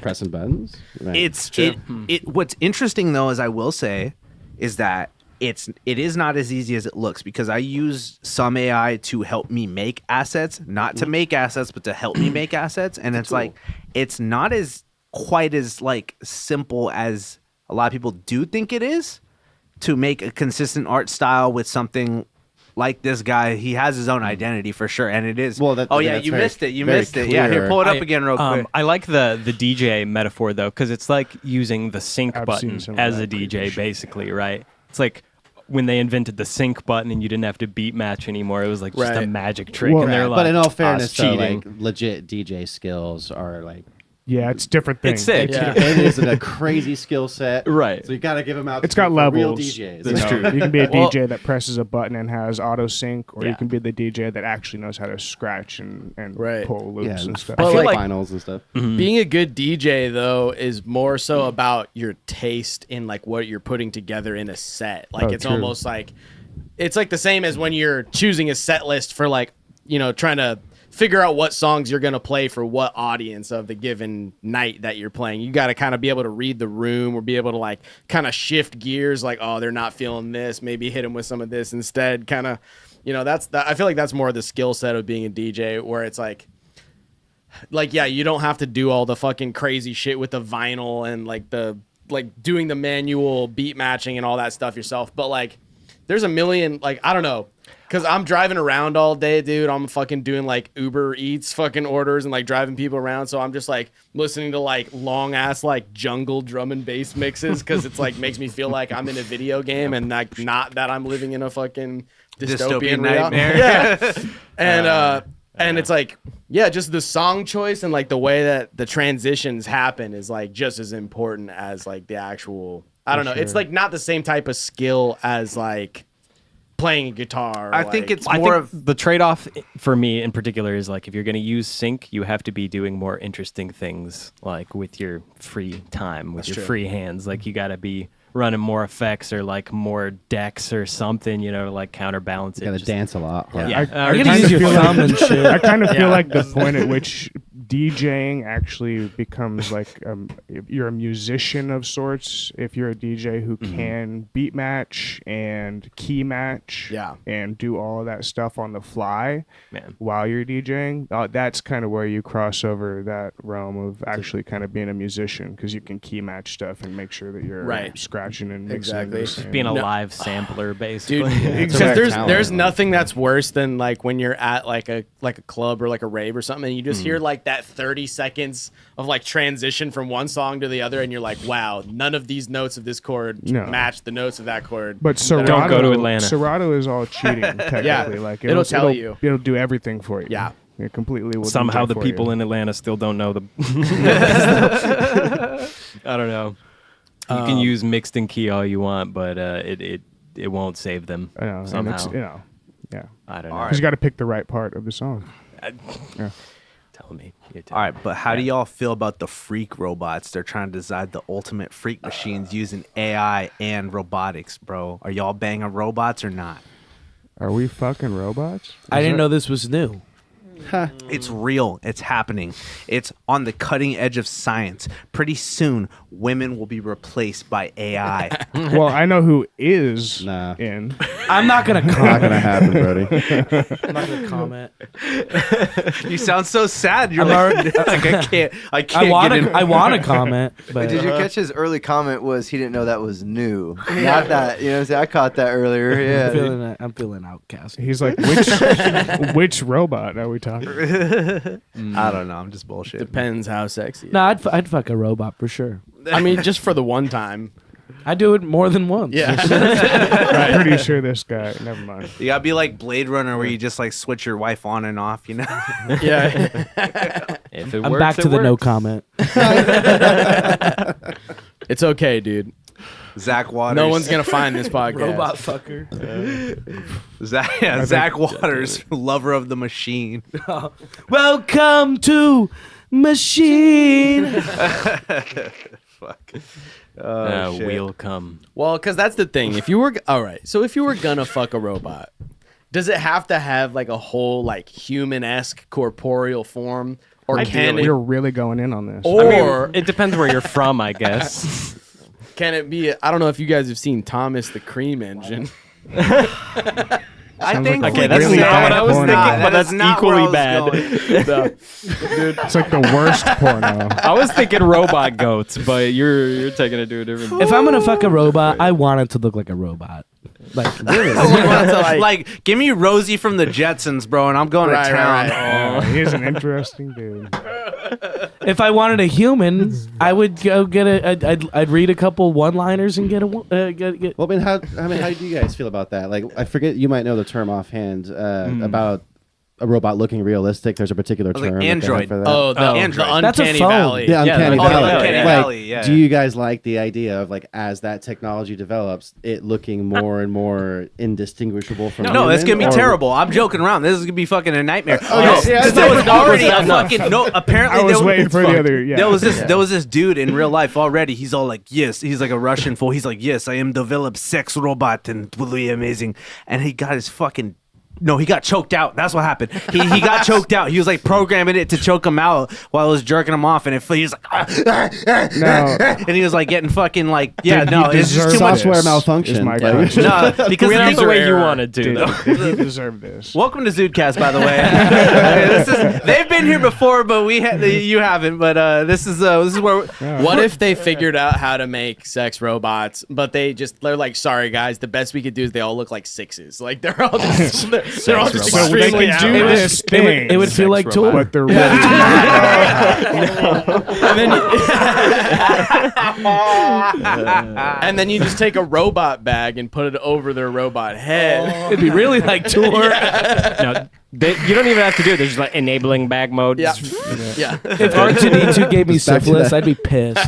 [SPEAKER 7] pressing buttons. Right.
[SPEAKER 1] It. What's interesting though, is I will say, is that it is not as easy as it looks, because I use some AI to help me make assets, not to make assets, but to help me make assets, and it's like it's not as quite as like simple as a lot of people do think it is to make a consistent art style with something like this guy. He has his own identity for sure, and it is.
[SPEAKER 7] Well,
[SPEAKER 1] oh yeah,
[SPEAKER 7] that's
[SPEAKER 1] you
[SPEAKER 7] very-
[SPEAKER 1] missed it. You
[SPEAKER 7] very
[SPEAKER 1] missed it. Yeah, here,
[SPEAKER 7] clear.
[SPEAKER 1] pull it up again real quick.
[SPEAKER 5] I like the DJ metaphor though, because it's like using the sync
[SPEAKER 4] I've
[SPEAKER 5] button
[SPEAKER 4] seen some of
[SPEAKER 5] as
[SPEAKER 4] that
[SPEAKER 5] a DJ,
[SPEAKER 4] creepy shit.
[SPEAKER 5] basically, right? It's like when they invented the sync button and you didn't have to beat match anymore. It was like just a
[SPEAKER 2] Right.
[SPEAKER 5] magic trick,
[SPEAKER 4] Well,
[SPEAKER 5] and they're like,
[SPEAKER 7] but in all
[SPEAKER 5] "Ah,
[SPEAKER 7] fairness,
[SPEAKER 5] it's
[SPEAKER 7] though,
[SPEAKER 5] cheating."
[SPEAKER 7] like legit DJ skills are like
[SPEAKER 4] Yeah, it's different things.
[SPEAKER 5] It's sick.
[SPEAKER 2] Yeah.
[SPEAKER 7] it is a crazy skill set.
[SPEAKER 5] Right.
[SPEAKER 7] So you got to give them out.
[SPEAKER 4] It's
[SPEAKER 7] to
[SPEAKER 4] got
[SPEAKER 7] for real
[SPEAKER 4] levels.
[SPEAKER 7] DJs.
[SPEAKER 5] That's
[SPEAKER 7] you know?
[SPEAKER 5] true.
[SPEAKER 4] You can be a
[SPEAKER 2] Well-
[SPEAKER 4] DJ that presses a button and has auto sync, or
[SPEAKER 5] Yeah.
[SPEAKER 4] you can be the DJ that actually knows how to scratch and
[SPEAKER 2] Right.
[SPEAKER 4] pull loops
[SPEAKER 7] Yeah,
[SPEAKER 4] and stuff.
[SPEAKER 2] But
[SPEAKER 7] I feel
[SPEAKER 2] like-
[SPEAKER 7] finals and stuff.
[SPEAKER 2] Being a good DJ though is more so about your taste in like what you're putting together in a set. Like
[SPEAKER 4] Oh,
[SPEAKER 2] it's
[SPEAKER 4] true.
[SPEAKER 2] almost like it's like the same as when you're choosing a set list for like, you know, trying to figure out what songs you're going to play for what audience of the given night that you're playing. You got to kind of be able to read the room or be able to like kind of shift gears, like, oh, they're not feeling this, maybe hit them with some of this instead. Kind of, you know, I feel like that's more the skill set of being a DJ, where it's like, yeah, you don't have to do all the fucking crazy shit with the vinyl and like doing the manual beat matching and all that stuff yourself. But like, there's a million, like, I don't know, because I'm driving around all day, dude. I'm fucking doing like Uber Eats fucking orders and like driving people around. So I'm just like listening to like long ass like jungle drum and bass mixes, because it's like makes me feel like I'm in a video game and like not that I'm living in a fucking dystopian
[SPEAKER 1] nightmare.
[SPEAKER 2] Yeah. And it's like, yeah, just the song choice and like the way that the transitions happen is like just as important as like the actual, I don't know. It's like not the same type of skill as like playing a guitar. Or
[SPEAKER 1] I think
[SPEAKER 2] like-
[SPEAKER 1] it's
[SPEAKER 5] I
[SPEAKER 1] more
[SPEAKER 5] think
[SPEAKER 1] of
[SPEAKER 5] the trade-off for me in particular is like if you're going to use sync, you have to be doing more interesting things like with your free time, with your free hands. Like you got to be running more effects or like more decks or something, you know, to like counterbalance it.
[SPEAKER 7] Got to
[SPEAKER 5] Just-
[SPEAKER 7] dance a lot.
[SPEAKER 5] Yeah.
[SPEAKER 4] I
[SPEAKER 3] You're
[SPEAKER 4] kind
[SPEAKER 3] gonna
[SPEAKER 4] of
[SPEAKER 3] use your
[SPEAKER 4] feel
[SPEAKER 3] thumb
[SPEAKER 4] like,
[SPEAKER 3] and shit.
[SPEAKER 4] I kind of feel
[SPEAKER 2] Yeah.
[SPEAKER 4] like the point at which DJing actually becomes like you're a musician of sorts. If you're a DJ who can beat match and key match,
[SPEAKER 2] Yeah.
[SPEAKER 4] and do all of that stuff on the fly
[SPEAKER 5] Man.
[SPEAKER 4] while you're DJing, that's kind of where you cross over that realm of actually kind of being a musician, because you can key match stuff and make sure that you're
[SPEAKER 2] Right.
[SPEAKER 4] scratching and mixing.
[SPEAKER 2] Exactly.
[SPEAKER 4] And
[SPEAKER 2] Just
[SPEAKER 4] mixing.
[SPEAKER 5] being a
[SPEAKER 2] No.
[SPEAKER 5] live sampler,
[SPEAKER 2] Dude,
[SPEAKER 5] basically.
[SPEAKER 2] because
[SPEAKER 7] Exactly.
[SPEAKER 2] there's nothing that's worse than like when you're at like a club or like a rave or something, and you just hear like that 30 seconds of like transition from one song to the other, and you're like, wow, none of these notes of this chord
[SPEAKER 4] No.
[SPEAKER 2] match the notes of that chord.
[SPEAKER 4] But Serato,
[SPEAKER 5] Don't go to Atlanta.
[SPEAKER 4] Serato is all cheating, technically.
[SPEAKER 2] Yeah.
[SPEAKER 4] Like
[SPEAKER 2] It'll tell you.
[SPEAKER 4] It'll do everything for you.
[SPEAKER 2] Yeah.
[SPEAKER 4] It completely will.
[SPEAKER 5] Somehow
[SPEAKER 4] DJ
[SPEAKER 5] the
[SPEAKER 4] for
[SPEAKER 5] people
[SPEAKER 4] you.
[SPEAKER 5] in Atlanta still don't know the. I don't know. You can use mixed and key all you want, but it won't save them
[SPEAKER 4] I know, and
[SPEAKER 5] somehow.
[SPEAKER 4] it's, yeah.
[SPEAKER 5] I don't know.
[SPEAKER 1] All
[SPEAKER 4] Because you got to pick the right part of the song.
[SPEAKER 5] Tell me. You tell
[SPEAKER 1] All right, but how do y'all feel about the freak robots? They're trying to design the ultimate freak machines using AI and robotics, bro. Are y'all banging robots or not?
[SPEAKER 4] Are we fucking robots?
[SPEAKER 3] I didn't know this was new.
[SPEAKER 1] It's real. It's happening. It's on the cutting edge of science. Pretty soon, women will be replaced by AI.
[SPEAKER 4] Well, I know who is
[SPEAKER 7] Nah.
[SPEAKER 4] in.
[SPEAKER 3] I'm not gonna
[SPEAKER 7] Not
[SPEAKER 3] comment.
[SPEAKER 7] gonna happen, Brody.
[SPEAKER 3] I'm not gonna comment.
[SPEAKER 1] You sound so sad. You're
[SPEAKER 3] I'm
[SPEAKER 1] like,
[SPEAKER 3] already-
[SPEAKER 1] like, I can't
[SPEAKER 3] I
[SPEAKER 1] get
[SPEAKER 3] want
[SPEAKER 1] in.
[SPEAKER 3] to. I want to comment, but
[SPEAKER 6] Did you catch his early comment was he didn't know that was new? Not that, you know what I'm saying? I caught that earlier. Yeah.
[SPEAKER 3] I'm feeling outcast.
[SPEAKER 4] He's like, which robot are we talking?
[SPEAKER 1] I don't know. I'm just bullshit.
[SPEAKER 2] Depends how sexy.
[SPEAKER 3] No, I'd fuck a robot for sure.
[SPEAKER 2] I mean, just for the one time.
[SPEAKER 3] I do it more than once.
[SPEAKER 2] Yeah.
[SPEAKER 4] I'm pretty sure this guy. Never mind.
[SPEAKER 1] You gotta be like Blade Runner, where you just like switch your wife on and off. You know.
[SPEAKER 2] Yeah.
[SPEAKER 5] If it
[SPEAKER 3] I'm
[SPEAKER 5] works,
[SPEAKER 3] back to
[SPEAKER 5] it
[SPEAKER 3] the no
[SPEAKER 5] works.
[SPEAKER 3] comment.
[SPEAKER 2] It's okay, dude.
[SPEAKER 1] Zach Waters.
[SPEAKER 2] No one's gonna find this podcast.
[SPEAKER 3] Robot fucker.
[SPEAKER 1] Zach Waters, lover of the machine.
[SPEAKER 3] Welcome to Machine.
[SPEAKER 1] Fuck. Oh, shit.
[SPEAKER 5] We'll come.
[SPEAKER 2] Well, because that's the thing. If you were all right, so if you were gonna fuck a robot, does it have to have like a whole like human-esque corporeal form, or can it,
[SPEAKER 4] You're really going in on this.
[SPEAKER 2] or
[SPEAKER 5] It depends where you're from, I guess.
[SPEAKER 2] can it be? I don't know if you guys have seen Thomas the Cream Engine.
[SPEAKER 1] I
[SPEAKER 4] Sounds
[SPEAKER 1] think
[SPEAKER 4] like
[SPEAKER 1] we
[SPEAKER 4] a
[SPEAKER 1] can
[SPEAKER 4] really
[SPEAKER 1] say
[SPEAKER 4] bad
[SPEAKER 5] what I was
[SPEAKER 4] porno.
[SPEAKER 5] thinking, but
[SPEAKER 1] That is
[SPEAKER 5] that's
[SPEAKER 1] not where I
[SPEAKER 5] equally
[SPEAKER 1] was
[SPEAKER 5] bad.
[SPEAKER 1] going.
[SPEAKER 4] It's like the worst porno.
[SPEAKER 5] I was thinking robot goats, but you're taking it to a different.
[SPEAKER 3] If I'm gonna fuck a robot, I want it to look like a robot. Like really.
[SPEAKER 1] Like, give me Rosie from the Jetsons, bro, and I'm going
[SPEAKER 2] Right,
[SPEAKER 1] to town.
[SPEAKER 2] right,
[SPEAKER 4] He's an interesting dude.
[SPEAKER 3] If I wanted a human, I would go get I'd read a couple one-liners and get a get.
[SPEAKER 7] Well, how do you guys feel about that? Like, I forget, you might know the term offhand about a robot looking realistic. There's a particular
[SPEAKER 1] was like
[SPEAKER 7] term that they have
[SPEAKER 1] Android.
[SPEAKER 7] for that.
[SPEAKER 2] Oh, the
[SPEAKER 1] Android.
[SPEAKER 3] That's a
[SPEAKER 2] Uncanny
[SPEAKER 3] phone.
[SPEAKER 2] Valley.
[SPEAKER 7] The uncanny
[SPEAKER 5] the
[SPEAKER 7] valley.
[SPEAKER 1] Uncanny
[SPEAKER 7] Like,
[SPEAKER 1] Valley, yeah.
[SPEAKER 7] do you guys like the idea of, like, as that technology develops, it looking more and more indistinguishable from
[SPEAKER 1] No, it's
[SPEAKER 7] human,
[SPEAKER 1] gonna be
[SPEAKER 7] or-
[SPEAKER 1] terrible. I'm joking around. This is gonna be fucking a nightmare.
[SPEAKER 7] Oh,
[SPEAKER 1] No,
[SPEAKER 7] yeah,
[SPEAKER 1] because
[SPEAKER 7] yeah,
[SPEAKER 1] there was
[SPEAKER 7] no,
[SPEAKER 1] already a
[SPEAKER 5] enough.
[SPEAKER 1] fucking no. Apparently,
[SPEAKER 4] I was
[SPEAKER 1] there
[SPEAKER 4] waiting for the other. Yeah.
[SPEAKER 1] There was this dude in real life already. He's all like, yes. He's like a Russian fool. He's like, yes, I am developed sex robot and will be amazing. And he got his fucking. No, he got choked out. That's what happened. He got choked out. He was like programming it to choke him out while I was jerking him off, and he was like,
[SPEAKER 4] No.
[SPEAKER 1] and he was like getting fucking like, yeah,
[SPEAKER 4] Did
[SPEAKER 1] no,
[SPEAKER 4] he
[SPEAKER 1] it's just
[SPEAKER 4] deserve
[SPEAKER 1] too much.
[SPEAKER 7] Software
[SPEAKER 4] this?
[SPEAKER 7] malfunction.
[SPEAKER 4] Is my
[SPEAKER 7] Like-
[SPEAKER 4] question.
[SPEAKER 1] No, because
[SPEAKER 5] Not
[SPEAKER 1] the
[SPEAKER 5] the way you
[SPEAKER 1] error.
[SPEAKER 5] wanted to, though.
[SPEAKER 4] Did he deserve this?
[SPEAKER 1] Welcome to ZUDECAST, by the way. They've been here before, but you haven't. But this is where.
[SPEAKER 2] What if they figured out how to make sex robots, but they're like, sorry guys, the best we could do is they all look like sixes. Like they're all just they're all just
[SPEAKER 4] So they
[SPEAKER 2] extremely
[SPEAKER 4] can do
[SPEAKER 2] average.
[SPEAKER 4] this thing.
[SPEAKER 3] It would feel like tour.
[SPEAKER 4] but they're really
[SPEAKER 2] And then you just take a robot bag and put it over their robot head.
[SPEAKER 3] It'd be really like tour.
[SPEAKER 5] No, you don't even have to do it. There's just like enabling bag mode.
[SPEAKER 2] Yeah. Yeah.
[SPEAKER 3] If R2D2 gave me
[SPEAKER 7] Just back to
[SPEAKER 3] syphilis,
[SPEAKER 7] that.
[SPEAKER 3] I'd be pissed.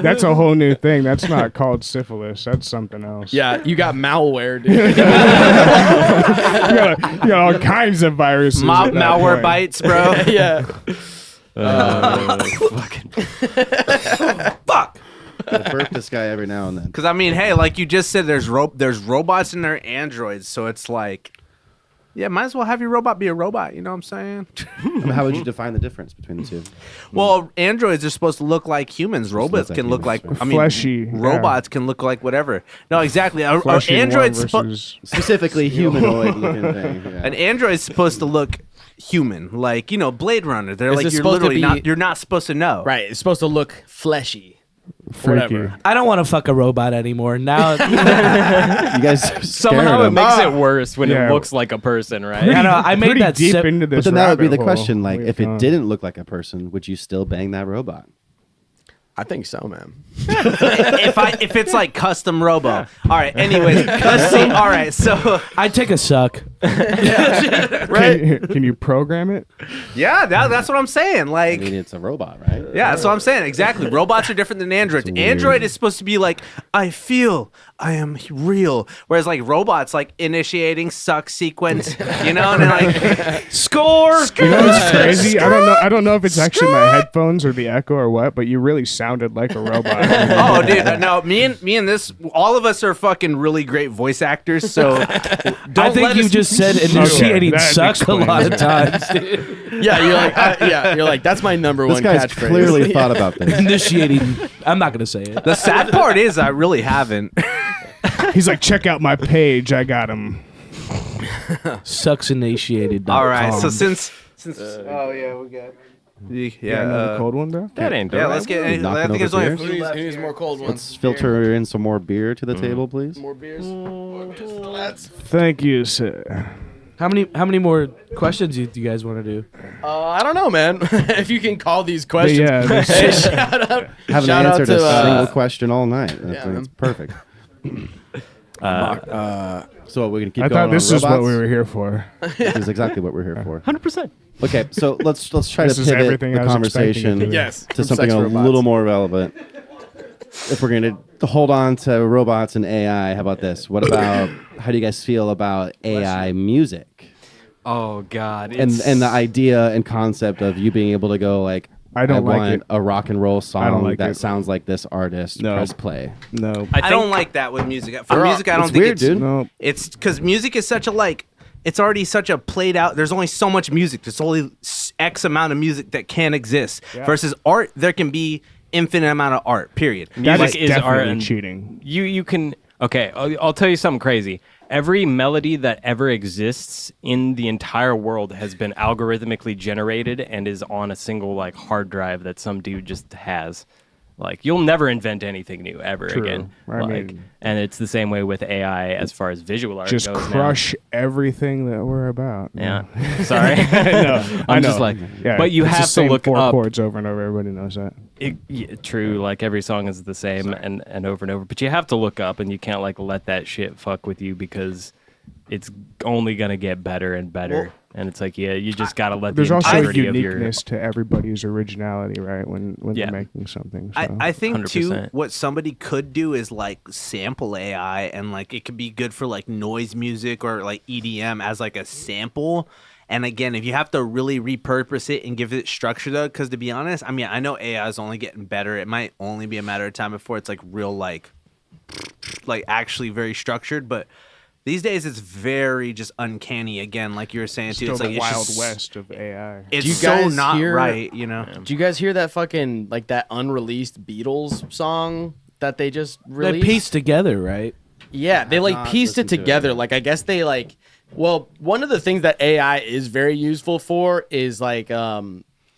[SPEAKER 4] That's a whole new thing. That's not called syphilis. That's something else.
[SPEAKER 2] Yeah, you got malware, dude.
[SPEAKER 4] You got all kinds of viruses. at that
[SPEAKER 1] Malware
[SPEAKER 4] point.
[SPEAKER 1] bites, bro.
[SPEAKER 2] Yeah.
[SPEAKER 1] Fuck.
[SPEAKER 7] I burp this guy every now and then.
[SPEAKER 1] Because I mean, hey, like you just said, there's robots and there are androids, so it's like, yeah, might as well have your robot be a robot. You know what I'm saying?
[SPEAKER 7] How would you define the difference between the two?
[SPEAKER 1] Well, androids are supposed to look like humans. Robots
[SPEAKER 7] like
[SPEAKER 1] can look like,
[SPEAKER 7] humans.
[SPEAKER 1] I mean,
[SPEAKER 4] Fleshy, yeah.
[SPEAKER 1] robots can look like whatever. No, exactly.
[SPEAKER 4] Fleshy one
[SPEAKER 1] Androids
[SPEAKER 4] versus
[SPEAKER 7] Specifically humanoid looking thing. Yeah.
[SPEAKER 1] an android's supposed to look human, like Blade Runner. They're
[SPEAKER 2] Is
[SPEAKER 1] like
[SPEAKER 2] it
[SPEAKER 1] you're
[SPEAKER 2] supposed to
[SPEAKER 1] literally
[SPEAKER 2] be-
[SPEAKER 1] you're not supposed to know.
[SPEAKER 2] Right. It's supposed to look fleshy.
[SPEAKER 4] freaky.
[SPEAKER 2] Whatever.
[SPEAKER 3] I don't want to fuck a robot anymore. Now,
[SPEAKER 7] You guys
[SPEAKER 5] Somehow it makes it worse when
[SPEAKER 4] Yeah.
[SPEAKER 5] it looks like a person, right?
[SPEAKER 3] I know. I made
[SPEAKER 4] Pretty
[SPEAKER 3] that
[SPEAKER 4] deep
[SPEAKER 3] sip.
[SPEAKER 4] into this.
[SPEAKER 7] But then that would be the
[SPEAKER 4] rabbit hole
[SPEAKER 7] question. Like,
[SPEAKER 4] we've
[SPEAKER 7] if it
[SPEAKER 4] gone.
[SPEAKER 7] didn't look like a person, would you still bang that robot?
[SPEAKER 2] I think so, man.
[SPEAKER 1] if it's like custom robo. All right. Anyways, let's see. All right. So
[SPEAKER 3] I'd take a suck.
[SPEAKER 2] Right?
[SPEAKER 4] Can you program it?
[SPEAKER 1] Yeah, that's what I'm saying.
[SPEAKER 7] I
[SPEAKER 1] Like,
[SPEAKER 7] mean, it's a robot, right?
[SPEAKER 1] yeah, that's what I'm saying. Exactly. Robots are different than androids.
[SPEAKER 7] It's weird.
[SPEAKER 1] Android is supposed to be like, I feel, I am real. Whereas like robots, like initiating suck sequence, you know, and they're like, score.
[SPEAKER 4] You know what's crazy? I don't know if it's actually my headphones or the echo or what, but you really sounded like a robot.
[SPEAKER 1] Oh, dude, no, me and this, all of us are fucking really great voice actors. So
[SPEAKER 3] I think you just said initiating
[SPEAKER 4] that
[SPEAKER 3] suck a lot of
[SPEAKER 4] explains
[SPEAKER 3] times. Dude.
[SPEAKER 2] Yeah, you're like that's my number
[SPEAKER 7] This
[SPEAKER 2] one
[SPEAKER 7] guy's
[SPEAKER 2] catchphrase.
[SPEAKER 7] clearly thought about this.
[SPEAKER 3] Initiating. I'm not gonna say it.
[SPEAKER 1] the sad part is I really haven't.
[SPEAKER 4] He's like, check out my page. I got him.
[SPEAKER 3] Succinatiated.
[SPEAKER 1] All right, so since oh yeah, we got
[SPEAKER 4] Yeah, another cold one, bro.
[SPEAKER 5] That ain't
[SPEAKER 1] yeah,
[SPEAKER 5] right.
[SPEAKER 1] let's get.
[SPEAKER 7] Knocking
[SPEAKER 1] I think there's
[SPEAKER 7] over
[SPEAKER 1] only a
[SPEAKER 7] beers?
[SPEAKER 1] few left.
[SPEAKER 2] Who needs more cold ones?
[SPEAKER 7] Let's filter in some more beer to the table, please.
[SPEAKER 2] More beers. More beers for the lads.
[SPEAKER 4] Thank you, sir.
[SPEAKER 3] How many more questions do you guys want to do?
[SPEAKER 2] I don't know, man. If you can call these questions.
[SPEAKER 4] Yeah,
[SPEAKER 2] Hey, shout out.
[SPEAKER 7] Haven't
[SPEAKER 2] Shout out
[SPEAKER 7] answered
[SPEAKER 2] to,
[SPEAKER 7] a single question all night. That's,
[SPEAKER 2] yeah,
[SPEAKER 7] that's perfect. So we're gonna keep
[SPEAKER 4] I
[SPEAKER 7] going.
[SPEAKER 4] thought
[SPEAKER 7] on
[SPEAKER 4] this is what
[SPEAKER 7] robots?
[SPEAKER 4] we were here for.
[SPEAKER 7] This is exactly what we're here for.
[SPEAKER 5] 100%.
[SPEAKER 7] Okay, so let's try
[SPEAKER 4] This
[SPEAKER 7] to
[SPEAKER 4] is
[SPEAKER 7] pivot
[SPEAKER 4] everything
[SPEAKER 7] the
[SPEAKER 4] I was expecting
[SPEAKER 7] conversation
[SPEAKER 4] it to be.
[SPEAKER 2] Yes,
[SPEAKER 7] to
[SPEAKER 2] from
[SPEAKER 7] something
[SPEAKER 2] sex
[SPEAKER 7] a
[SPEAKER 2] robots.
[SPEAKER 7] little more relevant. If we're going to hold on to robots and AI, how about this? What about how do you guys feel about AI music
[SPEAKER 5] Oh God.
[SPEAKER 7] and the idea and concept of you being able to go like,
[SPEAKER 4] I don't like
[SPEAKER 7] want
[SPEAKER 4] it.
[SPEAKER 7] a rock and roll song
[SPEAKER 4] like
[SPEAKER 7] that
[SPEAKER 4] it.
[SPEAKER 7] sounds like this artist.
[SPEAKER 4] No.
[SPEAKER 7] Press play.
[SPEAKER 4] No.
[SPEAKER 1] I don't like that with music. For music, I don't
[SPEAKER 7] It's
[SPEAKER 1] think
[SPEAKER 7] weird,
[SPEAKER 1] it's
[SPEAKER 7] dude.
[SPEAKER 4] No.
[SPEAKER 1] It's because music is such a like. It's already such a played out. There's only so much music. There's only X amount of music that can exist.
[SPEAKER 4] Yeah.
[SPEAKER 1] Versus art, there can be infinite amount of art. Period.
[SPEAKER 4] That
[SPEAKER 5] Music
[SPEAKER 4] is
[SPEAKER 5] is art
[SPEAKER 4] definitely
[SPEAKER 5] and
[SPEAKER 4] cheating.
[SPEAKER 5] you can okay. I'll tell you something crazy. Every melody that ever exists in the entire world has been algorithmically generated and is on a single like hard drive that some dude just has. Like you'll never invent anything new ever
[SPEAKER 4] True.
[SPEAKER 5] again.
[SPEAKER 4] I
[SPEAKER 5] Like,
[SPEAKER 4] mean-
[SPEAKER 5] and it's the same way with AI as far as visual art
[SPEAKER 4] Just
[SPEAKER 5] goes.
[SPEAKER 4] crush everything that we're about.
[SPEAKER 5] Now. Yeah. Sorry.
[SPEAKER 4] No, I
[SPEAKER 5] I'm
[SPEAKER 4] know.
[SPEAKER 5] just like,
[SPEAKER 4] Yeah,
[SPEAKER 5] but you
[SPEAKER 4] it's the
[SPEAKER 5] have to
[SPEAKER 4] same
[SPEAKER 5] look
[SPEAKER 4] 4
[SPEAKER 5] up.
[SPEAKER 4] chords over and over. Everybody knows that.
[SPEAKER 5] True, like every song is the same and over and over. But you have to look up, and you can't like let that shit fuck with you because it's only gonna get better and better.
[SPEAKER 1] Well,
[SPEAKER 5] and it's like, yeah, you just gotta let
[SPEAKER 4] There's
[SPEAKER 5] the
[SPEAKER 4] also a
[SPEAKER 5] integrity of your.
[SPEAKER 4] uniqueness to everybody's originality, right? When
[SPEAKER 5] Yeah.
[SPEAKER 4] they're making something. So.
[SPEAKER 1] I think too
[SPEAKER 5] 100%.
[SPEAKER 1] what somebody could do is like sample AI and like it could be good for like noise music or like EDM as like a sample. And again, if you have to really repurpose it and give it structure though, because to be honest, I mean I know AI is only getting better. It might only be a matter of time before it's like real like actually very structured, but these days it's very just uncanny again, like you were saying too.
[SPEAKER 4] Still
[SPEAKER 1] It's like
[SPEAKER 4] the
[SPEAKER 1] it's
[SPEAKER 4] wild
[SPEAKER 1] just-
[SPEAKER 4] west of AI.
[SPEAKER 1] It's
[SPEAKER 2] Do you
[SPEAKER 1] so
[SPEAKER 2] guys
[SPEAKER 1] not
[SPEAKER 2] hear-
[SPEAKER 1] right, you know.
[SPEAKER 2] Do you guys hear that fucking like that unreleased Beatles song that they just
[SPEAKER 3] They
[SPEAKER 2] released?
[SPEAKER 3] pieced together, right?
[SPEAKER 2] Yeah, they like
[SPEAKER 7] not
[SPEAKER 2] pieced it
[SPEAKER 7] listened to it
[SPEAKER 2] together.
[SPEAKER 7] yet.
[SPEAKER 2] Like I guess they like well, one of the things that AI is very useful for is like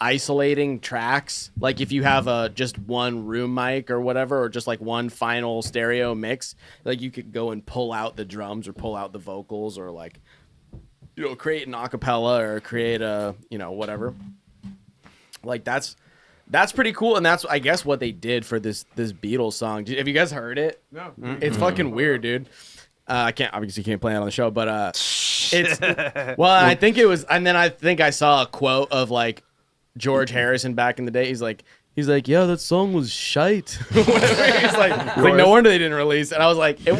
[SPEAKER 2] isolating tracks. Like if you have a just one room mic or whatever, or just like one final stereo mix, like you could go and pull out the drums or pull out the vocals or like create an acapella or create a whatever. Like that's pretty cool, and that's I guess what they did for this Beatles song. Have you guys heard it? No, it's fucking weird, dude. I can't play it on the show, but it's well, I think it was, and then I think I saw a quote of like George Harrison back in the day. He's like, yeah, that song was shite. Whatever. He's like, no wonder they didn't release. And I was like, it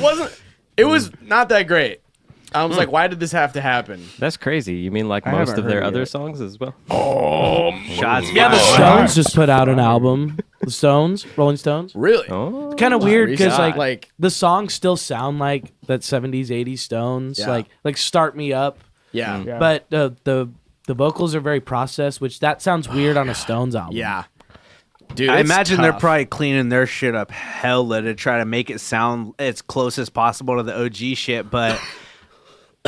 [SPEAKER 2] was not that great. I was like, why did this have to happen?
[SPEAKER 5] That's crazy. You mean like
[SPEAKER 4] I
[SPEAKER 5] most
[SPEAKER 4] haven't
[SPEAKER 5] of their
[SPEAKER 4] heard it
[SPEAKER 5] other
[SPEAKER 4] yet.
[SPEAKER 5] songs as well?
[SPEAKER 1] Shots.
[SPEAKER 3] Yeah, the Stones just put out an album. The Stones, Rolling Stones.
[SPEAKER 2] Really?
[SPEAKER 5] Oh,
[SPEAKER 3] Kind of weird because
[SPEAKER 2] Recent.
[SPEAKER 3] like the songs still sound like that 70s, 80s Stones.
[SPEAKER 2] Yeah.
[SPEAKER 3] Like Start Me Up.
[SPEAKER 2] Yeah.
[SPEAKER 4] Yeah.
[SPEAKER 3] But the vocals are very processed, which that sounds weird on a Stones album.
[SPEAKER 2] Yeah. Dude,
[SPEAKER 1] I
[SPEAKER 2] it's
[SPEAKER 1] imagine they're
[SPEAKER 2] tough.
[SPEAKER 1] probably cleaning their shit up hella to try to make it sound as close as possible to the OG shit, but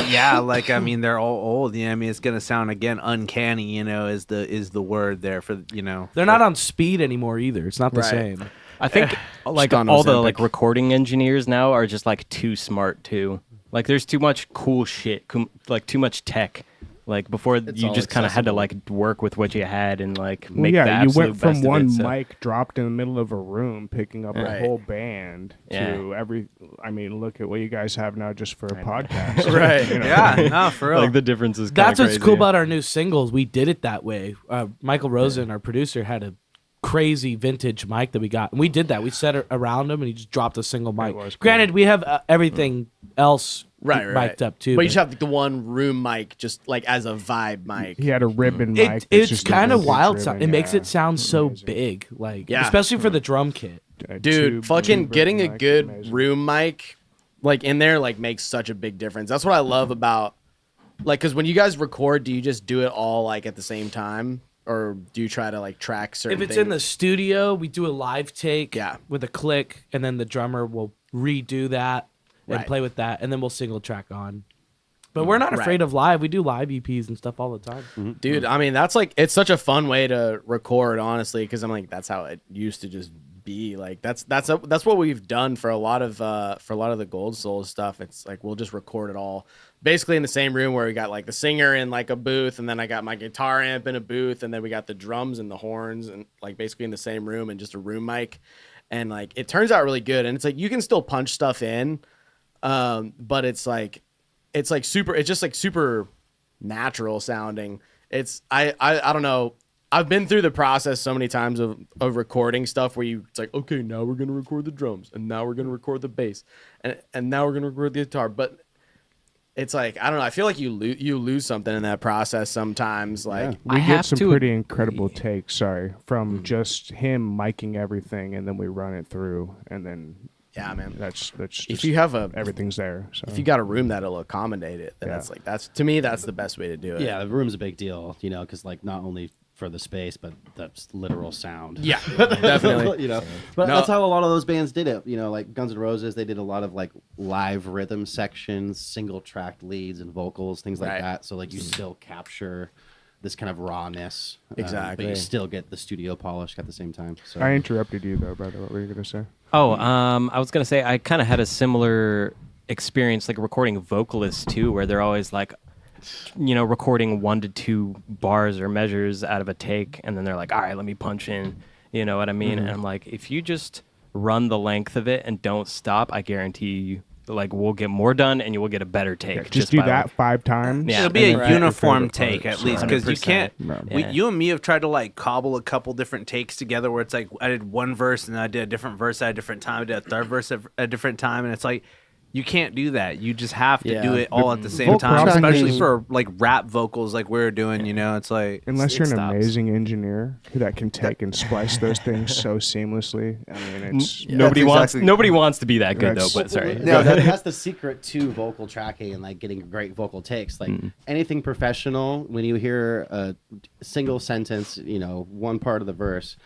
[SPEAKER 1] yeah, like I mean they're all old, you know. I mean it's gonna sound again uncanny, you know, is the word there for
[SPEAKER 3] They're not on speed anymore either. It's not the
[SPEAKER 2] Right.
[SPEAKER 3] same.
[SPEAKER 5] I think like
[SPEAKER 2] on
[SPEAKER 5] all the
[SPEAKER 2] Ozempic.
[SPEAKER 5] like recording engineers now are just like too smart too. Like there's too much cool shit, like too much tech Like before, you
[SPEAKER 2] all
[SPEAKER 5] just kind of had to
[SPEAKER 2] accessible.
[SPEAKER 5] like work with what you had and like
[SPEAKER 4] Well,
[SPEAKER 5] make the
[SPEAKER 4] yeah, you
[SPEAKER 5] absolute
[SPEAKER 4] went from
[SPEAKER 5] best of
[SPEAKER 4] one
[SPEAKER 5] it, so-
[SPEAKER 4] mic dropped in the middle of a room, picking up
[SPEAKER 2] Right.
[SPEAKER 4] a whole band to every. I mean, look at what you guys have now just for a podcast,
[SPEAKER 2] Right.
[SPEAKER 4] You know?
[SPEAKER 1] Yeah, no, for real.
[SPEAKER 5] Like the difference is
[SPEAKER 3] That's
[SPEAKER 5] kinda
[SPEAKER 3] what's cool
[SPEAKER 5] crazy.
[SPEAKER 3] about our new singles. We did it that way. Michael Rosen, our producer, had a crazy vintage mic that we got, and we did that. We set it around him, and he just dropped a single mic.
[SPEAKER 4] was cool.
[SPEAKER 3] Granted, we have everything else
[SPEAKER 2] right.
[SPEAKER 3] mic'd up too.
[SPEAKER 2] But you just have like, the one room mic, just like as a vibe mic.
[SPEAKER 4] He had a ribbon mic. that's
[SPEAKER 3] it's
[SPEAKER 4] just
[SPEAKER 3] kind of
[SPEAKER 4] vintage
[SPEAKER 3] wild.
[SPEAKER 4] ribbon,
[SPEAKER 3] It makes
[SPEAKER 4] yeah.
[SPEAKER 3] it sound so
[SPEAKER 4] Amazing.
[SPEAKER 3] big, like
[SPEAKER 2] Yeah.
[SPEAKER 3] especially for the drum kit.
[SPEAKER 4] A
[SPEAKER 2] Dude,
[SPEAKER 4] tube
[SPEAKER 2] fucking getting a
[SPEAKER 4] ribbon mic,
[SPEAKER 2] good
[SPEAKER 4] amazing.
[SPEAKER 2] room mic, like in there, like makes such a big difference. That's what I love about, like, because when you guys record, do you just do it all like at the same time, or do you try to like track certain?
[SPEAKER 3] If it's
[SPEAKER 2] things?
[SPEAKER 3] in the studio, we do a live take
[SPEAKER 2] Yeah.
[SPEAKER 3] with a click, and then the drummer will redo that and
[SPEAKER 2] Right.
[SPEAKER 3] play with that, and then we'll single track on. But we're not afraid of live. We do live EPs and stuff all the time.
[SPEAKER 2] Dude, I mean, that's like, it's such a fun way to record, honestly, because I'm like, that's how it used to just be. Like, that's what we've done for a lot of the Gold Souls stuff. It's like we'll just record it all basically in the same room where we got like the singer in like a booth, and then I got my guitar amp in a booth, and then we got the drums and the horns, and like basically in the same room and just a room mic, and like it turns out really good. And it's like you can still punch stuff in, but it's just like super natural sounding. I don't know. I've been through the process so many times of recording stuff where it's like, okay, now we're gonna record the drums, and now we're gonna record the bass, and now we're gonna record the guitar. But it's like, I don't know. I feel like you lose something in that process sometimes. Like,
[SPEAKER 4] We
[SPEAKER 5] I
[SPEAKER 4] get
[SPEAKER 5] have
[SPEAKER 4] some
[SPEAKER 5] to
[SPEAKER 4] pretty
[SPEAKER 5] agree.
[SPEAKER 4] incredible takes. From just him miking everything, and then we run it through, and then
[SPEAKER 2] yeah, man.
[SPEAKER 4] that's just
[SPEAKER 2] If you have
[SPEAKER 4] everything's there. So
[SPEAKER 2] if you got a room that'll accommodate it, then that's to me that's the best way to do it.
[SPEAKER 8] Yeah, the room's a big deal, because like not only for the space, but that's literal sound.
[SPEAKER 2] Yeah, definitely.
[SPEAKER 8] But
[SPEAKER 2] No.
[SPEAKER 8] that's how a lot of those bands did it. Like Guns N' Roses, they did a lot of like live rhythm sections, single tracked leads and vocals, things like
[SPEAKER 2] Right.
[SPEAKER 8] that. So like you still capture this kind of rawness,
[SPEAKER 2] Exactly.
[SPEAKER 8] but you still get the studio polish at the same time. So
[SPEAKER 4] I interrupted you though, brother. What were you gonna say?
[SPEAKER 5] Oh, I was gonna say I kind of had a similar experience, like recording vocalists too, where they're always like, recording 1 to 2 bars or measures out of a take, and then they're like, all right, let me punch in. You know what I mean? And I'm like, if you just run the length of it and don't stop, I guarantee you, like, we'll get more done and you will get a better take.
[SPEAKER 4] Just do
[SPEAKER 5] by,
[SPEAKER 4] that
[SPEAKER 5] like-
[SPEAKER 4] 5 times.
[SPEAKER 5] Yeah.
[SPEAKER 1] It'll be a
[SPEAKER 4] and then
[SPEAKER 1] uniform
[SPEAKER 4] pick your favorite
[SPEAKER 1] take at
[SPEAKER 4] parts.
[SPEAKER 1] least, because you
[SPEAKER 5] 100%.
[SPEAKER 1] can't.
[SPEAKER 5] Yeah.
[SPEAKER 1] You and me have tried to like cobble a couple different takes together, where it's like I did one verse and then I did a different verse at a different time. I did a third verse at a different time, and it's like you can't do that. You just have to
[SPEAKER 2] Yeah.
[SPEAKER 1] do it all at the same
[SPEAKER 4] vocal
[SPEAKER 1] time,
[SPEAKER 4] tracking-
[SPEAKER 1] especially for like rap vocals like we're doing. It's like
[SPEAKER 4] Unless
[SPEAKER 1] it
[SPEAKER 4] you're an
[SPEAKER 1] stops.
[SPEAKER 4] amazing engineer that can take and splice those things so seamlessly. I mean, it's
[SPEAKER 5] Nobody
[SPEAKER 6] That's
[SPEAKER 5] wants
[SPEAKER 6] exactly-
[SPEAKER 5] nobody wants to be that good though.
[SPEAKER 4] That's-
[SPEAKER 5] But sorry.
[SPEAKER 8] No, that's the secret to vocal tracking and like getting great vocal takes. Like anything professional, when you hear a single sentence, one part of the verse.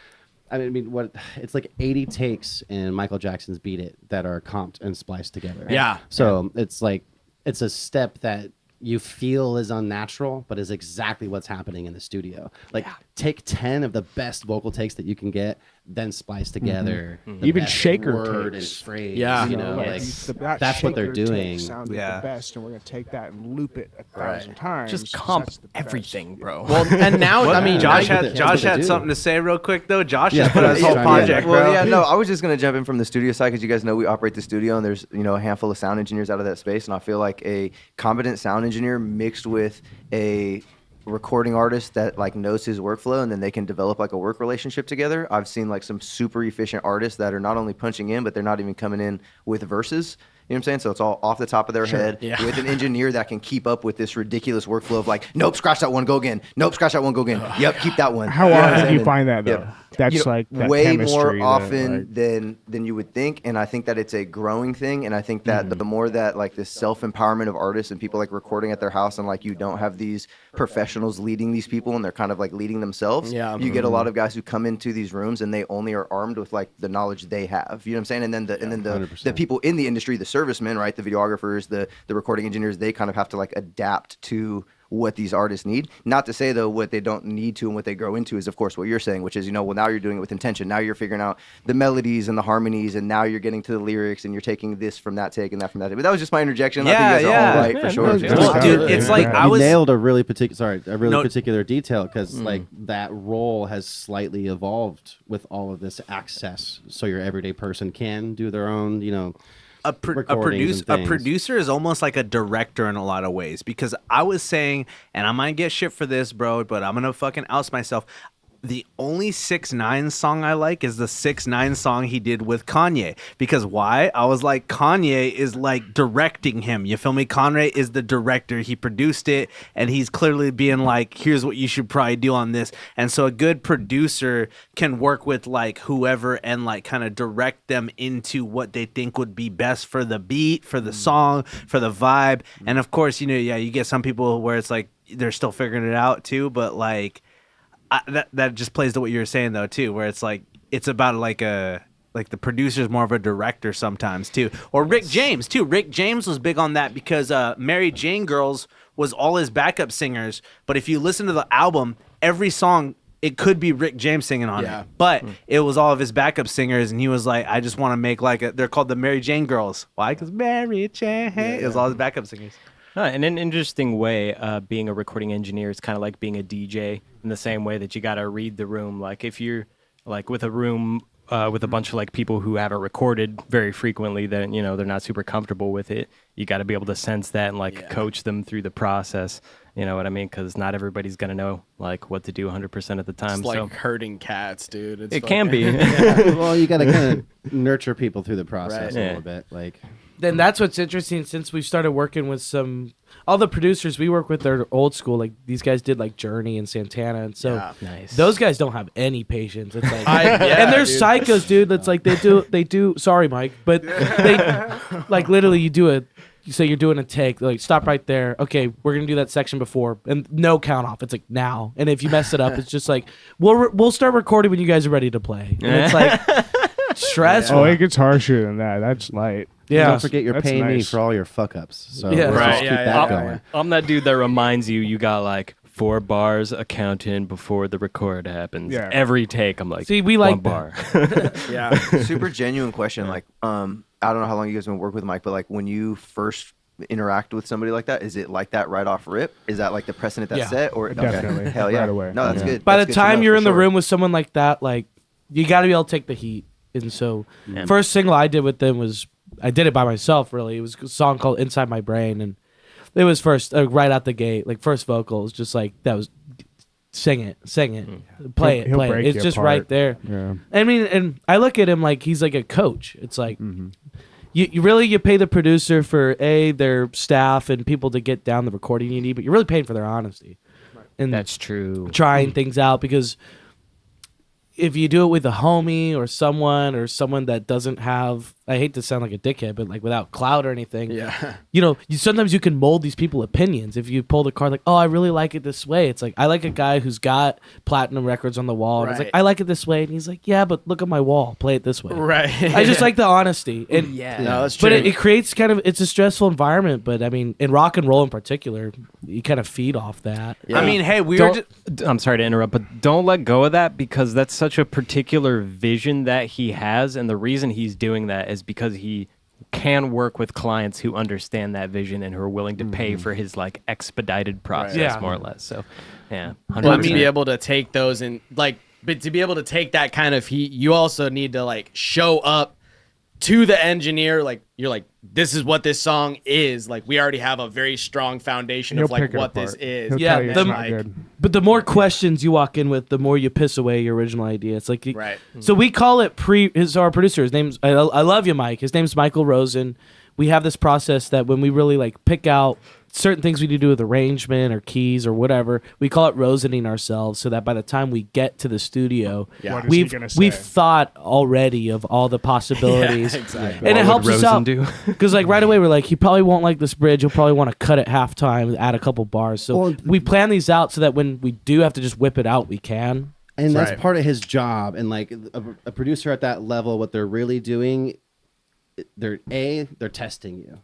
[SPEAKER 8] I mean, it's like 80 takes in Michael Jackson's "Beat It" that are comped and spliced together.
[SPEAKER 2] Yeah.
[SPEAKER 8] So it's like it's a step that you feel is unnatural, but is exactly what's happening in the studio. Like take 10 of the best vocal takes that you can get, then splice together the
[SPEAKER 4] Even
[SPEAKER 8] best
[SPEAKER 4] shaker
[SPEAKER 8] word
[SPEAKER 4] takes.
[SPEAKER 8] and phrase.
[SPEAKER 2] Yeah.
[SPEAKER 8] like
[SPEAKER 4] that
[SPEAKER 8] that's what they're
[SPEAKER 4] shaker take
[SPEAKER 8] doing.
[SPEAKER 4] sounded
[SPEAKER 1] Yeah.
[SPEAKER 4] the best, and we're gonna take that and loop it 1,000 times.
[SPEAKER 5] Just
[SPEAKER 4] 'cause
[SPEAKER 5] comp
[SPEAKER 4] that's the best.
[SPEAKER 5] everything, bro.
[SPEAKER 2] Well, and now I mean,
[SPEAKER 1] Josh
[SPEAKER 8] now you-
[SPEAKER 1] had
[SPEAKER 8] that's
[SPEAKER 1] Josh
[SPEAKER 8] what they
[SPEAKER 1] had
[SPEAKER 8] do.
[SPEAKER 1] something to say real quick though. Josh
[SPEAKER 8] Yeah,
[SPEAKER 1] just put out his
[SPEAKER 8] yeah,
[SPEAKER 1] whole
[SPEAKER 8] yeah.
[SPEAKER 1] project,
[SPEAKER 6] Well,
[SPEAKER 1] bro.
[SPEAKER 6] yeah, no, I was just gonna jump in from the studio side because you guys know we operate the studio, and there's a handful of sound engineers out of that space, and I feel like a competent sound engineer mixed with a recording artist that like knows his workflow, and then they can develop like a work relationship together. I've seen like some super efficient artists that are not only punching in, but they're not even coming in with verses. You know what I'm saying? So it's all off the top of their head with an engineer that can keep up with this ridiculous workflow of like, nope, scratch that one, go again. Nope, scratch that one, go again. Yep, keep that one.
[SPEAKER 4] How
[SPEAKER 6] You know what I'm
[SPEAKER 4] often do you
[SPEAKER 6] saying?
[SPEAKER 4] find that though?
[SPEAKER 6] Yeah.
[SPEAKER 4] That's like that
[SPEAKER 6] way
[SPEAKER 4] chemistry
[SPEAKER 6] more
[SPEAKER 4] that,
[SPEAKER 6] often
[SPEAKER 4] like-
[SPEAKER 6] than you would think, and I think that it's a growing thing, and I think that the more that like this self-empowerment of artists and people like recording at their house, and like you don't have these professionals leading these people, and they're kind of like leading themselves.
[SPEAKER 2] Yeah.
[SPEAKER 6] You get a lot of guys who come into these rooms and they only are armed with like the knowledge they have. You know what I'm saying? And then the people in the industry, the servicemen, right, the videographers, the recording engineers, they kind of have to like adapt to what these artists need. Not to say though what they don't need to and what they grow into is of course what you're saying, which is, well, now you're doing it with intention. Now you're figuring out the melodies and the harmonies, and now you're getting to the lyrics, and you're taking this from that take and that from that. But that was just my interjection. I think you guys are all right for sure.
[SPEAKER 1] Well, dude, it's like I was
[SPEAKER 7] nailed a really particular detail, because like that role has slightly evolved with all of this access, so your everyday person can do their own,
[SPEAKER 9] a producer is almost like a director in a lot of ways, because I was saying, and I might get shit for this, bro, but I'm gonna fucking oust myself. The only 6ix9ine song I like is the 6ix9ine song he did with Kanye. Because why? I was like, Kanye is like directing him. You feel me? Kanye is the director. He produced it, and he's clearly being like, here's what you should probably do on this. And so a good producer can work with like whoever and like kind of direct them into what they think would be best for the beat, for the song, for the vibe. And of course, you get some people where it's like they're still figuring it out too, but like, that just plays to what you were saying though too, where it's like it's about like the producer's more of a director sometimes too. Or Rick James too. Rick James was big on that because Mary Jane Girls was all his backup singers, but if you listen to the album, every song it could be Rick James singing on it, but it was all of his backup singers, and he was like, I just want to make they're called the Mary Jane Girls. Why? Because Mary Jane. It was all his backup singers.
[SPEAKER 5] In an interesting way, being a recording engineer is kind of like being a DJ in the same way that you got to read the room. Like if you're like with a room with a bunch of like people who haven't recorded very frequently, then they're not super comfortable with it. You got to be able to sense that and like coach them through the process. You know what I mean? Because not everybody's gonna know like what to do 100% of the time.
[SPEAKER 2] It's like herding cats, dude.
[SPEAKER 5] It can be.
[SPEAKER 7] Well, you got to kind of nurture people through the process a little bit, like.
[SPEAKER 3] Then that's what's interesting, since we started working with all the producers we work with are old school. Like these guys did like Journey and Santana, and so those guys don't have any patience. It's like, and they're psychos, dude. That's like they do. Sorry, Mike, but they like literally you say you're doing a take, like stop right there. Okay, we're gonna do that section before, and no count off. It's like now, and if you mess it up, it's just like we'll start recording when you guys are ready to play. And it's like stressful.
[SPEAKER 4] Oh, it gets harsher than that. That's light.
[SPEAKER 7] Yeah. Don't forget you're paying me for all your fuck ups. So let's just keep that going.
[SPEAKER 5] I'm that dude that reminds you got like 4 bars accounting before the record happens. Yeah. Every take, I'm like,
[SPEAKER 3] see, we like
[SPEAKER 5] 1 bar.
[SPEAKER 6] Super genuine question. Like, I don't know how long you guys have been working with Mike, but like when you first interact with somebody like that, is it like that right off rip? Is that like the precedent that's set? Or
[SPEAKER 4] definitely.
[SPEAKER 6] Hell yeah.
[SPEAKER 4] Right away.
[SPEAKER 6] No, that's good.
[SPEAKER 3] By
[SPEAKER 6] That's
[SPEAKER 3] the
[SPEAKER 6] good to
[SPEAKER 3] time
[SPEAKER 6] know
[SPEAKER 3] you're
[SPEAKER 6] for
[SPEAKER 3] in the
[SPEAKER 6] sure.
[SPEAKER 3] room with someone like that, like you got to be able to take the heat. And so, first single I did with them was, I did it by myself, really. It was a song called Inside My Brain. And it was first, right out the gate, like first vocals, just like, that was, sing it, play it. It's just right there.
[SPEAKER 4] Yeah.
[SPEAKER 3] I mean, and I look at him like he's like a coach. It's like, you pay the producer for, their staff and people to get down the recording you need, but you're really paying for their honesty. And
[SPEAKER 5] that's true.
[SPEAKER 3] Trying things out, because if you do it with a homie or someone that doesn't have, I hate to sound like a dickhead, but like without clout or anything, sometimes you can mold these people opinions. If you pull the card like, oh, I really like it this way. It's like, I like a guy who's got platinum records on the wall. And it's like, I like it this way. And he's like, yeah, but look at my wall. Play it this way.
[SPEAKER 2] Right.
[SPEAKER 3] I just like the honesty. And
[SPEAKER 2] no, that's true.
[SPEAKER 3] But it creates it's a stressful environment. But I mean, in rock and roll in particular, you kind of feed off that.
[SPEAKER 9] Yeah. I mean, hey,
[SPEAKER 5] I'm sorry to interrupt, but don't let go of that, because that's such a particular vision that he has. And the reason he's doing that is because he can work with clients who understand that vision and who are willing to pay for his like expedited process, more or less. So, yeah. 100%.
[SPEAKER 2] But to be able to take those and like, but to be able to take that kind of heat, you also need to like show up to the engineer. Like you're like, this is what this song is. Like we already have a very strong foundation of like what this is.
[SPEAKER 3] But the more questions you walk in with, the more you piss away your original idea. It's like, so we call it our producer. His name's, I love you, Mike. His name's Michael Rosen. We have this process that when we really like pick out certain things we need to do with arrangement or keys or whatever, we call it Rosening ourselves, so that by the time we get to the studio, we've thought already of all the possibilities.
[SPEAKER 2] Exactly.
[SPEAKER 3] And it helps us out because like right away we're like, he probably won't like this bridge. He'll probably want to cut it halftime, add a couple bars. So we plan these out so that when we do have to just whip it out, we can.
[SPEAKER 7] And that's part of his job. And like a producer at that level, what they're really doing, they're testing you.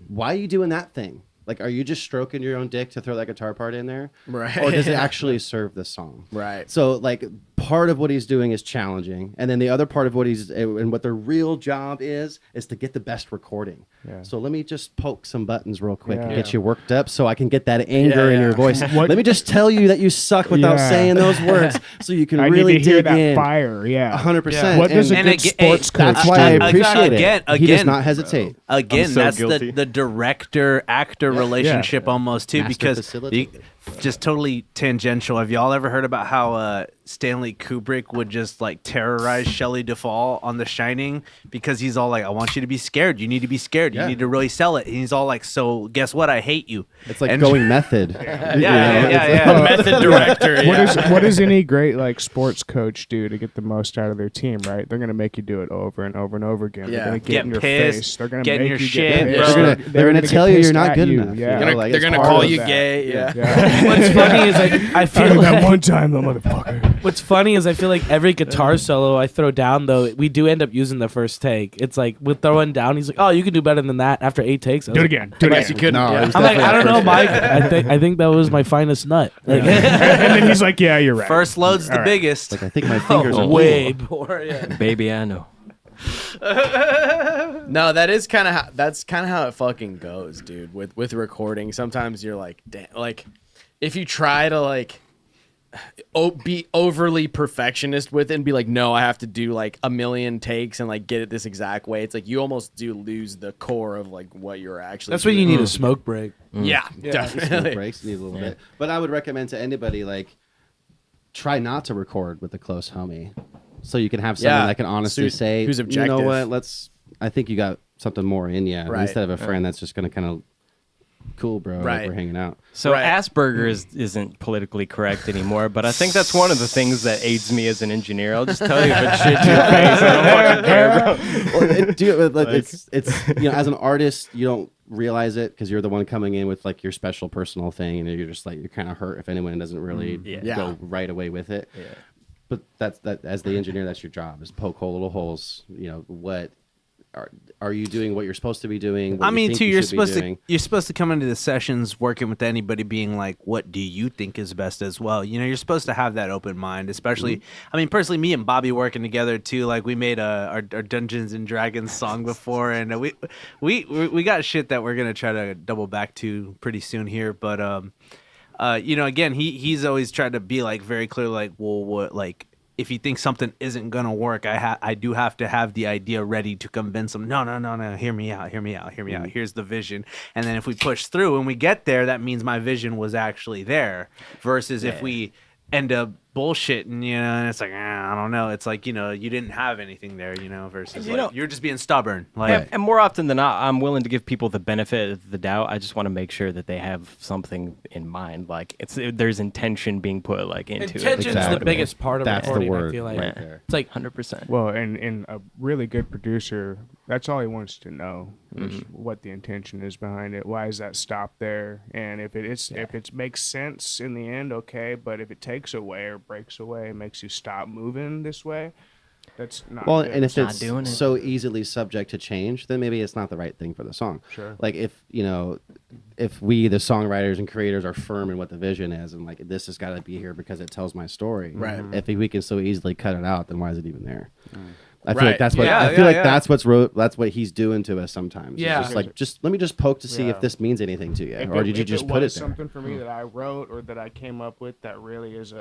[SPEAKER 7] Why are you doing that thing?
[SPEAKER 8] Like, are you just stroking your own dick to throw that guitar part in there?
[SPEAKER 2] Right.
[SPEAKER 8] Or does it actually serve the song?
[SPEAKER 2] Right.
[SPEAKER 8] So, like, part of what he's doing is challenging. And then the other part of what and what their real job is to get the best recording.
[SPEAKER 4] Yeah.
[SPEAKER 8] So let me just poke some buttons real quick and
[SPEAKER 4] Yeah.
[SPEAKER 8] get you worked up so I can get that anger in your voice.
[SPEAKER 4] What-
[SPEAKER 8] Let me just tell you that you suck without
[SPEAKER 4] Yeah.
[SPEAKER 8] saying those words so you can
[SPEAKER 4] I
[SPEAKER 8] really
[SPEAKER 4] need to hear
[SPEAKER 8] dig
[SPEAKER 4] that
[SPEAKER 8] in.
[SPEAKER 4] fire. Yeah.
[SPEAKER 8] 100%.
[SPEAKER 4] What does a
[SPEAKER 9] And
[SPEAKER 4] good
[SPEAKER 9] again-
[SPEAKER 4] sports coach
[SPEAKER 8] That's why I
[SPEAKER 4] do?
[SPEAKER 8] appreciate it. He does
[SPEAKER 9] Again,
[SPEAKER 8] not hesitate.
[SPEAKER 9] Again,
[SPEAKER 5] I'm so
[SPEAKER 9] that's
[SPEAKER 5] guilty.
[SPEAKER 9] the director-actor relationship almost too,
[SPEAKER 8] Master
[SPEAKER 9] because
[SPEAKER 8] facilitator.
[SPEAKER 9] just totally tangential. Have y'all ever heard about how Stanley Kubrick would just like terrorize Shelley Duvall on The Shining because he's all like, "I want you to be scared. You need to be scared. You
[SPEAKER 8] Yeah.
[SPEAKER 9] need to really sell it." And he's all like, "So guess what? I hate you."
[SPEAKER 8] It's like
[SPEAKER 9] And-
[SPEAKER 8] going method.
[SPEAKER 9] Yeah.
[SPEAKER 2] Method director. Yeah.
[SPEAKER 4] What does any great like sports coach do to get the most out of their team? Right, they're gonna make you do it over and over and over again.
[SPEAKER 2] Yeah.
[SPEAKER 4] They're gonna get
[SPEAKER 9] Get
[SPEAKER 4] in your
[SPEAKER 9] pissed,
[SPEAKER 4] face. They're gonna
[SPEAKER 9] get in
[SPEAKER 4] make
[SPEAKER 9] your
[SPEAKER 4] you
[SPEAKER 9] shit,
[SPEAKER 4] get
[SPEAKER 9] bro.
[SPEAKER 4] pissed.
[SPEAKER 8] They're gonna
[SPEAKER 4] get
[SPEAKER 8] tell you
[SPEAKER 4] pissed
[SPEAKER 8] you're not
[SPEAKER 4] at
[SPEAKER 8] good
[SPEAKER 4] you.
[SPEAKER 8] enough.
[SPEAKER 4] Yeah.
[SPEAKER 8] You know, like,
[SPEAKER 2] They're
[SPEAKER 8] it's
[SPEAKER 2] gonna
[SPEAKER 8] part
[SPEAKER 2] call
[SPEAKER 8] of
[SPEAKER 2] you
[SPEAKER 8] that.
[SPEAKER 2] gay. Yeah.
[SPEAKER 4] Yeah.
[SPEAKER 3] What's funny is I feel
[SPEAKER 4] that
[SPEAKER 3] like
[SPEAKER 4] one time, the motherfucker.
[SPEAKER 3] what's funny is I feel like every guitar solo I throw down though, we do end up using the first take. It's like with throwing down, he's like, "Oh, you can do better than that." After 8 takes, I was
[SPEAKER 4] Do it
[SPEAKER 3] like,
[SPEAKER 4] again. Do it again.
[SPEAKER 2] You couldn't.
[SPEAKER 8] No,
[SPEAKER 2] yeah.
[SPEAKER 8] it was
[SPEAKER 3] I'm like,
[SPEAKER 8] definitely
[SPEAKER 3] I don't
[SPEAKER 8] the
[SPEAKER 3] know,
[SPEAKER 8] first
[SPEAKER 3] Mike. I think that was my finest nut. Like,
[SPEAKER 4] And then he's like, "Yeah, you're right."
[SPEAKER 9] First load's the
[SPEAKER 4] All right.
[SPEAKER 9] biggest.
[SPEAKER 8] Like, I think my fingers are
[SPEAKER 3] way more. Yeah.
[SPEAKER 5] Baby, I know.
[SPEAKER 2] No, that's kind of how it fucking goes, dude. With recording, sometimes you're like, damn, like if you try to like be overly perfectionist with it and be like, no, I have to do like a million takes and like get it this exact way. It's like you almost do lose the core of like what you're actually.
[SPEAKER 3] That's when you need a smoke break.
[SPEAKER 2] Yeah,
[SPEAKER 8] Smoke
[SPEAKER 2] definitely.
[SPEAKER 8] breaks need a little bit. But I would recommend to anybody, like, try not to record with a close homie, so you can have someone
[SPEAKER 2] Yeah.
[SPEAKER 8] that can honestly
[SPEAKER 2] Who's-
[SPEAKER 8] say,
[SPEAKER 2] who's
[SPEAKER 8] you
[SPEAKER 2] objective.
[SPEAKER 8] know what, I think you got something more in you,
[SPEAKER 2] Right.
[SPEAKER 8] instead of a friend that's just gonna kind of, cool, bro, like,
[SPEAKER 2] Right.
[SPEAKER 8] we're hanging out.
[SPEAKER 5] So
[SPEAKER 2] Right.
[SPEAKER 5] Asperger's isn't politically correct anymore, but I think that's one of the things that aids me as an engineer. I'll just tell you if it's shit to your face. I don't fucking care, bro.
[SPEAKER 8] Well, it's you know, as an artist, you don't realize it because you're the one coming in with like your special personal thing, and you're just like, you're kind of hurt if anyone doesn't really
[SPEAKER 2] Yeah.
[SPEAKER 8] go right away with it.
[SPEAKER 5] Yeah.
[SPEAKER 8] But that as the engineer, that's your job, is poke hole little holes. You know, what are you doing what you're supposed to be doing? What
[SPEAKER 9] I
[SPEAKER 8] you
[SPEAKER 9] mean,
[SPEAKER 8] think
[SPEAKER 9] too,
[SPEAKER 8] you
[SPEAKER 9] you're
[SPEAKER 8] should be
[SPEAKER 9] supposed
[SPEAKER 8] doing?
[SPEAKER 9] to you're supposed to come into the sessions working with anybody being like, what do you think is best as well? You know, you're supposed to have that open mind, especially. I mean, personally, me and Bobby working together too. Like we made our Dungeons and Dragons song before, and we got shit that we're gonna try to double back to pretty soon here. But you know, again, he's always tried to be like very clear, like, well, what like. If you think something isn't gonna work, I do have to have the idea ready to convince them. No. Hear me out. Here's the vision. And then if we push through and we get there, that means my vision was actually there. Versus if we end up bullshitting, you know, and it's like, I don't know. It's like, you know, you didn't have anything there, you know. Versus
[SPEAKER 5] You
[SPEAKER 9] like,
[SPEAKER 5] know-
[SPEAKER 9] you're just being stubborn. Like,
[SPEAKER 5] And more often than not, I'm willing to give people the benefit of the doubt. I just want to make sure that they have something in mind. Like there's intention being put like into it.
[SPEAKER 3] Intention's
[SPEAKER 8] Exactly.
[SPEAKER 3] the biggest part of
[SPEAKER 8] That's the
[SPEAKER 3] recording.
[SPEAKER 8] word
[SPEAKER 3] I feel like
[SPEAKER 8] right there.
[SPEAKER 3] it's like
[SPEAKER 5] 100%.
[SPEAKER 4] Well, and a really good producer, that's all he wants to know is what the intention is behind it. Why is that stop there? And if it makes sense in the end, okay. But if it takes away or breaks away, makes you stop moving this way, that's not
[SPEAKER 8] Well,
[SPEAKER 4] good.
[SPEAKER 8] and if
[SPEAKER 5] not
[SPEAKER 8] it's
[SPEAKER 5] doing it.
[SPEAKER 8] so easily subject to change, then maybe it's not the right thing for the song.
[SPEAKER 4] Sure.
[SPEAKER 8] Like if we, the songwriters and creators, are firm in what the vision is, and like, this has got to be here because it tells my story.
[SPEAKER 2] Right.
[SPEAKER 8] If we can so easily cut it out, then why is it even there? I feel
[SPEAKER 2] Right.
[SPEAKER 8] like that's what
[SPEAKER 9] Yeah,
[SPEAKER 8] I feel like
[SPEAKER 9] yeah.
[SPEAKER 8] that's what he's doing to us sometimes. It's
[SPEAKER 3] Yeah.
[SPEAKER 8] just like, let me just poke to see
[SPEAKER 4] Yeah.
[SPEAKER 8] if this means anything to you,
[SPEAKER 4] If
[SPEAKER 8] or
[SPEAKER 4] it-
[SPEAKER 8] did you
[SPEAKER 4] if
[SPEAKER 8] just
[SPEAKER 4] it
[SPEAKER 8] put it
[SPEAKER 4] was
[SPEAKER 8] there?
[SPEAKER 4] something for me that I wrote or that I came up with that really is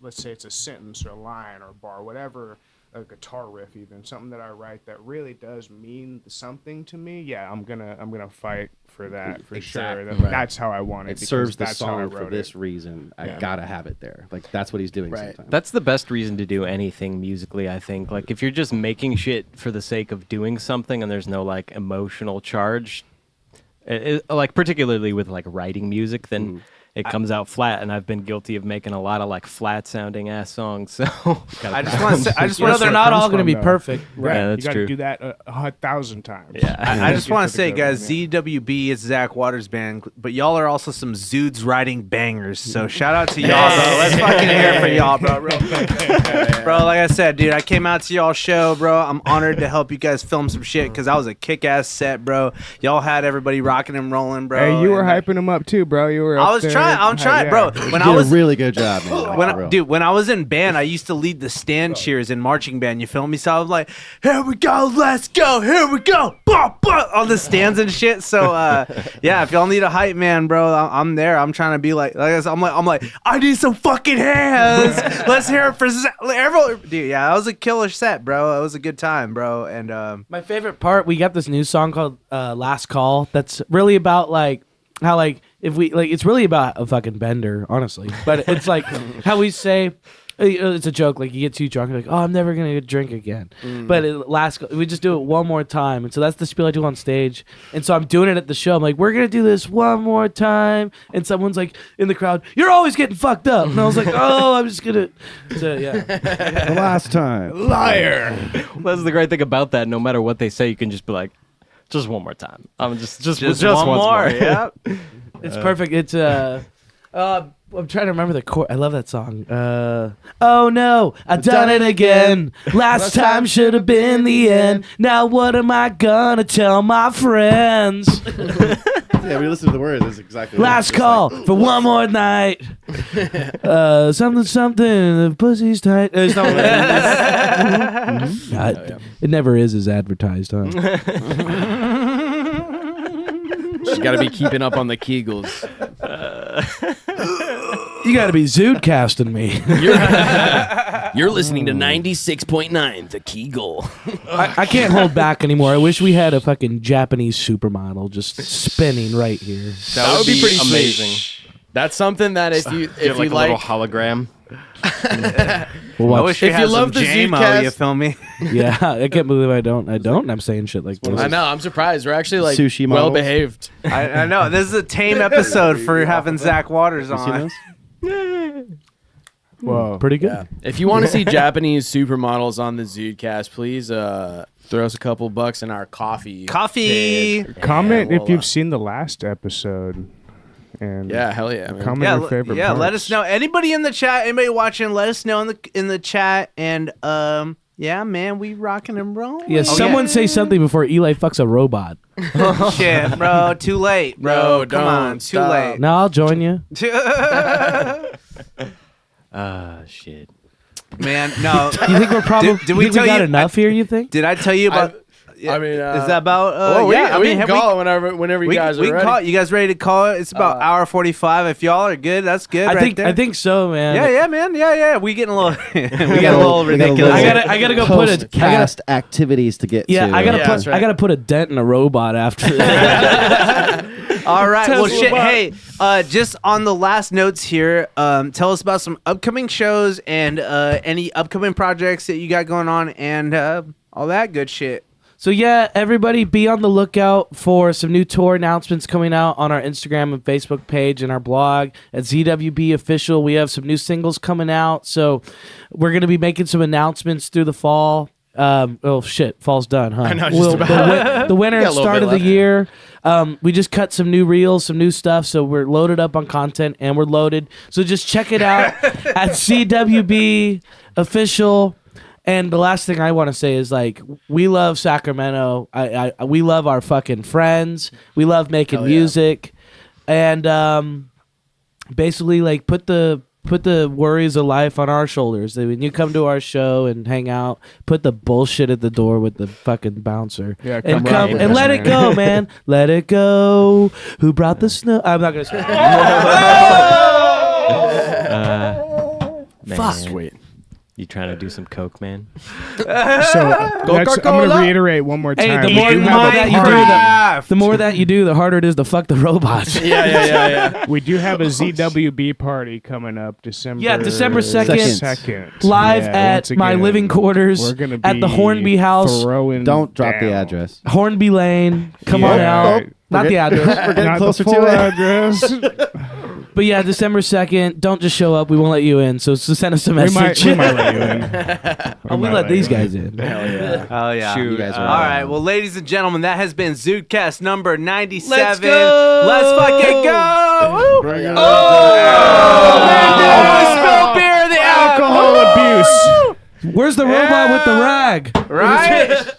[SPEAKER 4] let's say it's a sentence or a line or a bar, whatever, a guitar riff, even something that I write that really does mean something to me. Yeah, I'm gonna fight for that for sure.
[SPEAKER 8] Exactly. Right.
[SPEAKER 4] That's how I want it.
[SPEAKER 8] It
[SPEAKER 4] because
[SPEAKER 8] serves the
[SPEAKER 4] that's how I
[SPEAKER 8] song for
[SPEAKER 4] wrote
[SPEAKER 8] this
[SPEAKER 4] it.
[SPEAKER 8] reason. I
[SPEAKER 4] Yeah.
[SPEAKER 8] gotta have it there. Like, that's what he's doing
[SPEAKER 2] Right.
[SPEAKER 8] sometimes.
[SPEAKER 5] That's the best reason to do anything musically, I think. Like, if you're just making shit for the sake of doing something and there's no, like, emotional charge, like, particularly with, like, writing music, then it comes out flat, and I've been guilty of making a lot of like flat sounding ass songs. So
[SPEAKER 1] I just want to.
[SPEAKER 3] They're not all going to be perfect.
[SPEAKER 4] Right.
[SPEAKER 5] Yeah, that's
[SPEAKER 4] you got
[SPEAKER 5] true.
[SPEAKER 4] to do that 1,000 times.
[SPEAKER 5] Yeah.
[SPEAKER 1] I just want to
[SPEAKER 4] Get
[SPEAKER 1] say,
[SPEAKER 4] the good
[SPEAKER 1] guys,
[SPEAKER 4] one, yeah.
[SPEAKER 1] ZWB is Zach Waters' band, but y'all are also some Zudes writing bangers. So shout out to y'all, bro. Let's fucking hear it for y'all, bro. Bro, like I said, dude, I came out to y'all show, bro. I'm honored to help you guys film some shit because that was a kick-ass set, bro. Y'all had everybody rocking and rolling, bro.
[SPEAKER 4] Hey, you were
[SPEAKER 1] and,
[SPEAKER 4] hyping them up too, bro. You were.
[SPEAKER 1] I
[SPEAKER 4] up
[SPEAKER 1] was
[SPEAKER 4] there.
[SPEAKER 1] trying. I'm trying,
[SPEAKER 4] Yeah.
[SPEAKER 1] bro.
[SPEAKER 7] You
[SPEAKER 1] When
[SPEAKER 7] did
[SPEAKER 1] I was
[SPEAKER 7] a really good job, man. Like, for real.
[SPEAKER 1] when I was in band, I used to lead the stand cheers in marching band. You feel me? So I was like, "Here we go, let's go, here we go, bah, bah," on the stands and shit. So yeah, if y'all need a hype man, bro, I'm there. I'm trying to be like I said, I'm like, I need some fucking hands. Let's hear it for everyone. Dude, yeah, that was a killer set, bro. It was a good time, bro. And
[SPEAKER 3] My favorite part, we got this new song called Last Call that's really about like how like if we like it's really about a fucking bender, honestly. But it's like how we say it's a joke, like you get too drunk, you're like, oh, I'm never gonna drink again. But we just do it one more time, and so that's the spiel I do on stage. And so I'm doing it at the show. I'm like, we're gonna do this one more time, and someone's like in the crowd, you're always getting fucked up, and I was like, oh, I'm just gonna. So yeah,
[SPEAKER 7] The last time.
[SPEAKER 5] Liar. That's the great thing about that. No matter what they say, you can just be like, just one more time. I'm just
[SPEAKER 1] one
[SPEAKER 5] once
[SPEAKER 1] more. Yeah.
[SPEAKER 3] it's perfect. It's I'm trying to remember the chord. I love that song. Oh no, I done it again. Last time should have been the end. Now what am I gonna tell my friends?
[SPEAKER 7] Yeah, we listened to the words. That's exactly.
[SPEAKER 3] Last call for one more night. Something, the pussy's tight. It's not it never is as advertised, huh?
[SPEAKER 2] She's got to be keeping up on the Kegels.
[SPEAKER 3] You got to be Zudecasting me.
[SPEAKER 2] You're listening to 96.9, the Kegel.
[SPEAKER 3] I can't hold back anymore. I wish we had a fucking Japanese supermodel just spinning right here.
[SPEAKER 2] That would be pretty
[SPEAKER 5] amazing.
[SPEAKER 2] sweet. That's something that if you
[SPEAKER 5] Get like a little hologram.
[SPEAKER 3] We'll
[SPEAKER 1] I
[SPEAKER 3] watch.
[SPEAKER 1] wish we
[SPEAKER 2] If
[SPEAKER 1] had
[SPEAKER 2] you
[SPEAKER 1] some
[SPEAKER 2] love the
[SPEAKER 1] JMO,
[SPEAKER 2] Zudecast-
[SPEAKER 1] you feel me?
[SPEAKER 3] Yeah, I can't believe I don't. I'm saying shit like this.
[SPEAKER 2] I know. I'm surprised. We're actually like
[SPEAKER 7] Sushi
[SPEAKER 2] well
[SPEAKER 7] models.
[SPEAKER 2] behaved.
[SPEAKER 1] I know. This is a tame episode for having Zach Waters
[SPEAKER 7] You seen
[SPEAKER 1] on.
[SPEAKER 7] those?
[SPEAKER 4] Whoa.
[SPEAKER 3] Pretty good.
[SPEAKER 2] If you want to see Japanese supermodels on the Zudecast, please throw us a couple bucks in our coffee.
[SPEAKER 1] Coffee.
[SPEAKER 2] page,
[SPEAKER 4] Comment
[SPEAKER 2] and
[SPEAKER 4] if
[SPEAKER 2] we'll,
[SPEAKER 4] you've seen the last episode. And
[SPEAKER 2] Yeah, hell yeah. Man.
[SPEAKER 4] comment
[SPEAKER 1] Yeah,
[SPEAKER 4] your favorite
[SPEAKER 1] let
[SPEAKER 4] parts.
[SPEAKER 1] us know. Anybody in the chat, anybody watching, let us know in the chat. And yeah, man, we rocking and rolling.
[SPEAKER 3] Yeah, someone say something before Eli fucks a robot.
[SPEAKER 1] Shit, bro, too late, bro.
[SPEAKER 2] Bro,
[SPEAKER 1] Come on,
[SPEAKER 2] don't
[SPEAKER 1] too
[SPEAKER 2] stop.
[SPEAKER 1] late.
[SPEAKER 3] No, I'll join you.
[SPEAKER 5] Shit.
[SPEAKER 1] Man, no.
[SPEAKER 3] You think we're probably?
[SPEAKER 1] Did we
[SPEAKER 3] think
[SPEAKER 1] tell
[SPEAKER 3] got
[SPEAKER 1] you-
[SPEAKER 3] enough here? You think?
[SPEAKER 1] Did I tell you about?
[SPEAKER 2] I mean,
[SPEAKER 1] is that about?
[SPEAKER 2] oh,
[SPEAKER 1] yeah,
[SPEAKER 2] we can
[SPEAKER 1] have
[SPEAKER 2] call it whenever you guys are
[SPEAKER 1] we
[SPEAKER 2] ready.
[SPEAKER 1] call it. You guys ready to call it? It's about hour 45. If y'all are good, that's good.
[SPEAKER 3] I think so, man.
[SPEAKER 1] Yeah, man. Yeah. We getting a little, we getting a little ridiculous.
[SPEAKER 3] I gotta go put it.
[SPEAKER 7] Cast activities to get
[SPEAKER 3] Yeah,
[SPEAKER 7] to.
[SPEAKER 3] I gotta
[SPEAKER 2] Yeah,
[SPEAKER 3] put.
[SPEAKER 2] that's right.
[SPEAKER 3] I gotta put a dent in a robot after this.
[SPEAKER 1] All right. Well,
[SPEAKER 3] Tesla
[SPEAKER 1] shit.
[SPEAKER 3] bot.
[SPEAKER 1] Hey, just on the last notes here, tell us about some upcoming shows and any upcoming projects that you got going on and all that good shit.
[SPEAKER 3] So yeah, everybody be on the lookout for some new tour announcements coming out on our Instagram and Facebook page and our blog at ZWB Official. We have some new singles coming out, so we're gonna be making some announcements through the fall. Oh shit, fall's done, huh?
[SPEAKER 2] I know, just about.
[SPEAKER 3] The winter
[SPEAKER 2] Yeah, a
[SPEAKER 3] and
[SPEAKER 2] little
[SPEAKER 3] start
[SPEAKER 2] bit
[SPEAKER 3] of the
[SPEAKER 2] left.
[SPEAKER 3] year. We just cut some new reels, some new stuff, so we're loaded up on content and we're loaded. So just check it out at ZWB Official. And the last thing I want to say is like we love Sacramento. We love our fucking friends. We love making music, and basically like put the worries of life on our shoulders. When you come to our show and hang out, put the bullshit at the door with the fucking bouncer.
[SPEAKER 4] Yeah,
[SPEAKER 3] and
[SPEAKER 4] come
[SPEAKER 3] come
[SPEAKER 4] with
[SPEAKER 3] and
[SPEAKER 4] us,
[SPEAKER 3] let it
[SPEAKER 4] man.
[SPEAKER 3] go, man. Let it go. Who brought the snow? I'm not gonna say.
[SPEAKER 5] Man.
[SPEAKER 2] Sweet.
[SPEAKER 5] You trying to do some coke, man?
[SPEAKER 4] So I'm going to reiterate one more time.
[SPEAKER 3] Hey, the more that you do, the more that you do, the harder it is to fuck the robots.
[SPEAKER 2] Yeah.
[SPEAKER 4] We do have a ZWB party coming up December.
[SPEAKER 3] Yeah, December 2nd.
[SPEAKER 4] 2nd.
[SPEAKER 3] Live
[SPEAKER 4] Yeah,
[SPEAKER 3] at
[SPEAKER 4] once
[SPEAKER 3] my
[SPEAKER 4] again,
[SPEAKER 3] living quarters
[SPEAKER 4] we're gonna
[SPEAKER 3] at the
[SPEAKER 4] be
[SPEAKER 3] Hornby House,
[SPEAKER 4] throwing
[SPEAKER 7] Don't drop the
[SPEAKER 4] down.
[SPEAKER 7] address.
[SPEAKER 3] Hornby Lane. Come on
[SPEAKER 4] Yeah.
[SPEAKER 3] out. Not the address.
[SPEAKER 7] We're getting
[SPEAKER 4] Not
[SPEAKER 7] closer
[SPEAKER 4] the full
[SPEAKER 7] to it.
[SPEAKER 4] address.
[SPEAKER 3] But yeah, December 2nd, don't just show up. We won't let you in. So send us a message.
[SPEAKER 4] We might let you in.
[SPEAKER 3] We let these guys in.
[SPEAKER 2] Hell yeah.
[SPEAKER 9] Oh yeah.
[SPEAKER 8] Shoot, you guys are
[SPEAKER 9] All right. Well, ladies and gentlemen, that has been ZUDECAST number 97.
[SPEAKER 3] Let's go.
[SPEAKER 9] Let's fucking go. Woo. Spill beer, the
[SPEAKER 4] Alcohol abuse.
[SPEAKER 3] Where's the robot with the rag?
[SPEAKER 9] right?